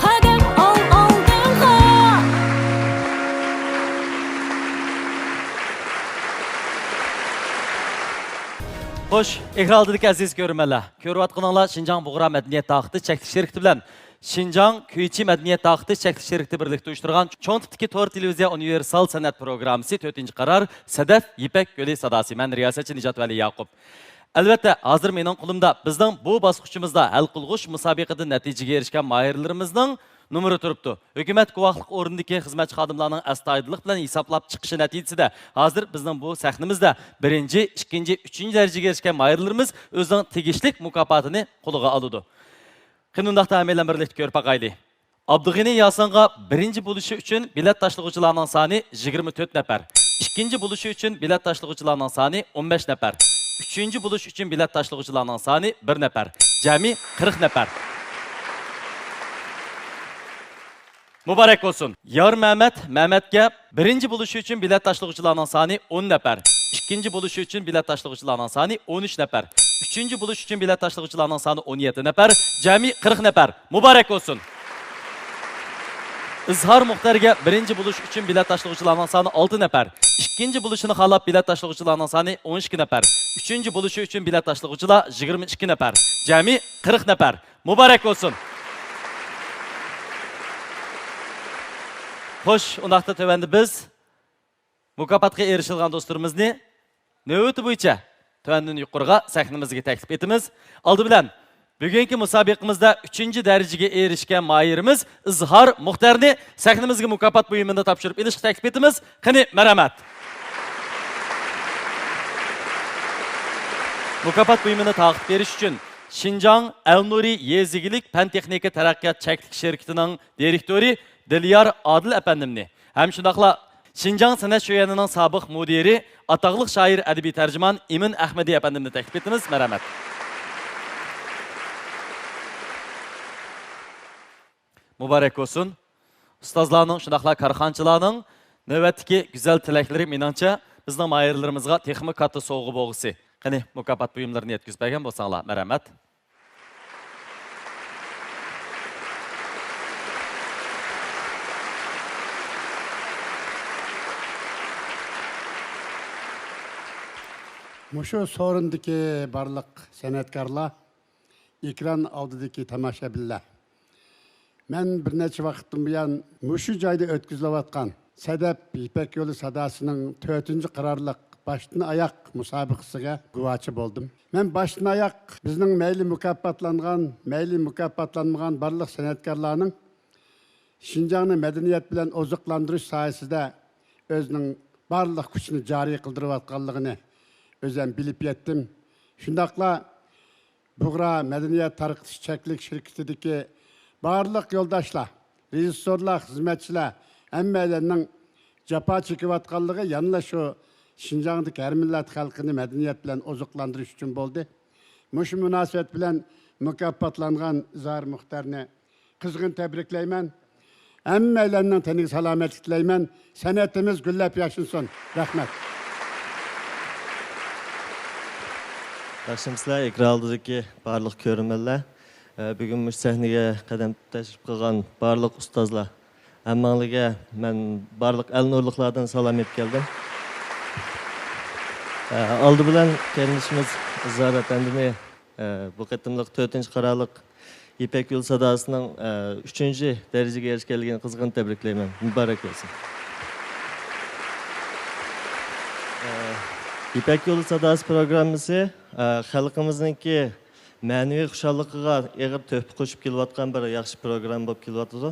Qadam ol oldinga Xo'sh, ekran oldidagi aziz ko'rmanlar. Ko'rayotganinglar Şinjan Buğra madaniyat taqti chekli sherikti bilan Şinjan Kuychi madaniyat taqti chekli sherikti birlikda uyushtirgan cho'ng tipdagi to'r televiziya universal san'at programmasi 4-qarar Sadaf Ipak Yo'li sadosi. Men riyosatchi Nijat Vali Yaqub. Albatta, hozir mening qo'limda bizning bu bosqichimizda hal qilg'uch musobaqada natijaga erishgan mahirlarimizning numeri turibdi. Hukumat guvohlik o'rnidagi xizmatchi xodimlarning astoydillik bilan hisoblab chiqishi natijasida hozir bizning bu sahnimizda 1-chi, 2-chi, 3-chi darajaga erishgan mahirlarimiz o'zining tegishli mukofotini qo'liga oladi. Qanundaqda hammalar birlikda ko'rib boqaylik. Abdug'ani Yasinga 1-chi bo'lishi uchun bilet tashlag'uvchilarning soni 24 nafar. 2-chi bo'lishi uchun bilet tashlag'uvchilarning soni 15 nafar. 3-chi bo'lish uchun bilet tashlag'uvchilarning soni 1 nafar. Jami 40 nafar. Mübarek olsun. Yar Mehmet'e 1-chi bo'lishi uchun bilet tashlag'uvchilarning soni 10 nafar. 2-chi bo'lishi uchun bilet tashlag'uvchilarning soni 13 nafar. 3-chi bo'lish uchun bilet tashlag'uvchilarning soni 17 nafar. Jami 40 nafar. Mübarek olsun. İzhar Muxtarga 1-chi bo'lish uchun bilet tashlag'uvchilarning soni 6 nafar. 2-chi bo'lishini xohlab bilet tashlag'uvchilarning soni 12 nafar. 3-chi bo'lishi uchun bilet tashlag'uvchilar 22 nafar. Jami 40 nafar. Mübarek olsun. Xo'sh, undaqda tövəndi biz mukofotga erishilgan do'stlarimizni navbati bo'yicha tövəndin yuqoriga sahnimizga taklif etamiz. Oldi bilan bugungi musobaqamizda 3-chi darajaga erishgan mahirimiz İzhar Muxtarni sahnimizga mukofot buyumini topshirib ilishga taklif etamiz. Qani, marhamat. Mukofot buyumini taqdim berish uchun Şinjan Elnuri Yezigilik Pen Texnika Taraqqiyot Cheklik şirketining direktori Dilyar Adil efendimni, hem şundaqla Şinjan Sanat Şöyenining sobiq mudiri, ataqlıq şair ədəbi tərcüman İmin Ahmedi efendimni təklif etdiniz. Mərhəmət. Mübarək olsun. Ustazlarning, şundaqla karxançılarning növbətdəki güzel tiləkləri menimcha bizning mahirlarimizga texmi katta sovg'a bo'lg'isi. Qani, mukofot buyumlarini yetkazib bergan bo'lsanglar, mərhəmət. Muşu sorundaki barlıq sanatkarlar, ekran aldidagi tomoshabinlar. Men bir necha vaqtdan buyon mushu joyda o'tkazilayotgan Sadap İpek Yolu sadasının 4-cü qarorliq başdan oyoq musobaqasiga guvochi bo'ldim. Men başdan oyoq bizning mayli mukofotlangan, mayli mukofotlanmagan barliq sanatkarlarning Şinjanni madaniyat bilan oziqlantirish sohasida o'zining barliq kuchini joriy qildirayotganligini özüm bilip yettim. Şundaqla Buğra Medeniyet Tarqıtış Çeklik şirketideki barlıq yoldaşlar, rejissorlar, hizmetçiler, emmeylerinin capa çekivatkallığı yanına şu Şinjan'daki her millet halkını medeniyet bilen ozuqlandırış için oldu. Muşu münasebet bilen mükaffatlanğan İzhar Muxtarni kızgın tebrikleymen. Emmeylerinin tenik salametlik dileymen. Senetimiz güllep yaşınsın. Rahmet. Yaxşımsızlar, ekran aldidagi barliq ko'rmanlar. Bugun bu sahnaga qadam tashrif qilgan barliq ustozlar, hammanglarga men barliq al-nurliqlardan salom etib keldim. Oldi bilan kelishimiz İzhar efendimi bu qatimliq 4-chi qarorliq İpek Yolu sadasının 3-chi darajaga erishganligini qizg'in tabriklayman. Muborak bo'lsin. İpek Yolu Sadası programmasi xalqimizningki ma'naviy xushalligiga eg'ir to'hfa qo'shib kelayotgan bir yaxshi program bo'lib kelyapti.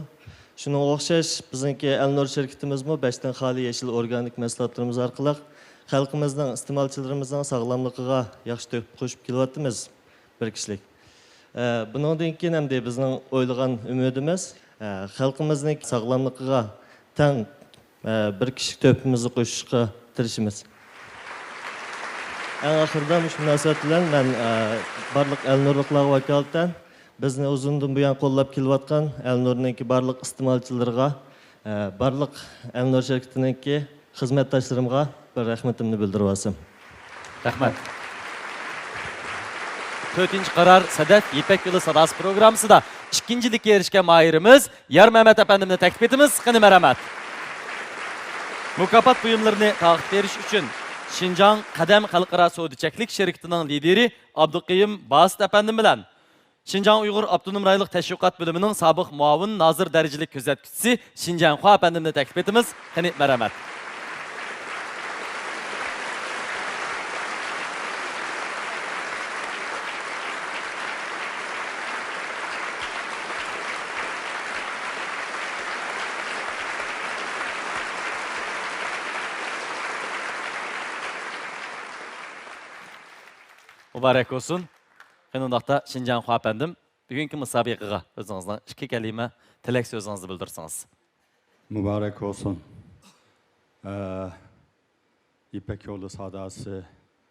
Shunga o'xshash bizningki Elnur shirkatimizmi 5dan xoli yashil organik mahsulotlarimiz orqali xalqimizning iste'molchilarimizning sog'lomligiga yaxshi to'hfa qo'shib kelyapmiz bir kishilik. Bundan keyin ham bizning o'ylagan umidimiz xalqimizning sog'lomligiga teng bir kishilik to'hfamizni qo'shishga tirishimiz. En ahırda münasebet bilen ben barliq Elnurluqlarga vakalatan bizni uzundan buyon qo'llab kelayotgan Elnurninki barliq iste'molchilarga, barliq Elnur shirkatiniki xizmatdoshlarimga bir rahmatimni bildirib olsam. Rahmat. 4-chi qaror Sadaf İpek Yolu sadasi programmasida 2-chilikka erishgan mahirimiz Yar Mehmet efendimni taklif etamiz. Qani, marhamat. Mukofot buyumlarini taqdim berish uchun Şinjan Qadam Xalqaro Savdo-cheklik şirketining lideri Abduqayim Basit efendim bilan Şinjan Uyghur Abdunum Rayliq Təşviqat bölümünün sabiq muavin nazir darajalik kuzatuvchisi Şinjan Xo efendimni taklif etamiz. Qani, marhamat. Mübarek olsun. Qanundaqda Şinjan Xu efendim, bugünkü müsabiqaga özünüzden 2 kelime tilek sözünüzü bildirsiniz. Mübarek olsun. İpek yolu sadası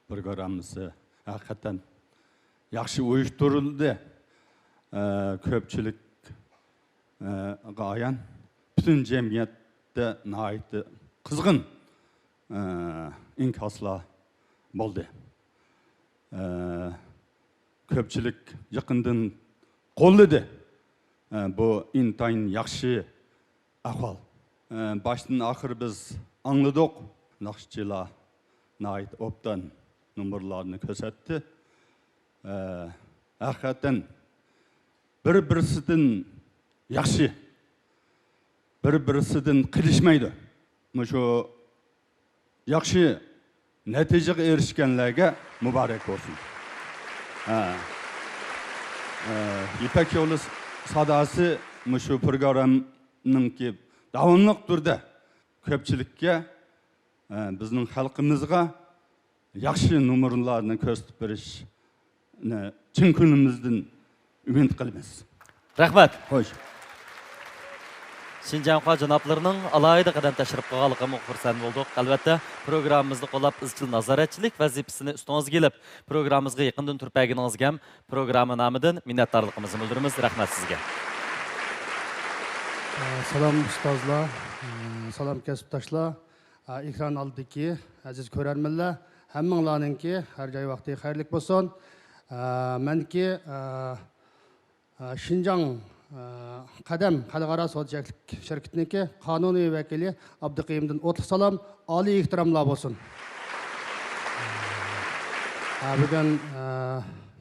programımızı hakikaten yaxşı uyuşturuldu. Köpçülük gayen bütün cemiyette nahayeti kızgın inkasla boldu. Köpçülük yakından qolladı. Bu intayın yaxşı ahval. Baştan ahır biz anladık. Nakşçılar nait optan numaralarını kösetti. Hakikaten bir-birisinden yaxşı, bir-birisinden qilishmaydi. Şu yaxşı neticeye erişkenlerge mübarek olsun. İpek yolu sadası şu programının ki davamlıq turda köpçülükке bizning xalqimizga yaxshi numurlarni ko'rsatib berishni chin ko'nglimizdan umid qilamiz. Rahmat. Xo'sh. Şinjan Xu janoblarının alayda qadam tashrif qilganligimga xursand bo'ldik. Albatta, programmamizni qo'llab izchil nazoratchilik vazifasini ustingizga kelib, programmamizga yaqindan turpaginingizga ham programma nomidan minnatdorligimizni bildiramiz. Rahmat sizga. Salam ustozlar, salam kasbdoshlar, ekran oldidagi aziz ko'rarmanlar, hammanglarningki har joy vaqti xayrlik bo'lsin. Menki Şinjan Qadam xalqaro sodiqlik shirkatiniki qonuniy vakili Abduqayimdan o'tli salom, oliy ehtiromlar bo'lsin. Bugun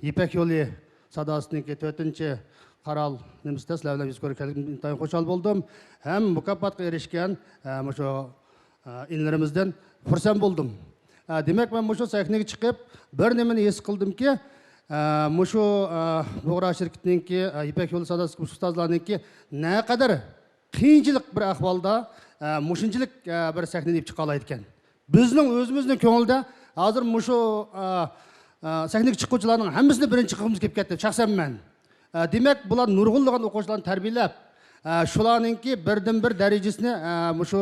İpek yo'li sadosiniki 4-chi qaral nimsida sizlar bilan yuz ko'rganligimdan intayin xushal bo'ldim. Ham mukofotga erishgan shu inlarimizdan xursand bo'ldim. Demak, men shu sahnaga chiqib bir nimani his qildimki, shu Bug'ra shirkatiniki İpek yo'li sadosi ustozlarniki naqadar qiyinchilik bir ahvolda mushunchilik bir sahnaga chiqa oladi ekan. Bizning o'zimizning ko'ngilda hozir shu sahnaga chiquvchilarning hammasini birinchi qilgimiz kelib ketdi, shaxsan men. Demek bular nurg'unlagan o'quvchilarni tarbiyalab, shularningki birdan-bir darajasini shu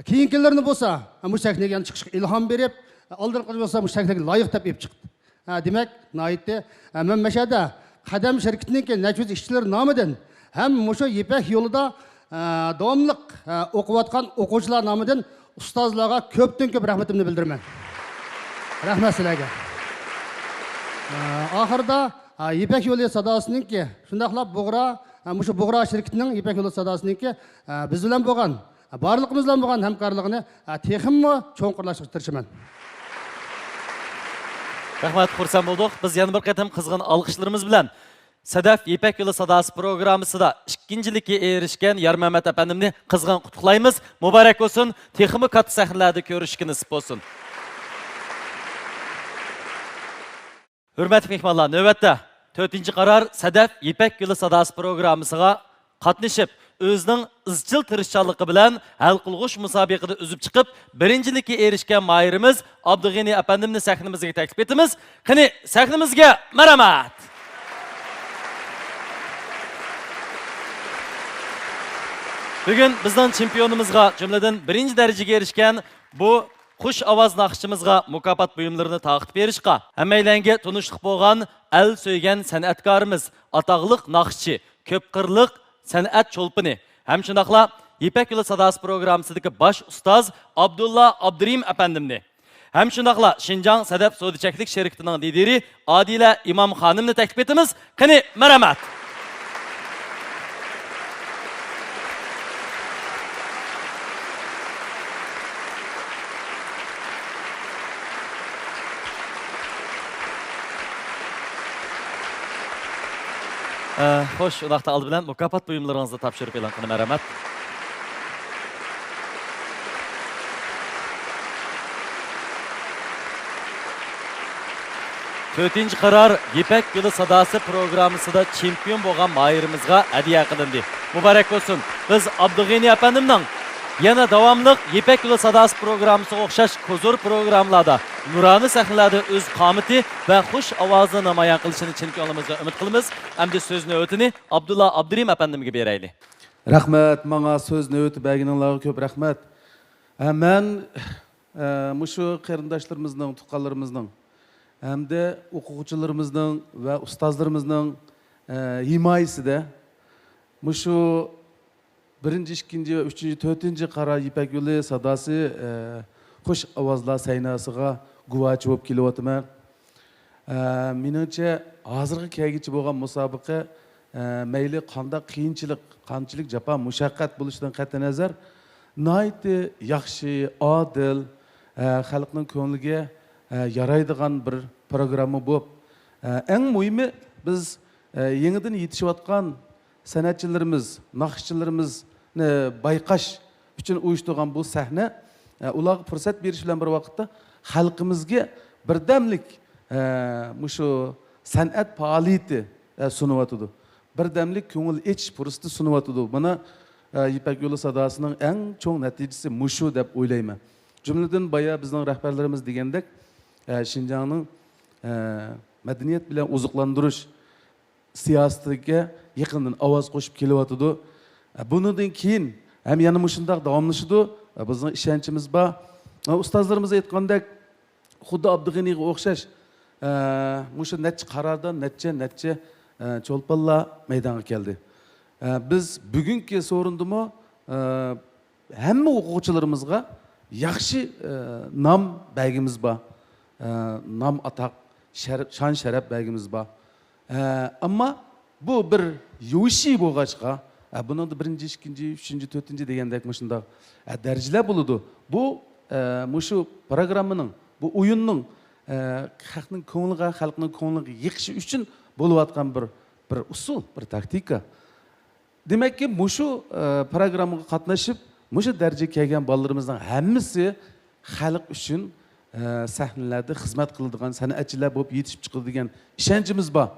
keyingilarini bo'lsa, bu sahnaga chiqishga ilhom berib, oldingi bo'lsa bu sahnaga loyiq deb chiqdi. Demek nayitdi men mashada Qadam shirkatiningki najuz ishchilar nomidan ham shu İpek yo'lida davomli o'qiyotgan o'quvchilar nomidan ustozlarga ko'pdan-ko'p rahmatimni bildiraman. Rahmat sizlarga. Oxirida İpek yo'li sadosiningki shundaqlab shu Bug'ra shirkatining İpek yo'li sadosiningki biz bilan bo'lgan, barligimiz bilan bo'lgan hamkorligini teximmi cho'nqurlashtirishga tirishaman. Rahmat, xursand bo'ldik. Biz yana bir qatam qizg'in olqishlarimiz bilan Sadaf İpek yo'li sadosi programmasida 2-likka erishgan Yarmamat efendimni qizg'in qutlaymiz. Muborak bo'lsin. Teximi katta sahnalarda ko'rishga nasib bo'lsin. Hürmetli mehmonlar, növbətdə 4-ci qarar Sadaf İpek yo'li sadosi programmasiga qatnashib, o'zining izchil tirishchanligi bilan hal qilg'ush musobaqada uzib chiqib, 1-likka erishgan mayirimiz Abdug'ani efendimni sahnamizga taklif etamiz. Qani, sahnamizga marhamat. Bugun bizning chempionimizga, jumladan 1-darajaga erishgan bu Xush ovoz naqshimizga mukofot buyumlarini taqdim berishga, hammalarga tunishliq bo'lgan el so'ygan san'atkorimiz, ataqliq naqshchi, ko'p qirliq san'at cho'lpini, ham shundaqla İpek yo'li sadosi programmasidagi bosh ustoz Abdulla Abdurim efendimni, ham shundaqla Şinjan Sadaf sodiqchilik shirkatining lideri Adila Imom xonimni taklif etamiz. Qani, marhamat. Xo'sh, uloqda oldi bilan mukofot buyumlaringizni topshirib e'lon qilaman, rahmat. To'rtinchi qaror İpek yo'li sadosi programmasida chempion bo'lgan mayirimizga hadiya qilindi. Muborak bo'lsin. Biz Abdug'ani efendimning Yana davamlıq Yipek Yolu Sadası programısı oxşaş kozur programlarda nurani sahnalerde öz qamiti ve xush ovozini namoyon qilishini chin ko'nglimizdan umid qilamiz. Endi so'zni o'tini Abdulla Abdurim efendimizga berayli. Rahmat, manga so'zni o'tib berganinglarga ko'p rahmat. Men mushu qarindoshlarimizning, tuqqanlarimizning hamda o'quvchilarimizning va ustozlarimizning himoyasida mushu birinchi, ikkinchi va uchinchi, to'rtinchi qora Yipek Yo'li sadasi xush ovozlar sahnasiga guvochi bo'lib kelyapman. Menimcha hozirgi kelgichi bo'lgan musobaqa mayli qanday qanchalik jafo mushaqqat bo'lishidan qat'iy nazar nihoyatda yaxshi, odil, xalqning ko'ngliga yaraydigan bir programma bo'lib, eng muhimi biz yangidan yetishayotgan san'atchilarimiz, naqshchilarimizni bayqash uchun uyushtirgan bu sahna ularga fursat berish bilan bir vaqtda xalqimizga birdamlik mushu san'at faoliyati sunyotidi. Birdamlik ko'ngil echish fursati sunyotidi. Mana Yipek Yo'li sadasining eng cho'ng natijasi mushu deb o'ylayman. Jumladan boya bizning rahbarlarimiz degandek Şinjanning madaniyat bilan oziqlantirish siyosatiga yaqindan ovoz qo'shib kelyotidi. Bundan keyin ham yana mushundaq davomlashadi. Bizning ishonchimiz bor. Ustozlarimiz aytgandek, xuddi Abdug'aniyga o'xshash mushu necha qarordan necha cho'lponlar maydonga keldi. Biz bugungi so'rindimi hamma o'quvchilarimizga yaxshi nom belgimiz bor. Nom ataq, şan şərəf belgimiz bor. Amma bu bir yo'shi bo'lg'achqa, bunun da birinchi, ikkinchi, uchinchi, to'rtinchi degandek mushundaq darajalar bo'ladi. Bu mushu programmaning, bu o'yinning xalqning ko'ngliga, xalqning ko'ngliga yiqishi uchun bo'layotgan bir usul, bir taktika. Demakki, mushu programmaga qatnashib, mushu darajaga kelgan bolalarimizning hammasi xalq uchun sahnalarda xizmat qiladigan san'atchilar bo'lib yetishib chiqadigan ishonchimiz bor.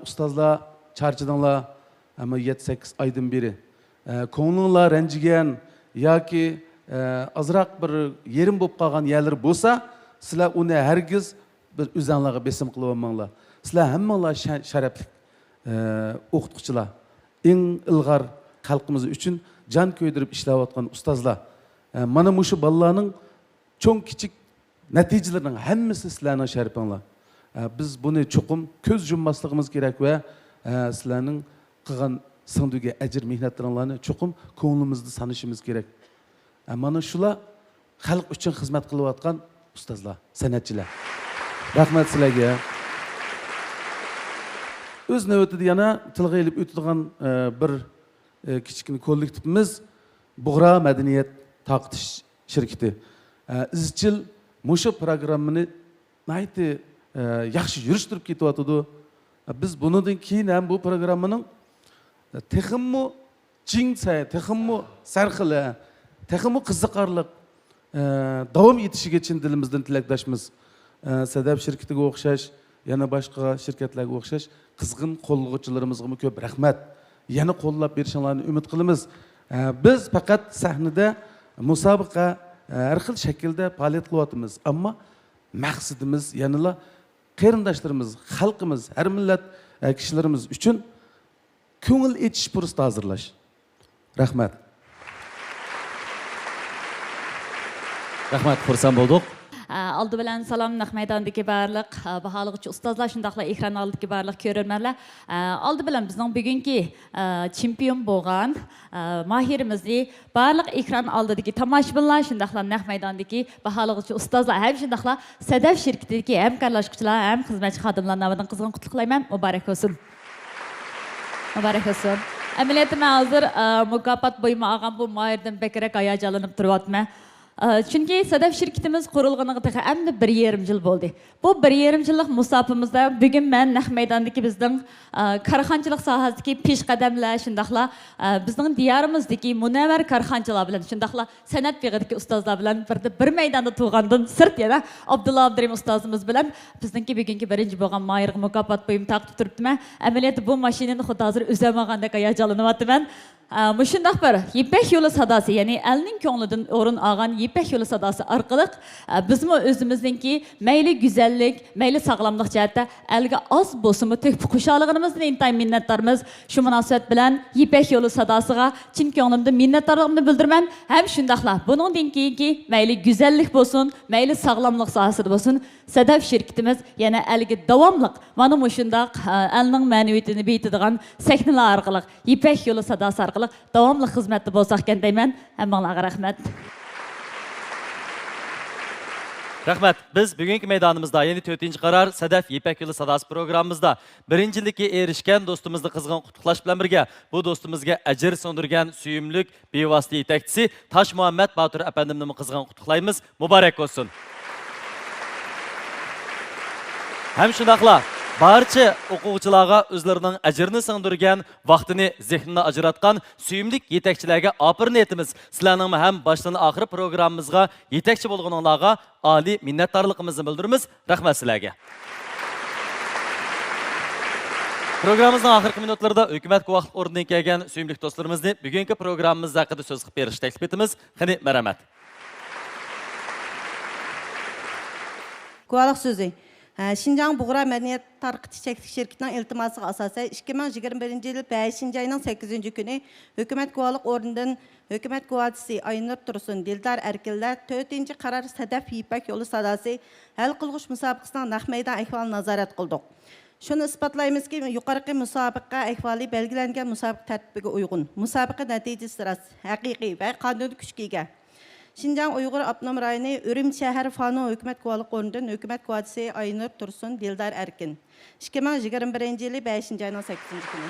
Ustozlar charchadinglar, ama 7-8 oydan beri. Ko'nglinglar ranjigan yoki azroq bir yerim bo'lib qolgan yerlar bo'lsa, sizlar uni hargiz bir o'zinglarga besim qilib olmanglar. Sizlar hammanglar sharafli o'qituvchilar, eng ilg'or xalqimiz uchun jon ko'ydirib ishlayotgan ustozlar. Mana mushu bolalarning cho'ng kichik natijalarining hammasi sizlarning sharafinglar. Biz buni chuqum ko'z yummasligimiz kerak va sizlarning qilgan singdiga ajr mehnatlaringlarni chuqum ko'nglimizda sanishimiz kerak. Mana shular xalq uchun xizmat qilayotgan ustozlar, san'atchilar. Rahmat sizlarga. O'z navbatida yana tilga ilib o'tadigan bir kichkina kollektivimiz Bug'ra madaniyat taqtish shirkati. Izchil mushu programmani nihoyatda yaxshi yurishtirib ketyapti. Biz bundan keyin ham bu programmaning teximmi jingsa, teximmi sarxila, teximmi qiziqarli davom etishiga chin dilimizdan tilakdoshmiz. Sadaf shirkatiga o'xshash, yana boshqa shirkatlarga o'xshash qizg'in qo'llag'uvchilarimizga ko'p rahmat. Yana qo'llab berishinglarni umid qilamiz. Biz faqat sahnada musobaqa har xil shaklda faoliyat qilyapmiz, ammo maqsadimiz yanada qarindoshlarimiz, xalqimiz, har millat kishilarimiz uchun ko'ngil etish fursati hozirlash. Rahmat. Rahmat, xursand bo'ldik. Aldı bilan salam naq maydondagi barliq baholig'chi ustozlar, shundaqla ekran oldidagi barliq ko'rarmanlar. Aldı bilan bizning bugungi chempion bo'lgan mahirimizni barliq ekran oldidagi tomoshabinlar, shundaqla naq maydondagi baholig'chi ustozlar, ham shundaqla Sadaf shirkatidagi hamkorlashuvchilar, ham xizmatchi xodimlar nomidan qizg'in qutlug' qilayman. Muborak bo'lsin. Muborak bo'lsin. Amaliyotda men hozir mukofot bo'yma olgan bu mahirdan bekrak hayajonlanib turyapman. Chunki Sadaf şirketimiz qurilganiga texa endi 1,5 yil bo'ldi. Bu 1,5 yillik musofimizda bugun men naq maydondagi bizning korxonchilik sohasidagi peshqadamlar, shundaqla bizning diyorimizdagi munavvar korxonchilar bilan, shundaqla san'at beg'idagi ustozlar bilan bir maydonda tug'andan sirt yana Abdulla Abdurim ustozimiz bilan bizningki bugungi birinchi bo'lgan Mayirga mukofot bo'yim taqib turibdiman. Amaliyotda bu mashinani xudo hozir uzamagandek hayajonlanyapman. Muşundaq bir Yipek Yolu sadası, yani elinin ko'nglidan o'rin olgan Yipek Yolu sadası orqali bizmi o'zimizningki mayli güzellik, mayli sog'lomlik jihatda elga oz bo'lsa-mu to'kib xushalligimizdan intayin minnatdormiz. Shu munosabat bilan Yipek Yolu sadasiga chin ko'nglimdan minnatdorligimni bildiraman. Ham shundaqla buningdan keyingi mayli güzellik bo'lsin, mayli sog'lomlik sohasida bo'lsin, Sadaf şirketimiz yana elga davomliq mana mushundaq elning ma'naviyatini beyitadigan sahnalar orqali Yipek Yolu sadasi orqali davomli xizmatda bo'lsak ekan deyman. Hammanglarga rahmat. Rahmat. Biz bugungi maydonimizda, yeni 4-qarar Sadaf Yipek Yolu sadasi programmamizda birinchilikka erishgan do'stimizni qizg'in qutlaqlash bilan birga bu do'stimizga ajr so'ndirgan suyumlik bevosita yetakchisi Tosh Muhammad Batur apandimni qizg'in qutlaqlaymiz. Muborak bo'lsin. Hem shundaqla barcha o'quvchilarga o'zlarining ajrini singdirgan, vaqtini zehnini ajratgan suyumlik yetakchilarga opirin aytamiz. Sizlarning ham boshdan oxir programmamizga yetakchi bo'lganinglarga oliy minnatdorligimizni bildiramiz. Rahmat sizlarga. Programmamızın oxirgi minutlarida hukumat vaqt o'rnidan kelgan suyumlik do'stlarimizni bugungi programmamiz haqida so'z qilib berish taklif etamiz. Qani, marhamat. Guvalıq sözü. Şinjan Buğra Medeniyet Tarqıtı Çeklik Şirketi'nin iltimasına asasen 2021 yıl 5. ayının 8. günü Hükümet Guvalıq Ordu'ndan Hükümet Guvalisi Aynur Tursun, Dildar Erkiller 4. karar Sadaf Yipek Yolu sadası hal qılğış müsabıqasının naq meydan ahvalını nazaret qıldık. Şunu ispatlayımız ki yuqarıqı müsabaqa ahvali belgilengen müsabaqa tertibiga uygun. Müsabaqa neticesi rast, haqiqi ve kanuni kuchga ega. Şinjan Uyghur Abnum Rayoni Ürüm shahar Fano Hükümet Guvalıq Ordu'ndan Hükümet Guvalisi Aynur Tursun, Dildar Erkin. 2021 yılı 5. ayının 8. günü.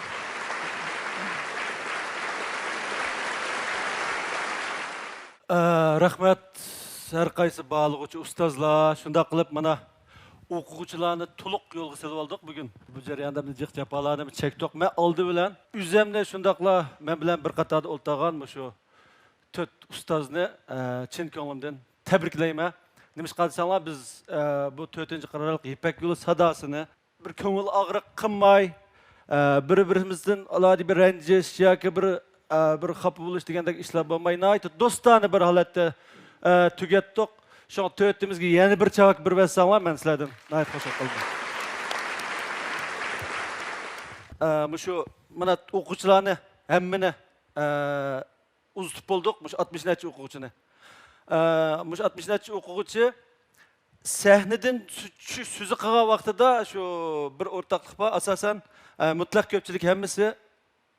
Rahmat, her qaysı bağlıqçı ustazlar, şunda qilib mana o'quvchilarni to'liq yo'lga silib oldik bugun. Bu jarayonda biz jiq japalarni chekdik. Men oldi bilan o'zimda shundaqla men bilan bir qatorda o'ltirgan shu 4 ustozni chin ko'nglimdan tabriklayman. Nima qilsanglar biz bu 4-qarorlik Yipek Yolu sadasini bir ko'ngil og'riq qilmay, bir-birimizdan alohida bir ranjish yoki bir xafa bo'lish degandek ishlar bo'lmaydi. Do'stona bir holatda tugatdik. Şu 4'imizge yeni bir çavak bir versanglar men sizlardan nayt xo'sh qildim. Şu mana o'quvchilarni hammani uzatib bo'ldik. Mush 60 necha o'quvchini. Mush 60 necha o'quvchi sahnadan so'zi qilgan vaqtida shu bir o'rtaqlik bor. Asosan mutlaq ko'pchilik hammasi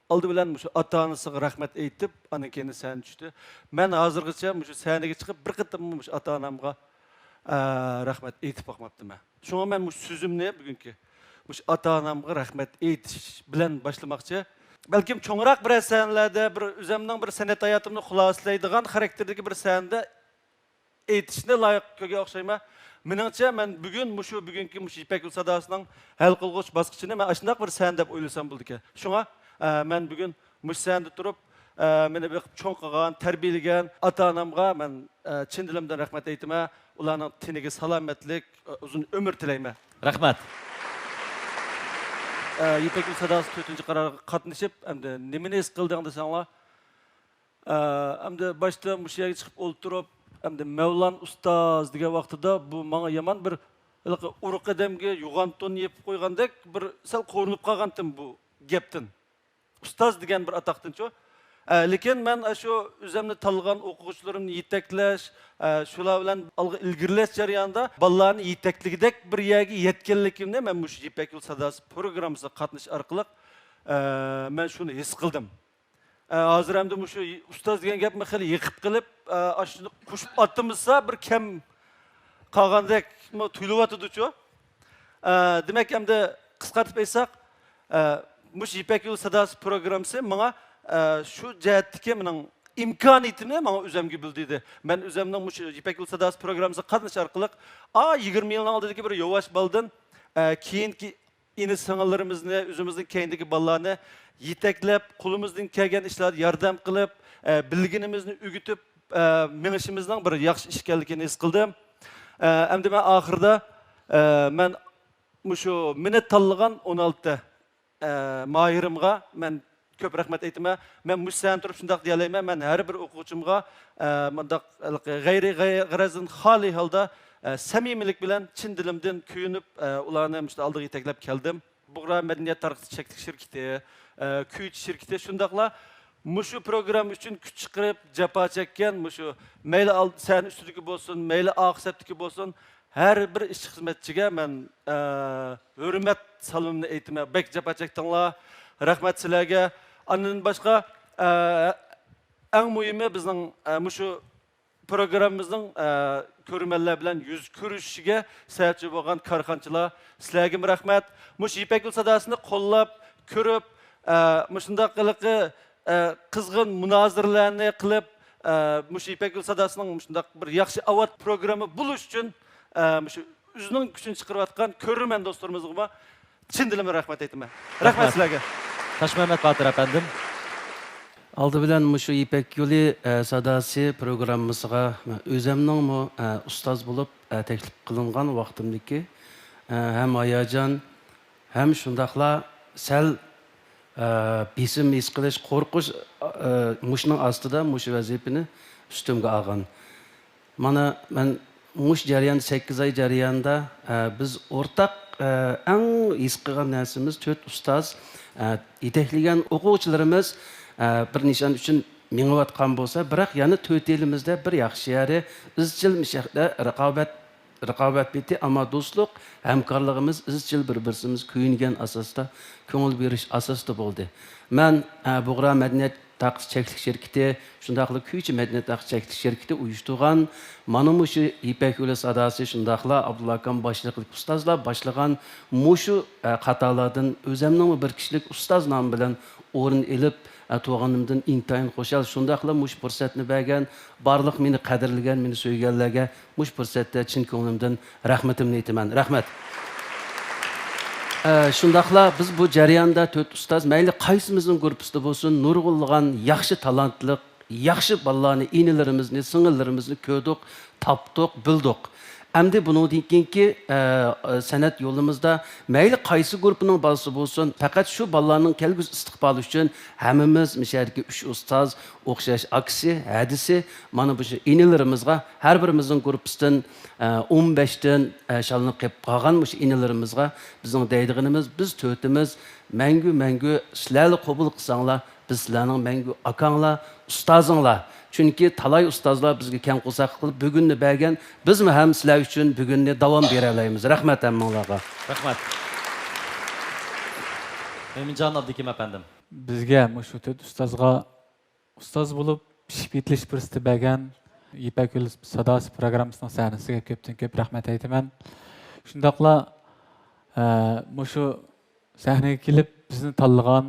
oldi bilan shu ota-onasiga rahmat aytib, anan keyin sen tushdi. Men hozirgacha shu sahnaga chiqib bir qatam shu ota-onamga rahmat aytib boqmabdiman. Shunga men shu so'zimni bugungi shu ota-onamga rahmat aytish bilan boshlamoqchi. Balkim cho'ngroq bir sanlarda bir o'zimning bir san'at hayotimni xulosalaydigan xarakterdagi bir sanda aytishni loyiq ko'rga o'xshayman. Meningcha men bugun shu bugungi Yipek Yolu sadasining hal qilg'ich bosqichini men shunday bir san deb o'ylasam bo'ldi ekan. Shunga men bugun mushsanda turib, meni beqib cho'ng qilgan, tarbiyalagan ota-onamga men chin dilimdan rahmat aytaman. Ularning teniga salomatlik, uzun umr tilayman. Rahmat. Yipek Yolu sadasi 4-qarorga qatnashib, endi nimani his qilding desanglar, endi boshda mush yerga chiqib o'ltirib, endi Mevlan ustoz degan vaqtida bu menga yomon bir uruq odamga yo'g'on to'n yepib qo'ygandek bir sal qo'rinib qolgandim bu gapdan. Ustoz degan bir ataqdancho. Lekin men shu o'zimni tanlagan o'quvchilarimni yetaklash, shular bilan ilgirlash jarayonida bolalarni yetakligidek bir yerga yetganligimni men shu Yipek Yolu sadasi programmasida qatnashish orqali men shuni his qildim. Hozir ham shu ustoz degan gapni xili yiqib qilib, ashuni qo'shib otdimizsa bir kam qolgandek tuyulyotdi-chu. Demak, hamda qisqartib aytsak, mush Yipek Yolu sadasi programmasi menga shu jihatdagi mening imkoniyatini bana özümge bildirdi. Ben özümden şu İpek Yolu Sadası programımıza katılış arkalık 20 yılın aldığındaki bir yavaş baldın keyinki ini sınırlarımızı, özümüzün kendiki ballarını yeteklep, kulumuzun kelgen işler yardım kılıp, bilginimizni ügütüp, minişimizden bir yaxşı işgallikini his kıldım. Hem de ben ahırda ben şu minnet tallıgan 16 mahirimga ben köp rahmet etime. Ben müsaade turup şundak diyaleyim. Ben her bir okuçumga mandak gayri garazın hali halda samimilik bilen Çin dilimden kuyunup ularını işte aldığı yeteklep geldim. Buğra Medeniyet Tarıkçı Çektik şirketi, Küyüç şirketi şundakla Muşu program için küçük kırıp cepa çekken muşu meyli sen üstüdeki bolsun, meyli ağıkseptiki bolsun her bir iş hizmetçiге ben hürmet salımını eğitime bek cepa çektinla rahmet silerge. Anın başka en mühimi bizden muşu programımızın körümeller bilen yüz körüşüge sebepçi bolgan karxançılar silerge rahmet. Muşu İpek Yolu Sadasını kollap, körüp muşunda kılıkı kızgın münazirlerini kılıp muşu İpek Yolu Sadasının muşunda bir yaxşı avat programı buluş için muşu üzünün küçüğünü çıkarıp atkan körümen dostlarımızıma Çin dilime rahmet etme. Rahmet silerge. Taş Mehmet Batır efendim. Aldı bilen şu İpek Yolu Sadası programımızga özümnün mu ustaz bulup teklif kılıngan vaktimdeki hem ayacan hem şundakla sel bizim his qilish qo'rqish mushning ostida mush vazifani ustimga olgan. Mana men mush jarayon 8 oy jarayonida biz o'rtaq eng his qilgan narsamiz 4 ustoz yetaklagan o'quvchilarimiz bir nishon uchun mengayotgan bo'lsa, biroq yana 4 elimizda bir yaxshi yeri izchil mishaqda raqobat biti ama dostluk hamkorligimiz izchil bir-birimiz kuyingan asosda ko'ngil berish asosida bo'ldi. Men Buğra Medeniyet Tarıkçı Çeklik şirketi, şundaqla Kuyucu Medeniyet Tarıkçı Çeklik şirketi uyuşturgan mana muşu İpek Yolu Sadası şundaqla Abdullah Akan başlıqlı ustazlar başlagan muşu qatalardan özümnün bir kişilik ustaz namı bilen o'rin elib tuğanımdan intayin xoşal şundaqla muş fursatni bergan barliq meni qadrlagan meni so'yganlarga muş fursatda chin ko'nglimdan rahmatimni aytaman. Rahmat. Şundaqla biz bu jarayonda 4 ustoz mayli qaysimizning guruhida bo'lsin nurg'ulg'an yaxshi talantli yaxshi bolalarni inilarimizni singillarimizni ko'rdik, topdik, bildik. Endi bundan keyingi san'at yo'limizda mayli qaysi guruhning bolasi bo'lsin, faqat shu bolalarning kelgusi istiqboli uchun hammamiz mishadagi 3 ustoz o'xshash aksi, hadisi mana bu inilarimizga har birimizning guruhimizdan 15 dan shalni qilib qolgan bu inilarimizga bizning deydiganimiz biz to'rtimiz mangu sizlarni qabul qilsanglar, biz sizlarning mangu akanglar, ustozinglar. Çünkü talay ustazlar bizge keng qo'saq qilib bugunni bergan, bizmi ham sizlar uchun bugunni davom beralaymiz. Rahmat hammalarga. Rahmat. Möminjon Abdikim efendim. Bizga shu 4 ustozga ustoz bo'lib pishib yetilish fursati bergan İpek Yolu Sadası programmasining sahnasiga ko'p rahmat aytaman. Shundaqla shu sahnaga kelib bizni tanlagan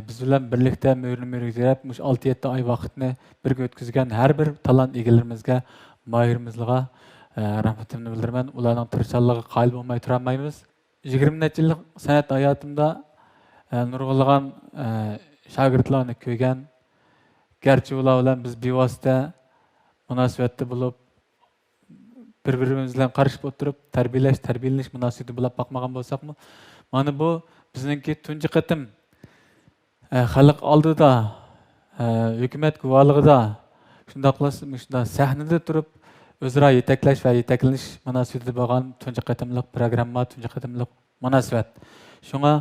biz bilan birlikte mürüzleyip 6-7 ay vaqtni birga o'tkazgan har bir talant egalarimizga, mahirimizga rahmatimni bildiraman. Ularning tirishchanligi qoyil bo'lmay tura olmaymiz. 20 necha yillik san'at hayotimda nurg'ulg'an shogirdlarni ko'rgan. Garchi ular bilan biz bevosita munosabatda bo'lib bir-birimiz bilan qarashib o'tirib tarbiyalash munosabati bo'lib boqmagan bo'lsakmi, mana bu bizningki tunji qatim xalq oldida hukumat guvohligida shundaqla sahnada turib o'zaro yetaklash va yetaklanish munosabati bo'lgan tunji qatimliq programma, tunji qatimliq munosabat. Shunga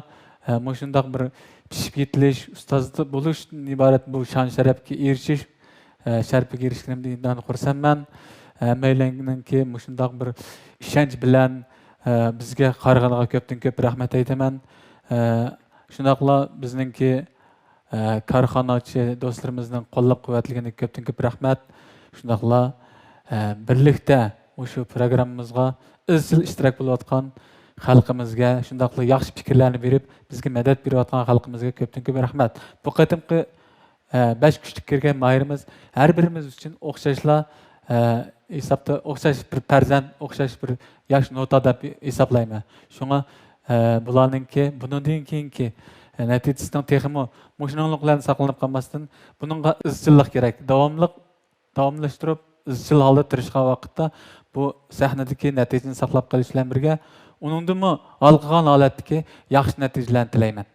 shundaq bir pishib yetilish, ustoz bo'lishdan iborat bu shon sharafga erishish, sharafga erishganimdan xursandman. Hammalarningki shundaq bir ishonch bilan bizga qarag'aniga ko'p rahmat aytaman. Shundaqla bizningki korxonachi do'stlarimizning qo'llab-quvvatlaganiga ko'p rahmat. Shundaqla birlikda shu programmamizga izchil ishtirok bo'layotgan xalqimizga, shundaqla yaxshi fikrlarni berib, bizga madad berayotgan xalqimizga ko'p rahmat. Bu qatimqi beş küçük kirgen mahirimiz her birimiz için okşaşla hesapta okşaş bir perzent, okşaş bir yaş notada hesaplayma. Şuna bularınki, bunun keyinki neticesinden texmi muşnunluklarını saqlanıp kalmasın. Bununla izchillik gerek. Davamlaştırıp izchil halda turishga vaqtda bu sahnadagi natijani saqlab qolish bilan birga uningdimi alqigan holatdagi yaxshi natijalarni tilayman.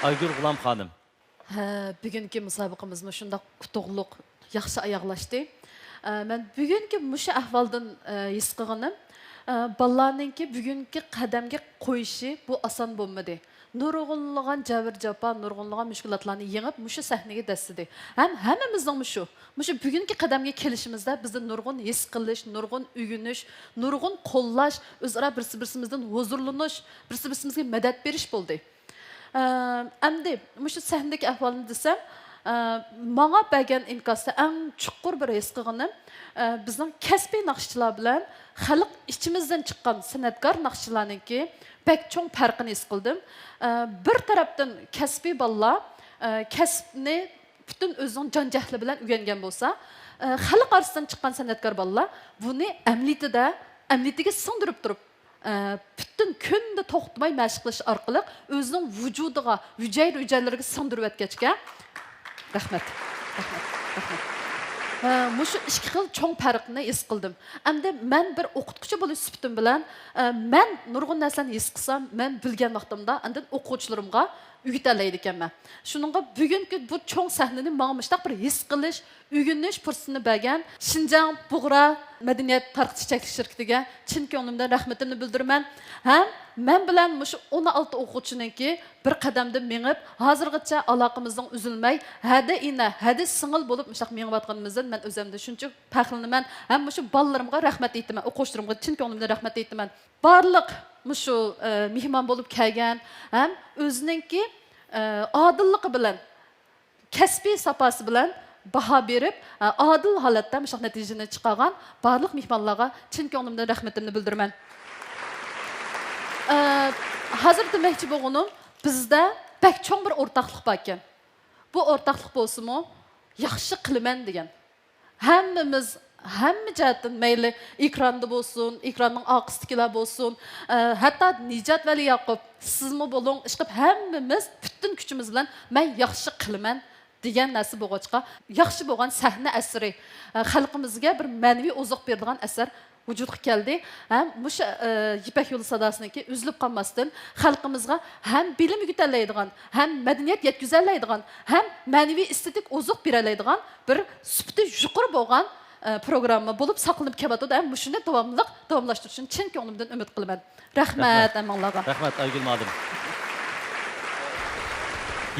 Aygül Gulam Hanım. Bugünkü müsabaqamız şunda qutuqluq yaxşı ayaqlaşdı. Men bugünkü muşu ahvaldan his qilganim, balalarninki bugünkü qadamga qo'yishi bu oson bo'lmadi. Nurg'unlagan jabr jafo, nurg'unlagan mushkulotlarni yengib mushu sahnaga dastidi. Hammamizning mushu bugünkü qadamga kelishimizda bizni nurg'un his qilish, nurg'un uygunish, nurg'un qo'llash, o'zaro birsimizdan huzurlanish, birsimizga madad berish bo'ldi. Endi mushu sahnadagi ahvolni desam, manga bergan inkosda eng chuqur bir his qilganim, bizning kasbiy naqshchilar bilan xalq ichimizdan chiqqan san'atkor naqshchilarningki pek cho'ng farqini his qildim. Bir tarafdan kasbiy bolalar kasbni butun o'zining jon jahli bilan o'rgangan bo'lsa, xalq orasidan chiqqan san'atkor bolalar buni amlitiga singdirib turib bütün kunda to'xtamay mashq qilish orqali o'zining vujudiga, hujayra-hujaylarga singdirib o'tgachga rahmat. Mushu ikki xil cho'ng farqni his qildim. Endi men bir o'qituvchi bo'lish sifatim bilan men nurg'un narsani his qilsam, men bilgan vaqtimda endi o'quvchilarimga o'rgatalaydi ekanman. Shuningga bugungi bu cho'ng sahnani menga mushtaq bir his qilish, o'rganish fursatini bergan Xinjiang Bug'ra madaniyat tarqitish cheklanish shirkatiga chin ko'nglimdan rahmatimni bildiraman. Men bilan mushu 16 o'quvchininki bir qadamda mengib, hozirgacha aloqamizning uzilmay, hada singil bo'lib mushtaq mengayotganimizdan men o'zimda shuncha faxrlanaman. Ham mushu bolalarimga rahmat aytaman, o'quvchilarimga chin ko'nglimdan rahmat aytaman. Barliq mushu mehmon bo'lib kelgan, ham o'zininki odilligi bilan, kasbiy saposi bilan baho berib, adil holatda mushu natijani chiqargan barliq mehmonlarga chin ko'nglimdan rahmatimni bildiraman. Hozir demoqchi bo'lganim, bizda pek cho'ng bir o'rtaqlik bor ekan. Bu o'rtaqlik bo'lsa-mu, yaxshi qilaman degan. Hammamiz hamma jihatdan mayli ekranda bo'lsin, ekranning orqasidagilar bo'lsin, hatto Nijat Vali Yaqub sizmi bo'ling, ishqib hammamiz butun kuchimiz bilan men yaxshi qilaman degan narsa bo'lg'achqa, yaxshi bo'lgan sahna asari xalqimizga bir ma'naviy oziq beradigan asar vujudga keldi. Ham mushu Ipak yo'li sadosiniki uzilib qolmasdan xalqimizga ham bilim yutallaydigan, ham madaniyat yetkazolmaydigan, ham ma'naviy estetik oziq beralaydigan bir sifati yuqori bo'lgan programma bo'lib saqlanib kelyapti. Ham shuni davomlashtirishni chin ko'nglimdan umid qilaman. Rahmat hammalarga. Rahmat Aygül Madim.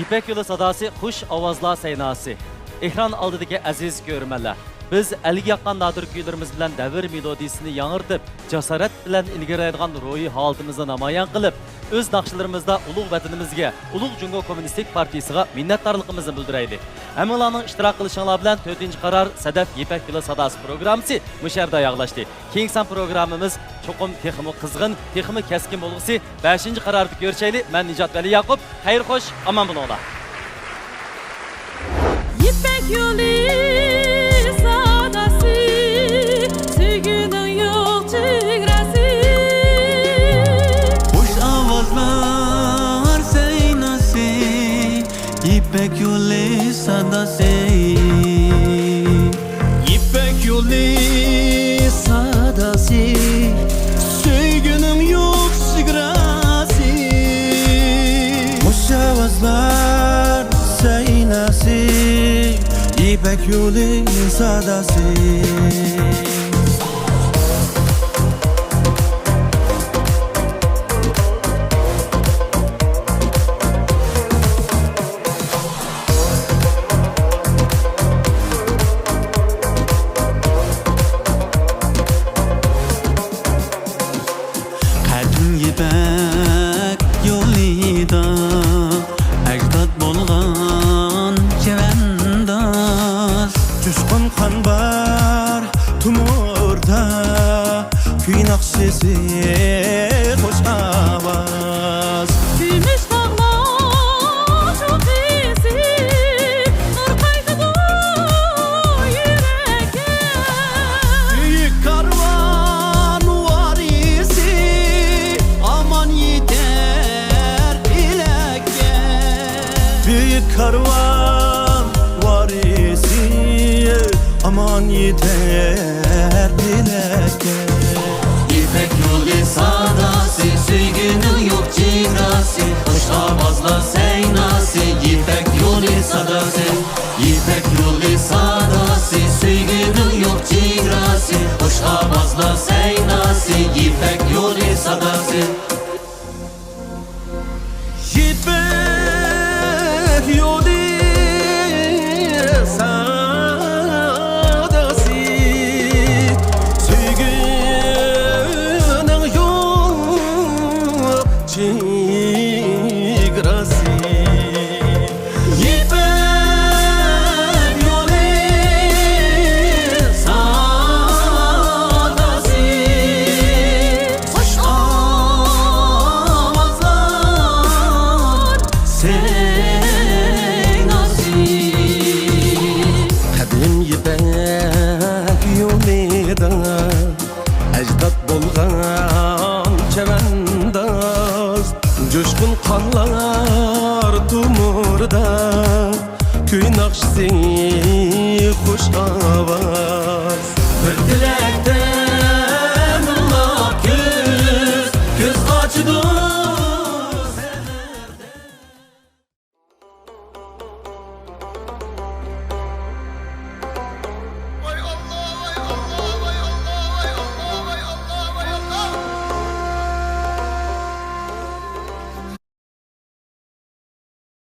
İpek Yolu Sadası Xush Ovozlar Saynasi. Ekran oldidagi aziz ko'rmanlar. Biz elga yaqqan nadir kuylarimiz bilan davr melodiyasini yangirtib, jasorat bilan ilgarilaydigan ruhiy holatimizni namoyon qilib, o'z naqshlarimizda ulug' vatanimizga, ulug' Jungo Kommunistik Partiyasiga minnatdorligimizni bildiraylik. Hammalarning ishtirok qilishinglar bilan 4-qaror Sadaf Ipak Yo'li Sadasi programmasi musharda oyoqlashdi. Keyingi programmamiz cho'qim texmi qizg'in, texmi kaskin bo'lg'isi 5-qarorda ko'rishaylik. Men Nijat Vali Yaqub, xayr xo'sh, omon bo'linglar. İpek yolu sadası, sevginin yok çigresi. Hoş avazlar seynası, İpek yolu sadası. İpek yolu sadası, sevginin yok çigresi. Hoş avazlar seynası, İpek yolu sadası. Qadim İpek yolida ecdat bo'lgan chevandoz. Jushqun qon bar tumurda, kuy naqshisi xush ovoz. Gümüş dağlar karvan varisi aman yeter dilekке. İpek yolu sadası, süygünün yok çiğrası, hoşlamazla seynası. İpek yolu sadası, İpek yolu sadası, süygünün yok çiğrası, hoşlamazla seynası. İpek yolu sadası. İpek yolu sadası, süygünün yok çiğrası. İpek yolu sadası, hoşlamazlar seynası. Kadim yipek yolida ajdod bo'lgan chavandaz, jo'shqin qonlar tumurda kuy naqshi xush ovoz.